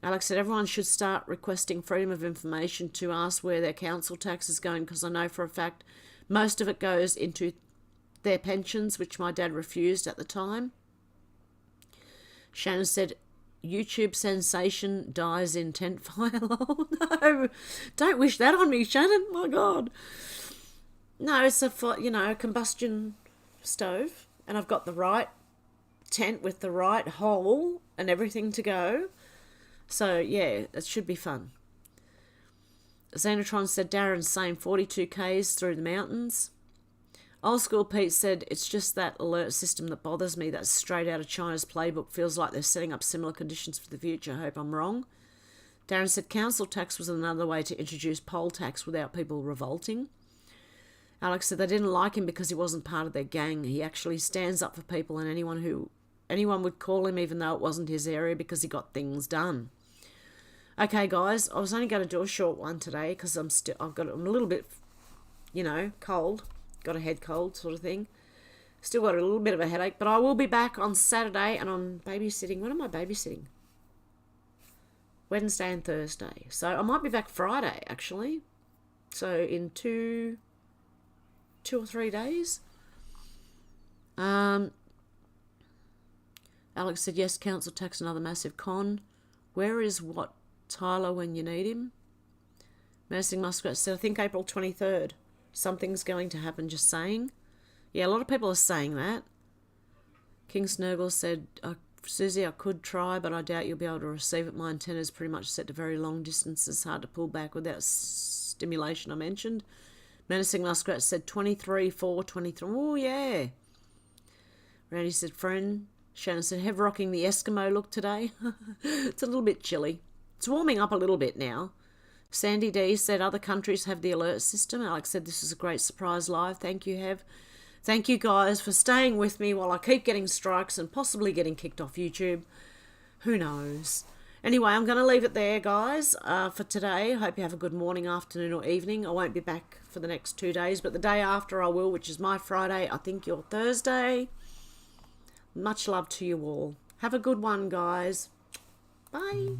Alex said, everyone should start requesting freedom of information to ask where their council tax is going, because I know for a fact most of it goes into their pensions, which my dad refused at the time. Shannon said, YouTube sensation dies in tent fire. Oh, no, don't wish that on me, Shannon. My God. No, it's a combustion stove, and I've got the right tent with the right hole and everything to go. So, yeah, it should be fun. Xenotron said, Darren's saying 42 Ks through the mountains. Old School Pete said, it's just that alert system that bothers me. That's straight out of China's playbook. Feels like they're setting up similar conditions for the future. I hope I'm wrong. Darren said, council tax was another way to introduce poll tax without people revolting. Alex said, they didn't like him because he wasn't part of their gang. He actually stands up for people and anyone would call him even though it wasn't his area because he got things done. Okay, guys, I was only going to do a short one today because I'm a little bit, cold. Got a head cold sort of thing. Still got a little bit of a headache, but I will be back on Saturday and I'm babysitting. When am I babysitting? Wednesday and Thursday. So I might be back Friday, actually. So in two or 3 days. Alex said, yes, council tax, another massive con. Where is Tyler when you need him? Menacing Muskrat said, I think April 23rd. Something's going to happen, just saying. Yeah, a lot of people are saying that. King Snurgle said, Susie, I could try, but I doubt you'll be able to receive it. My antenna's pretty much set to very long distances. Hard to pull back without stimulation I mentioned. Menacing Muskrat said 23, 4, 23. Oh, yeah. Randy said, friend. Shannon said, have rocking the Eskimo look today. It's a little bit chilly. It's warming up a little bit now. Sandy D said, other countries have the alert system. Alex said, this is a great surprise live. Thank you, Hev. Thank you, guys, for staying with me while I keep getting strikes and possibly getting kicked off YouTube. Who knows? Anyway, I'm going to leave it there, guys, for today. Hope you have a good morning, afternoon, or evening. I won't be back for the next 2 days, but the day after I will, which is my Friday. I think your Thursday. Much love to you all. Have a good one, guys. Bye.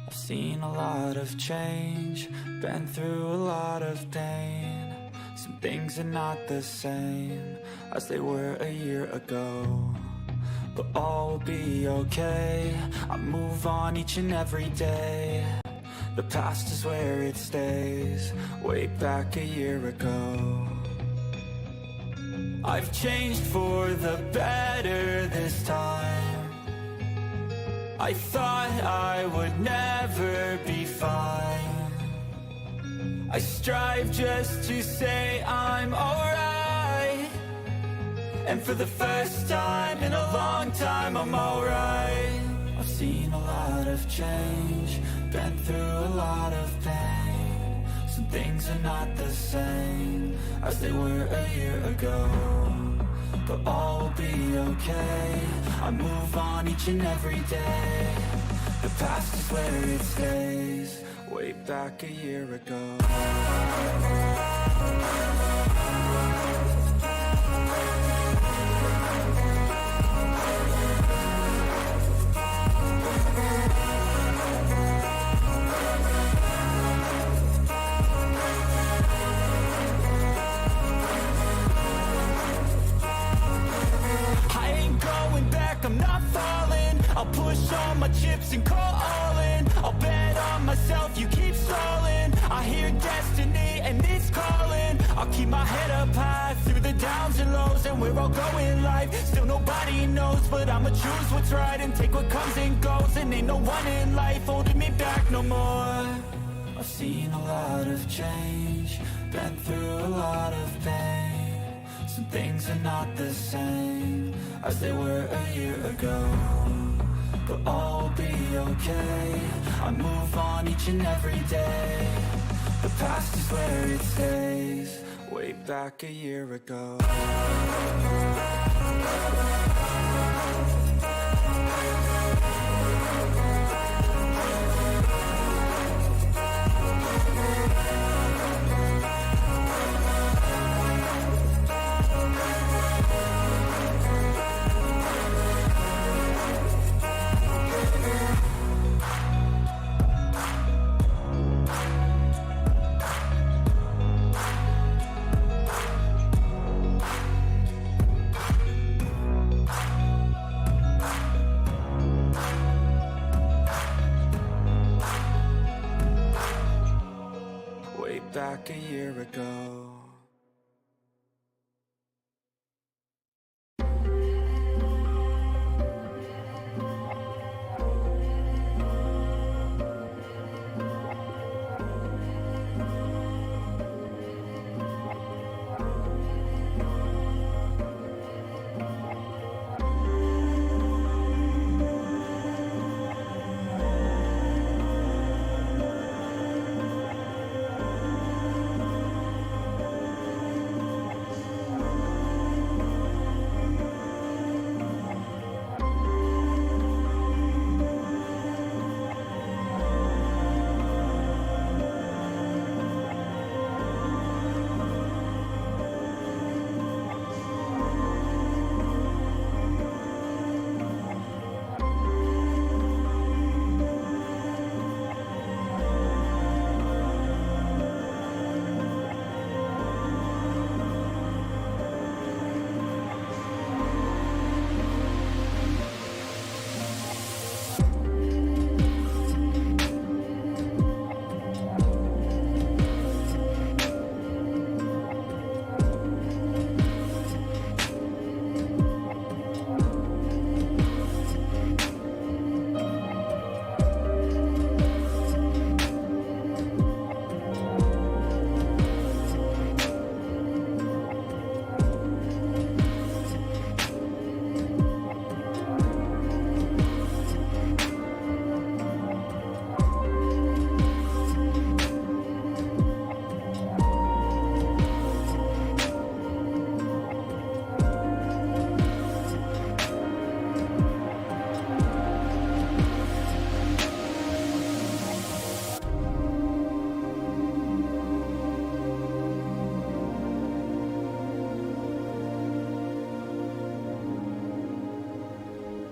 I've seen a lot of change, been through a lot of pain. Some things are not the same as they were a year ago, but all will be okay. I move on each and every day. The past is where it stays, way back a year ago. I've changed for the better this time. I thought I would never be fine. I strive just to say I'm alright, and for the first time in a long time I'm alright. I've seen a lot of change, been through a lot of pain. Some things are not the same as they were a year ago, but all will be okay. I move on each and every day. The past is where it stays, way back a year ago. I'm not falling. I'll push all my chips and call all in. I'll bet on myself, you keep stalling. I hear destiny and it's calling. I'll keep my head up high through the downs and lows, and where I'll go in life, still nobody knows. But I'ma choose what's right and take what comes and goes, and ain't no one in life holding me back no more. I've seen a lot of change, been through a lot of pain. Some things are not the same as they were a year ago, but all will be okay. I move on each and every day. The past is where it stays, way back a year ago. Back a year ago.